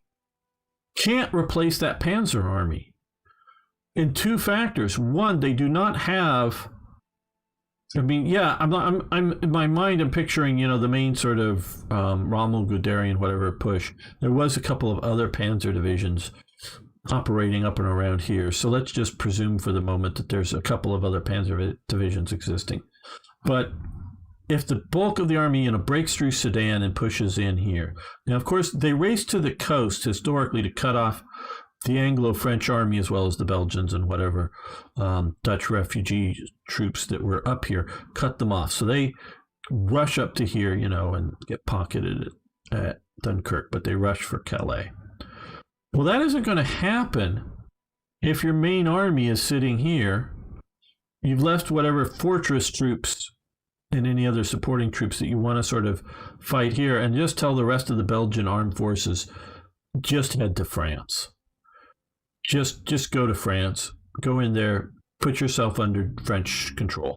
can't replace that panzer army in two factors. One, they do not have, I'm in my mind, I'm picturing, the main sort of Rommel, Guderian, whatever push. There was a couple of other panzer divisions operating up and around here. So let's just presume for the moment that there's a couple of other panzer divisions existing. But if the bulk of the army, breaks through Sedan and pushes in here. Now, of course, they raced to the coast historically to cut off the Anglo-French army as well as the Belgians and whatever Dutch refugee troops that were up here, cut them off. So they rush up to here, and get pocketed at Dunkirk, but they rush for Calais. Well, that isn't going to happen if your main army is sitting here. You've left whatever fortress troops and any other supporting troops that you want to sort of fight here, and just tell the rest of the Belgian armed forces, just head to France. Just go to France, go in there, put yourself under French control,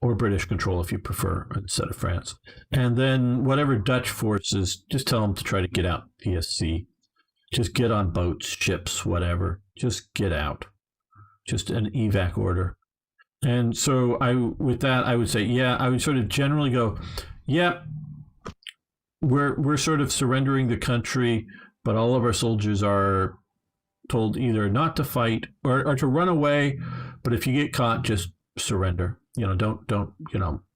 or British control if you prefer, instead of France. And then whatever Dutch forces, just tell them to try to get out via sea. Just get on boats, ships, whatever. Just get out. Just an evac order. And so I would say, I would sort of generally go, we're sort of surrendering the country, but all of our soldiers are told either not to fight or to run away. But if you get caught, just surrender. Don't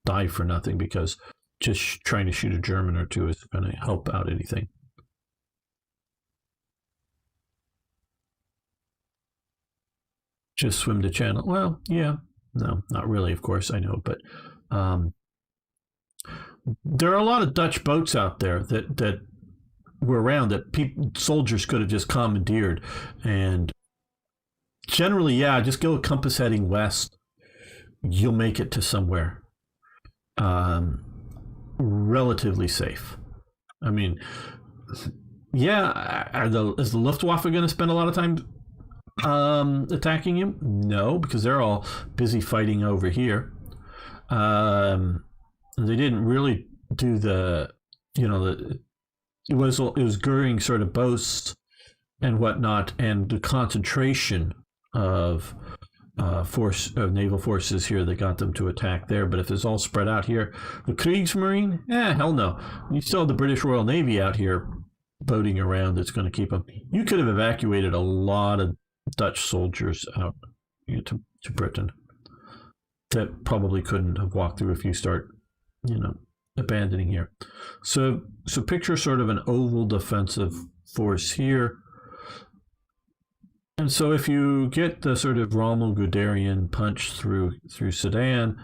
die for nothing, because just trying to shoot a German or two isn't going to help out anything. Just swim the channel. Well, yeah. No, not really, of course, I know, but there are a lot of Dutch boats out there that were around that soldiers could have just commandeered, and generally, just go compass heading west. You'll make it to somewhere relatively safe. I mean, is the Luftwaffe going to spend a lot of time attacking him? No, because they're all busy fighting over here. They didn't really do the, it was Goering sort of boasts and whatnot, and the concentration of naval forces here that got them to attack there. But if it's all spread out here, the Kriegsmarine, hell no. You still have the British Royal Navy out here boating around that's going to keep them. You could have evacuated a lot of Dutch soldiers out to Britain that probably couldn't have walked through if you start, abandoning here. So picture sort of an oval defensive force here. And so if you get the sort of Rommel-Guderian punch through Sedan,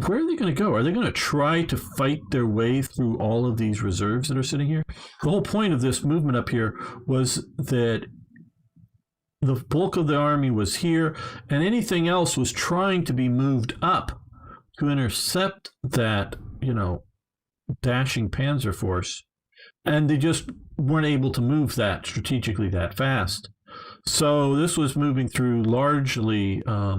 where are they going to go? Are they going to try to fight their way through all of these reserves that are sitting here? The whole point of this movement up here was that the bulk of the army was here, and anything else was trying to be moved up to intercept that, dashing panzer force. And they just weren't able to move that strategically that fast. So this was moving through largely, I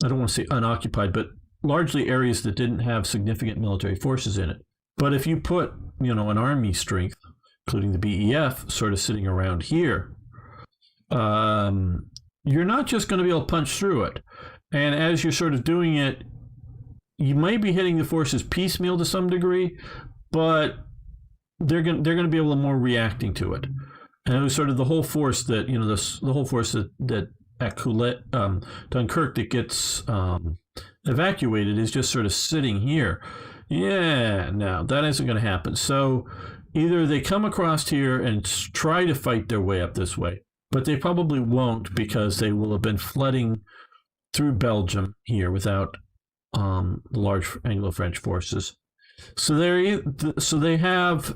don't want to say unoccupied, but largely areas that didn't have significant military forces in it. But if you put, an army strength, including the BEF, sort of sitting around here, you're not just going to be able to punch through it. And as you're sort of doing it, you might be hitting the forces piecemeal to some degree, but they're going to be able to more reacting to it. And it was sort of the whole force that, the whole force that at Dunkirk that gets evacuated is just sort of sitting here. Yeah, no, that isn't going to happen. So either they come across here and try to fight their way up this way, but they probably won't because they will have been flooding through Belgium here without the large Anglo-French forces. So they have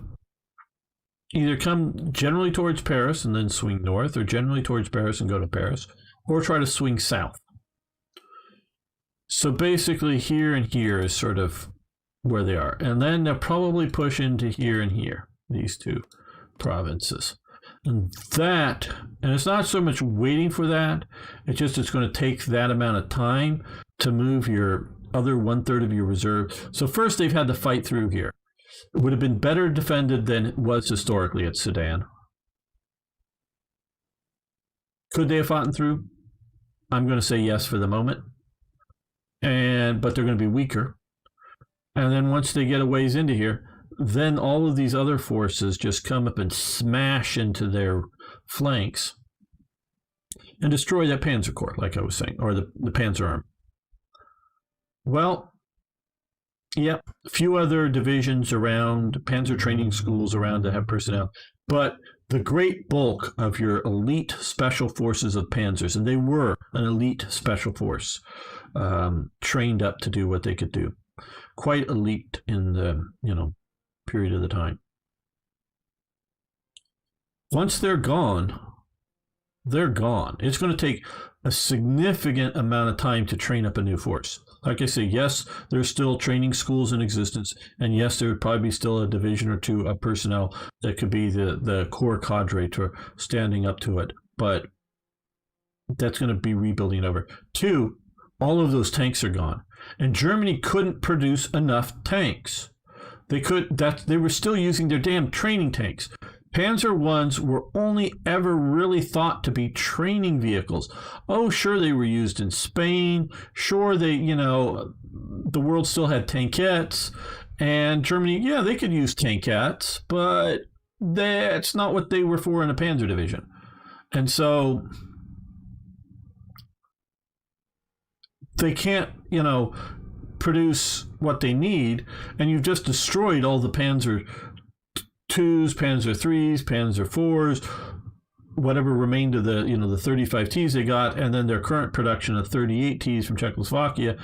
either come generally towards Paris and then swing north, or generally towards Paris and go to Paris, or try to swing south. So basically here and here is sort of where they are. And then they'll probably push into here and here, these two provinces. And it's not so much waiting for that, it's going to take that amount of time to move your other 1/3 of your reserve. So first they've had to fight through here. It would have been better defended than it was historically at Sedan. Could they have fought through? I'm going to say yes for the moment. But they're going to be weaker. And then once they get a ways into here, then all of these other forces just come up and smash into their flanks and destroy that Panzer Corps, like I was saying, or the Panzer Army. Well, yep, a few other divisions around, Panzer training schools around that have personnel, but the great bulk of your elite special forces of panzers, and they were an elite special force, trained up to do what they could do. Quite elite in the, period of the time. Once they're gone, they're gone. It's going to take a significant amount of time to train up a new force. Like I say, yes, there's still training schools in existence, and yes, there would probably be still a division or two of personnel that could be the core cadre to standing up to it, but that's going to be rebuilding it over. 2, all of those tanks are gone, and Germany couldn't produce enough tanks. They were still using their damn training tanks. Panzer Is were only ever really thought to be training vehicles. Oh, sure, they were used in Spain. Sure, the world still had tankettes. And Germany, yeah, they could use tankettes, but that's not what they were for in a panzer division. And so they can't, produce what they need, and you've just destroyed all the Panzer IIs, Panzer IIIs, Panzer IVs, whatever remained of the, the 35 Ts they got, and then their current production of 38 Ts from Czechoslovakia.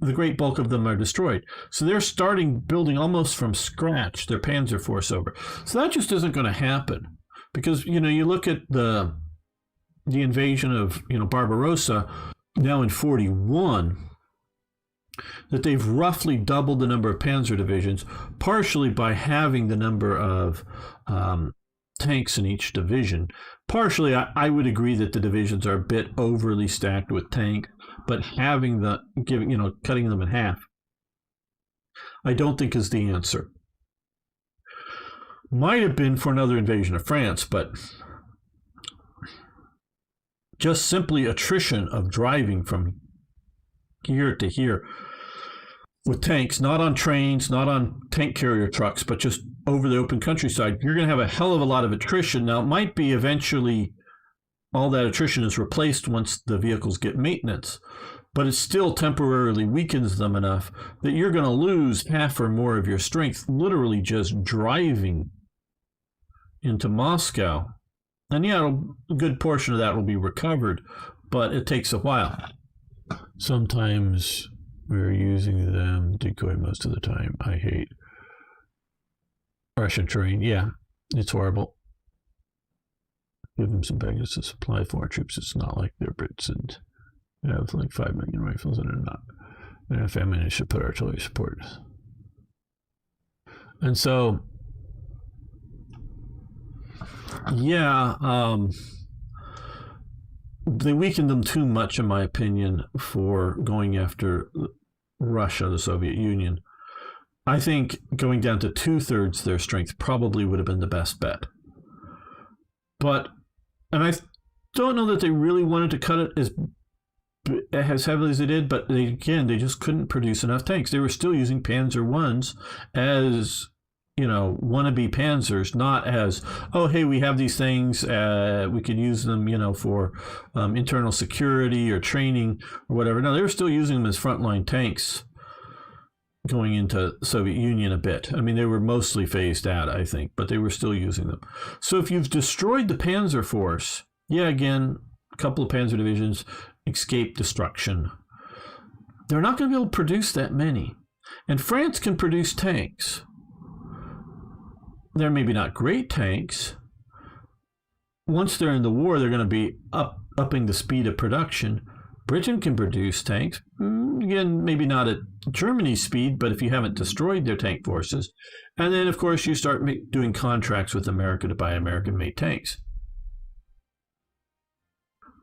The great bulk of them are destroyed. So they're starting building almost from scratch their Panzer force over. So that just isn't going to happen, because, you look at the invasion of, Barbarossa now in 41, that they've roughly doubled the number of panzer divisions, partially by having the number of tanks in each division. Partially, I would agree that the divisions are a bit overly stacked with tanks, but cutting them in half, I don't think is the answer. Might have been for another invasion of France, but just simply attrition of driving from here to here with tanks, not on trains, not on tank carrier trucks, but just over the open countryside, you're going to have a hell of a lot of attrition. Now, it might be eventually all that attrition is replaced once the vehicles get maintenance, but it still temporarily weakens them enough that you're going to lose half or more of your strength literally just driving into Moscow. And yeah, a good portion of that will be recovered, but it takes a while. Sometimes we're using them decoy most of the time. I hate Russian terrain. Yeah, it's horrible. Give them some baggage to supply for our troops. It's not like they're Brits and have like 5 million rifles and they're not. They have ammunition to put artillery support. And so, yeah, they weakened them too much, in my opinion, for going after Russia, the Soviet Union. I think going down to 2/3 their strength probably would have been the best bet. But, and I don't know that they really wanted to cut it as heavily as they did, but they just couldn't produce enough tanks. They were still using Panzer Is as, wannabe Panzers, not as, oh, hey, we have these things, we could use them, for internal security or training or whatever. No, they were still using them as frontline tanks going into Soviet Union a bit. I mean, they were mostly phased out, I think, but they were still using them. So if you've destroyed the Panzer Force, again, a couple of Panzer divisions, escape destruction. They're not going to be able to produce that many. And France can produce tanks. They're maybe not great tanks. Once they're in the war, they're going to be upping the speed of production. Britain can produce tanks. Again, maybe not at Germany's speed, but if you haven't destroyed their tank forces. And then, of course, you start doing contracts with America to buy American-made tanks.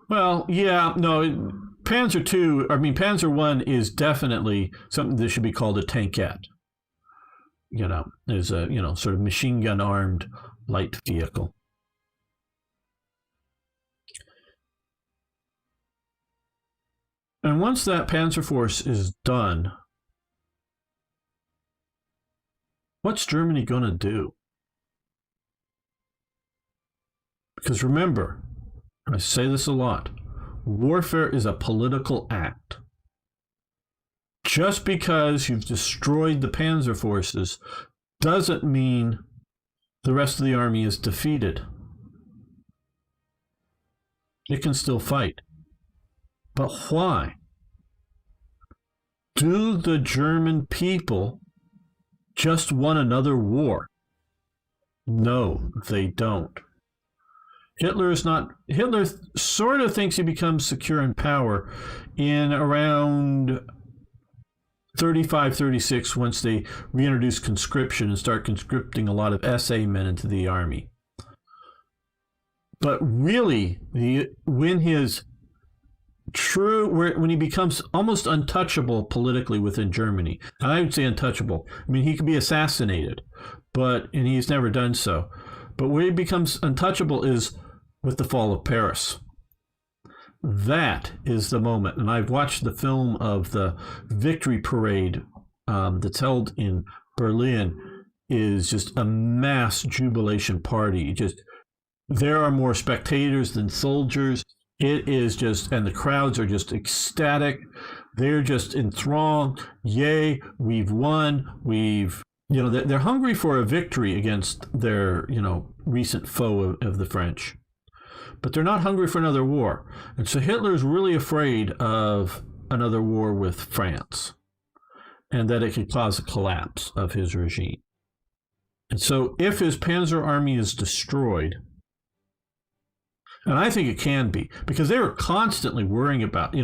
Well, yeah, no, Panzer I is definitely something that should be called a tankette. Is a, sort of machine gun armed light vehicle. And once that Panzer Force is done, what's Germany going to do? Because remember, I say this a lot, warfare is a political act. Just because you've destroyed the Panzer forces doesn't mean the rest of the army is defeated. It can still fight. But why? Do the German people just want another war? No, they don't. Hitler sort of thinks he becomes secure in power in around 35, 36, once they reintroduce conscription and start conscripting a lot of SA men into the army. But really, when he becomes almost untouchable politically within Germany, and I would say untouchable, I mean, he could be assassinated, and he's never done so. But where he becomes untouchable is with the fall of Paris. That is the moment. And I've watched the film of the victory parade that's held in Berlin. Is just a mass jubilation party. There are more spectators than soldiers. It is just, and the crowds are just ecstatic. They're just enthralled. Yay, we've won. They're hungry for a victory against their, recent foe of the French. But they're not hungry for another war. And so Hitler's really afraid of another war with France and that it could cause a collapse of his regime. And so if his Panzer army is destroyed, and I think it can be, because they were constantly worrying about,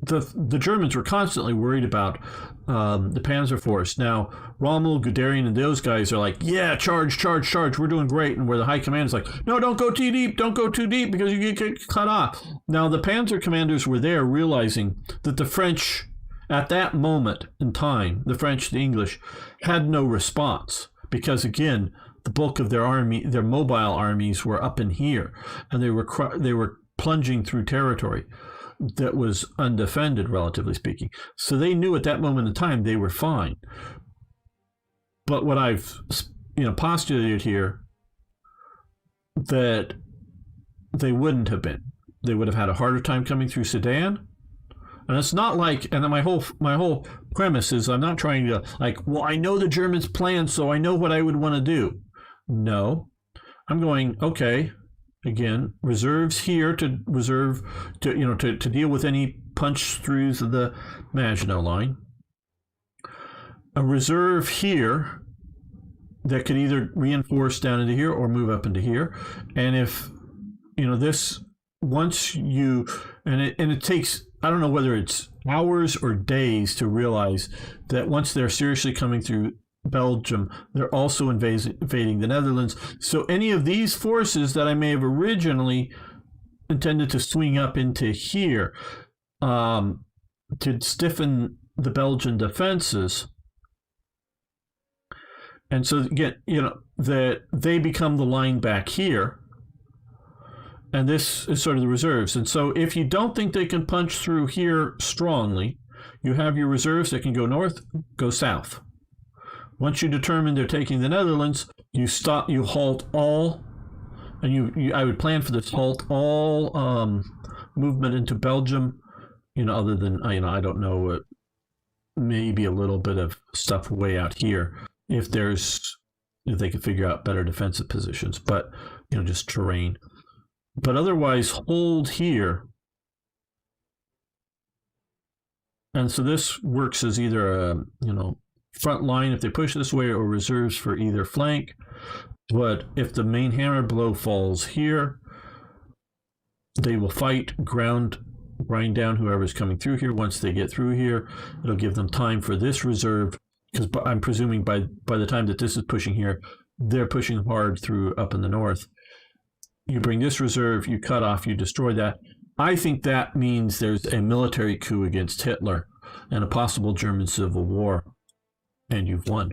the Germans were constantly worried about the Panzer Force. Now, Rommel, Guderian, and those guys are like, yeah, charge, charge, charge, we're doing great. And where the high command is like, no, don't go too deep, don't go too deep because you get cut off. Now, the Panzer commanders were there realizing that the French, at that moment in time, the French, the English, had no response because, again, the bulk of their army, their mobile armies were up in here, and they were plunging through territory that was undefended, relatively speaking. So they knew at that moment in time they were fine. But what I've postulated here, that they wouldn't have been. They would have had a harder time coming through Sedan. And it's not like, and then my whole premise is I'm not trying to well, I know the Germans' plan, so I know what I would want to do. No, I'm going, okay, again, reserves here to deal with any punch throughs of the Maginot Line. A reserve here that could either reinforce down into here or move up into here. And if, this, once you, and it takes, I don't know whether it's hours or days to realize that once they're seriously coming through Belgium, they're also invading the Netherlands. So any of these forces that I may have originally intended to swing up into here to stiffen the Belgian defenses, and so again, that they become the line back here, and this is sort of the reserves. And so if you don't think they can punch through here strongly, you have your reserves that can go north, go south. Once you determine they're taking the Netherlands, you halt all, and I would plan for this, halt all movement into Belgium, other than, I don't know, maybe a little bit of stuff way out here if they could figure out better defensive positions, but, just terrain. But otherwise, hold here. And so this works as either a, front line if they push this way, or reserves for either flank. But if the main hammer blow falls here, they will fight, grind down whoever's coming through here. Once they get through here, it'll give them time for this reserve, because I'm presuming by the time that this is pushing here, they're pushing hard through up in the north. You bring this reserve, you cut off, you destroy that. I think that means there's a military coup against Hitler and a possible German civil war. And you've won.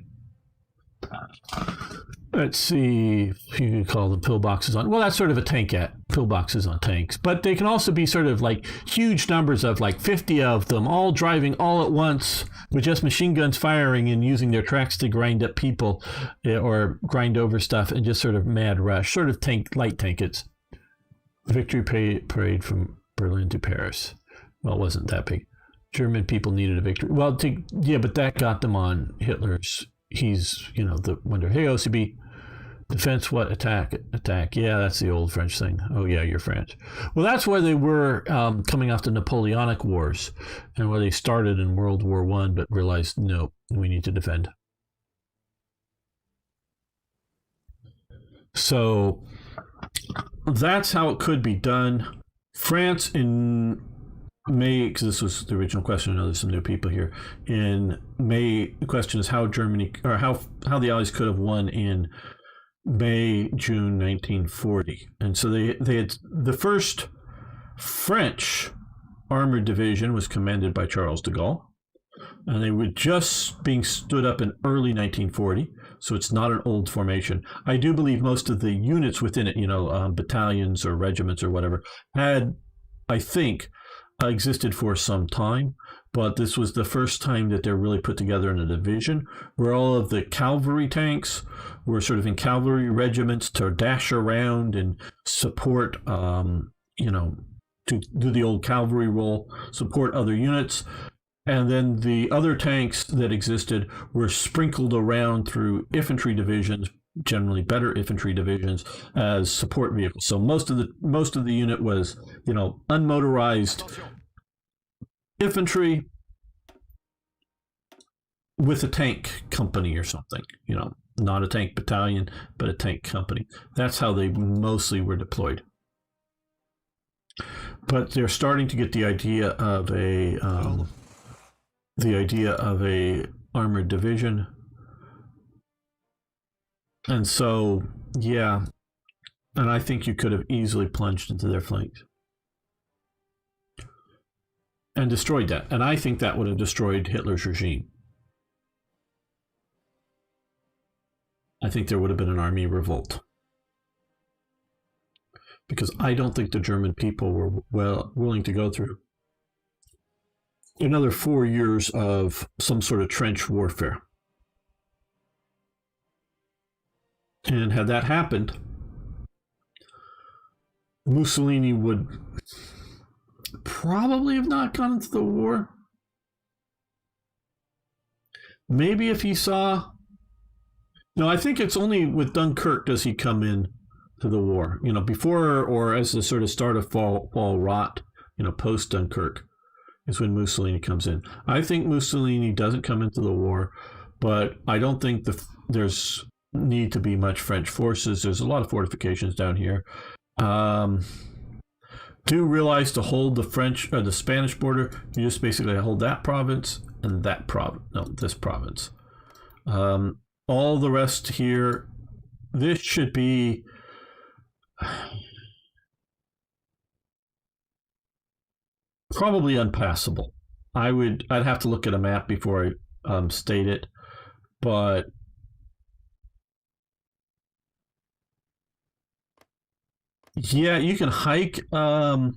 Let's see if you can call the pillboxes on. Well, that's sort of a tankette, pillboxes on tanks. But they can also be sort of like huge numbers of 50 of them, all driving all at once with just machine guns firing and using their tracks to grind up people or grind over stuff, and just sort of mad rush, sort of light tankets. Victory parade from Berlin to Paris. Well, it wasn't that big. German people needed a victory. Well, but that got them on Hitler's. He's, the wonder. Hey, OCB, defense, what? Attack. Yeah, that's the old French thing. Oh, yeah, you're French. Well, that's where they were coming off the Napoleonic Wars, and where they started in World War I, but realized, no, we need to defend. So that's how it could be done. France in May, because this was the original question. I know there's some new people here. In May, the question is how Germany, or how the Allies could have won in May, June 1940. And so they had the first French armored division was commanded by Charles de Gaulle, and they were just being stood up in early 1940. So it's not an old formation. I do believe most of the units within it, battalions or regiments or whatever, had, I think, existed for some time, but this was the first time that they're really put together in a division, where all of the cavalry tanks were sort of in cavalry regiments to dash around and support, to do the old cavalry role, support other units. And then the other tanks that existed were sprinkled around through infantry divisions, generally better infantry divisions, as support vehicles. So most of the unit was, unmotorized infantry with a tank company or something, not a tank battalion, but a tank company. That's how they mostly were deployed. but they're starting to get the idea of a armored division, and so yeah, and I think you could have easily plunged into their flanks and destroyed that, and I think that would have destroyed Hitler's regime. I think there would have been an army revolt, because I don't think the German people were willing to go through another 4 years of some sort of trench warfare. And had that happened, Mussolini would probably have not gone into the war. Maybe if he saw... No, I think it's only with Dunkirk does he come in to the war. You know, before or as the sort of start of fall rot, you know, post Dunkirk is when Mussolini comes in. I think Mussolini doesn't come into the war, but I don't think there's need to be much French forces. There's a lot of fortifications down here. Do realize to hold the French or the Spanish border, you just basically hold that province and that province. No, this province. All the rest here, this should be probably unpassable. I'd have to look at a map before I state it, but yeah, you can hike a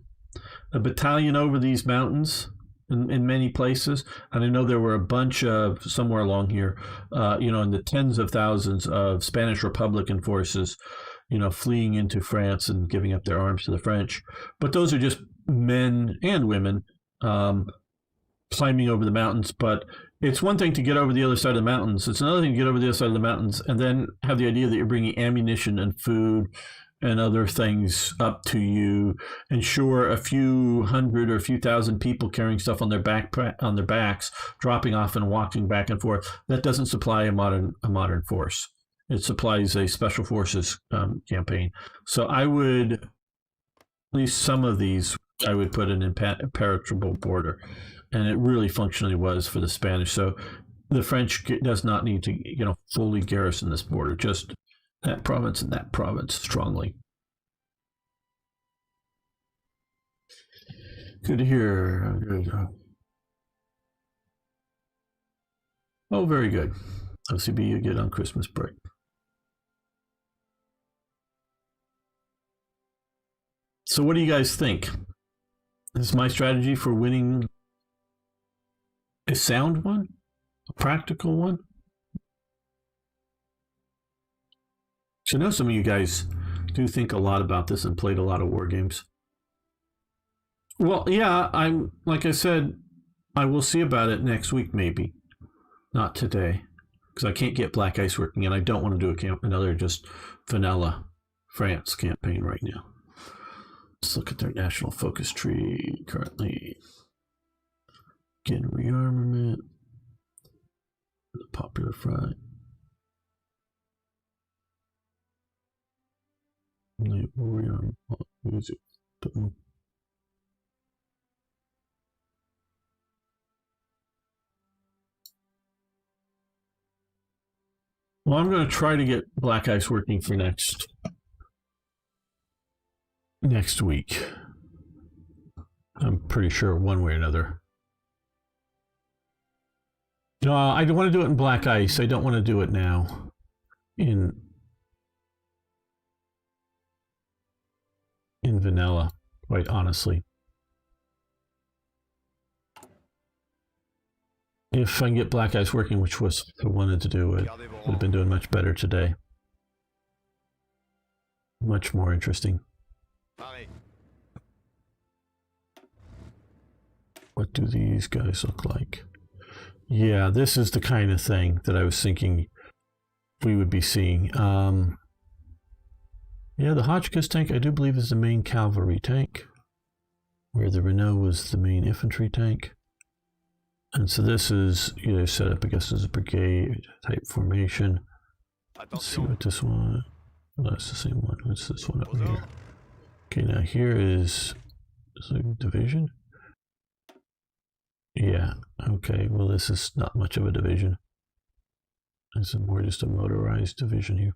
battalion over these mountains in many places, and I know there were a bunch of somewhere along here, in the tens of thousands of Spanish Republican forces, fleeing into France and giving up their arms to the French. But those are just men and women climbing over the mountains. But it's one thing to get over the other side of the mountains. It's another thing to get over the other side of the mountains and then have the idea that you're bringing ammunition and food and other things up to you. And sure, a few hundred or a few thousand people carrying stuff on their backs, dropping off and walking back and forth, that doesn't supply a modern force. It supplies a special forces campaign. So I would, at least some of these, I would put an impenetrable border. And it really functionally was for the Spanish. So the French does not need to, fully garrison this border, just that province and that province strongly. Good to hear. Good. Oh, very good. OCB, you get on Christmas break. So what do you guys think? Is my strategy for winning a sound one? A practical one? So I know some of you guys do think a lot about this and played a lot of war games. Well, yeah, like I said, I will see about it next week, maybe. Not today, because I can't get Black Ice working, and I don't want to do another just vanilla France campaign right now. Let's look at their national focus tree currently. Again, rearmament. The Popular Front. Music. Well, I'm going to try to get Black Ice working for next week. I'm pretty sure one way or another. No, I don't want to do it in Black Ice. I don't want to do it now in vanilla, quite honestly. If I can get Black Ice working, which was what I wanted to do, it would have been doing much better today. Much more interesting. What do these guys look like? Yeah, this is the kind of thing that I was thinking we would be seeing. Yeah, the Hotchkiss tank, I do believe, is the main cavalry tank, where the Renault was the main infantry tank. And so this is either set up, I guess, as a brigade type formation. Let's see what this one. Oh, that's the same one. What's this one up here? Okay, now here is Is it division? Yeah, okay. Well, this is not much of a division. This is more just a motorized division here.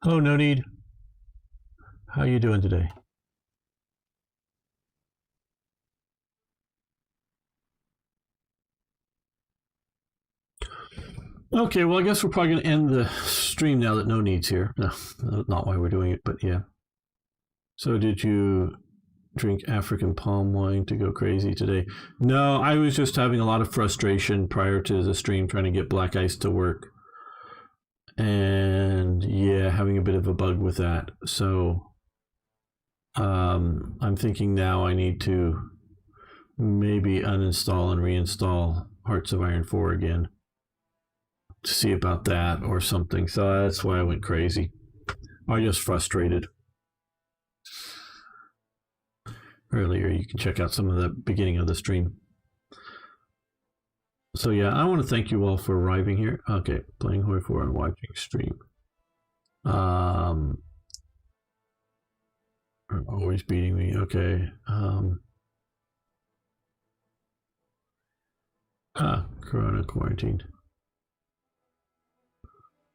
Hello, No Need. How you doing today? Okay, well, I guess we're probably going to end the stream now that No Need's here. No, not why we're doing it, but yeah. So did you drink African palm wine to go crazy today? No, I was just having a lot of frustration prior to the stream trying to get Black Ice to work. And yeah, having a bit of a bug with that. So I'm thinking now I need to maybe uninstall and reinstall Hearts of Iron 4 again to see about that or something. So that's why I went crazy. I was just frustrated. Earlier, you can check out some of the beginning of the stream. So yeah, I want to thank you all for arriving here. Okay, playing Hoi 4 and watching stream. Always beating me. Okay. Corona quarantine.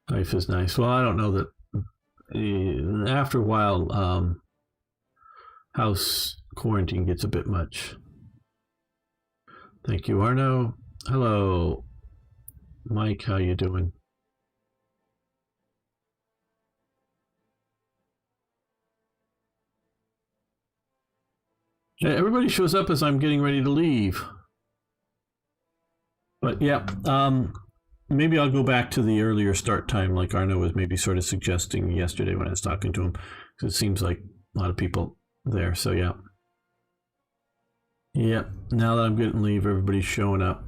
Life is nice. Well, I don't know that after a while, house quarantine gets a bit much. Thank you, Arno. Hello, Mike. How you doing? Yeah, everybody shows up as I'm getting ready to leave. But yeah, maybe I'll go back to the earlier start time, like Arno was maybe sort of suggesting yesterday when I was talking to him, because it seems like a lot of people there. So yeah. Yeah, now that I'm getting leave, everybody's showing up.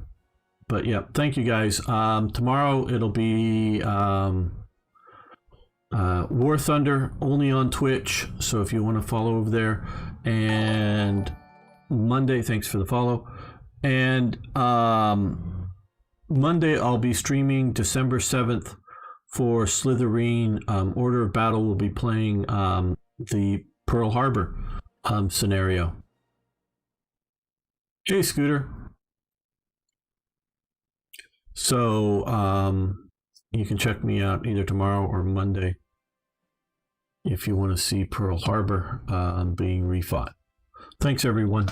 But yeah, thank you guys. Tomorrow it'll be War Thunder only on Twitch. So if you want to follow over there, and Monday, thanks for the follow. And Monday I'll be streaming December 7th for Slitherine. Order of Battle will be playing the Pearl Harbor scenario. Hey, Scooter. So you can check me out either tomorrow or Monday if you want to see Pearl Harbor being refought. Thanks, everyone.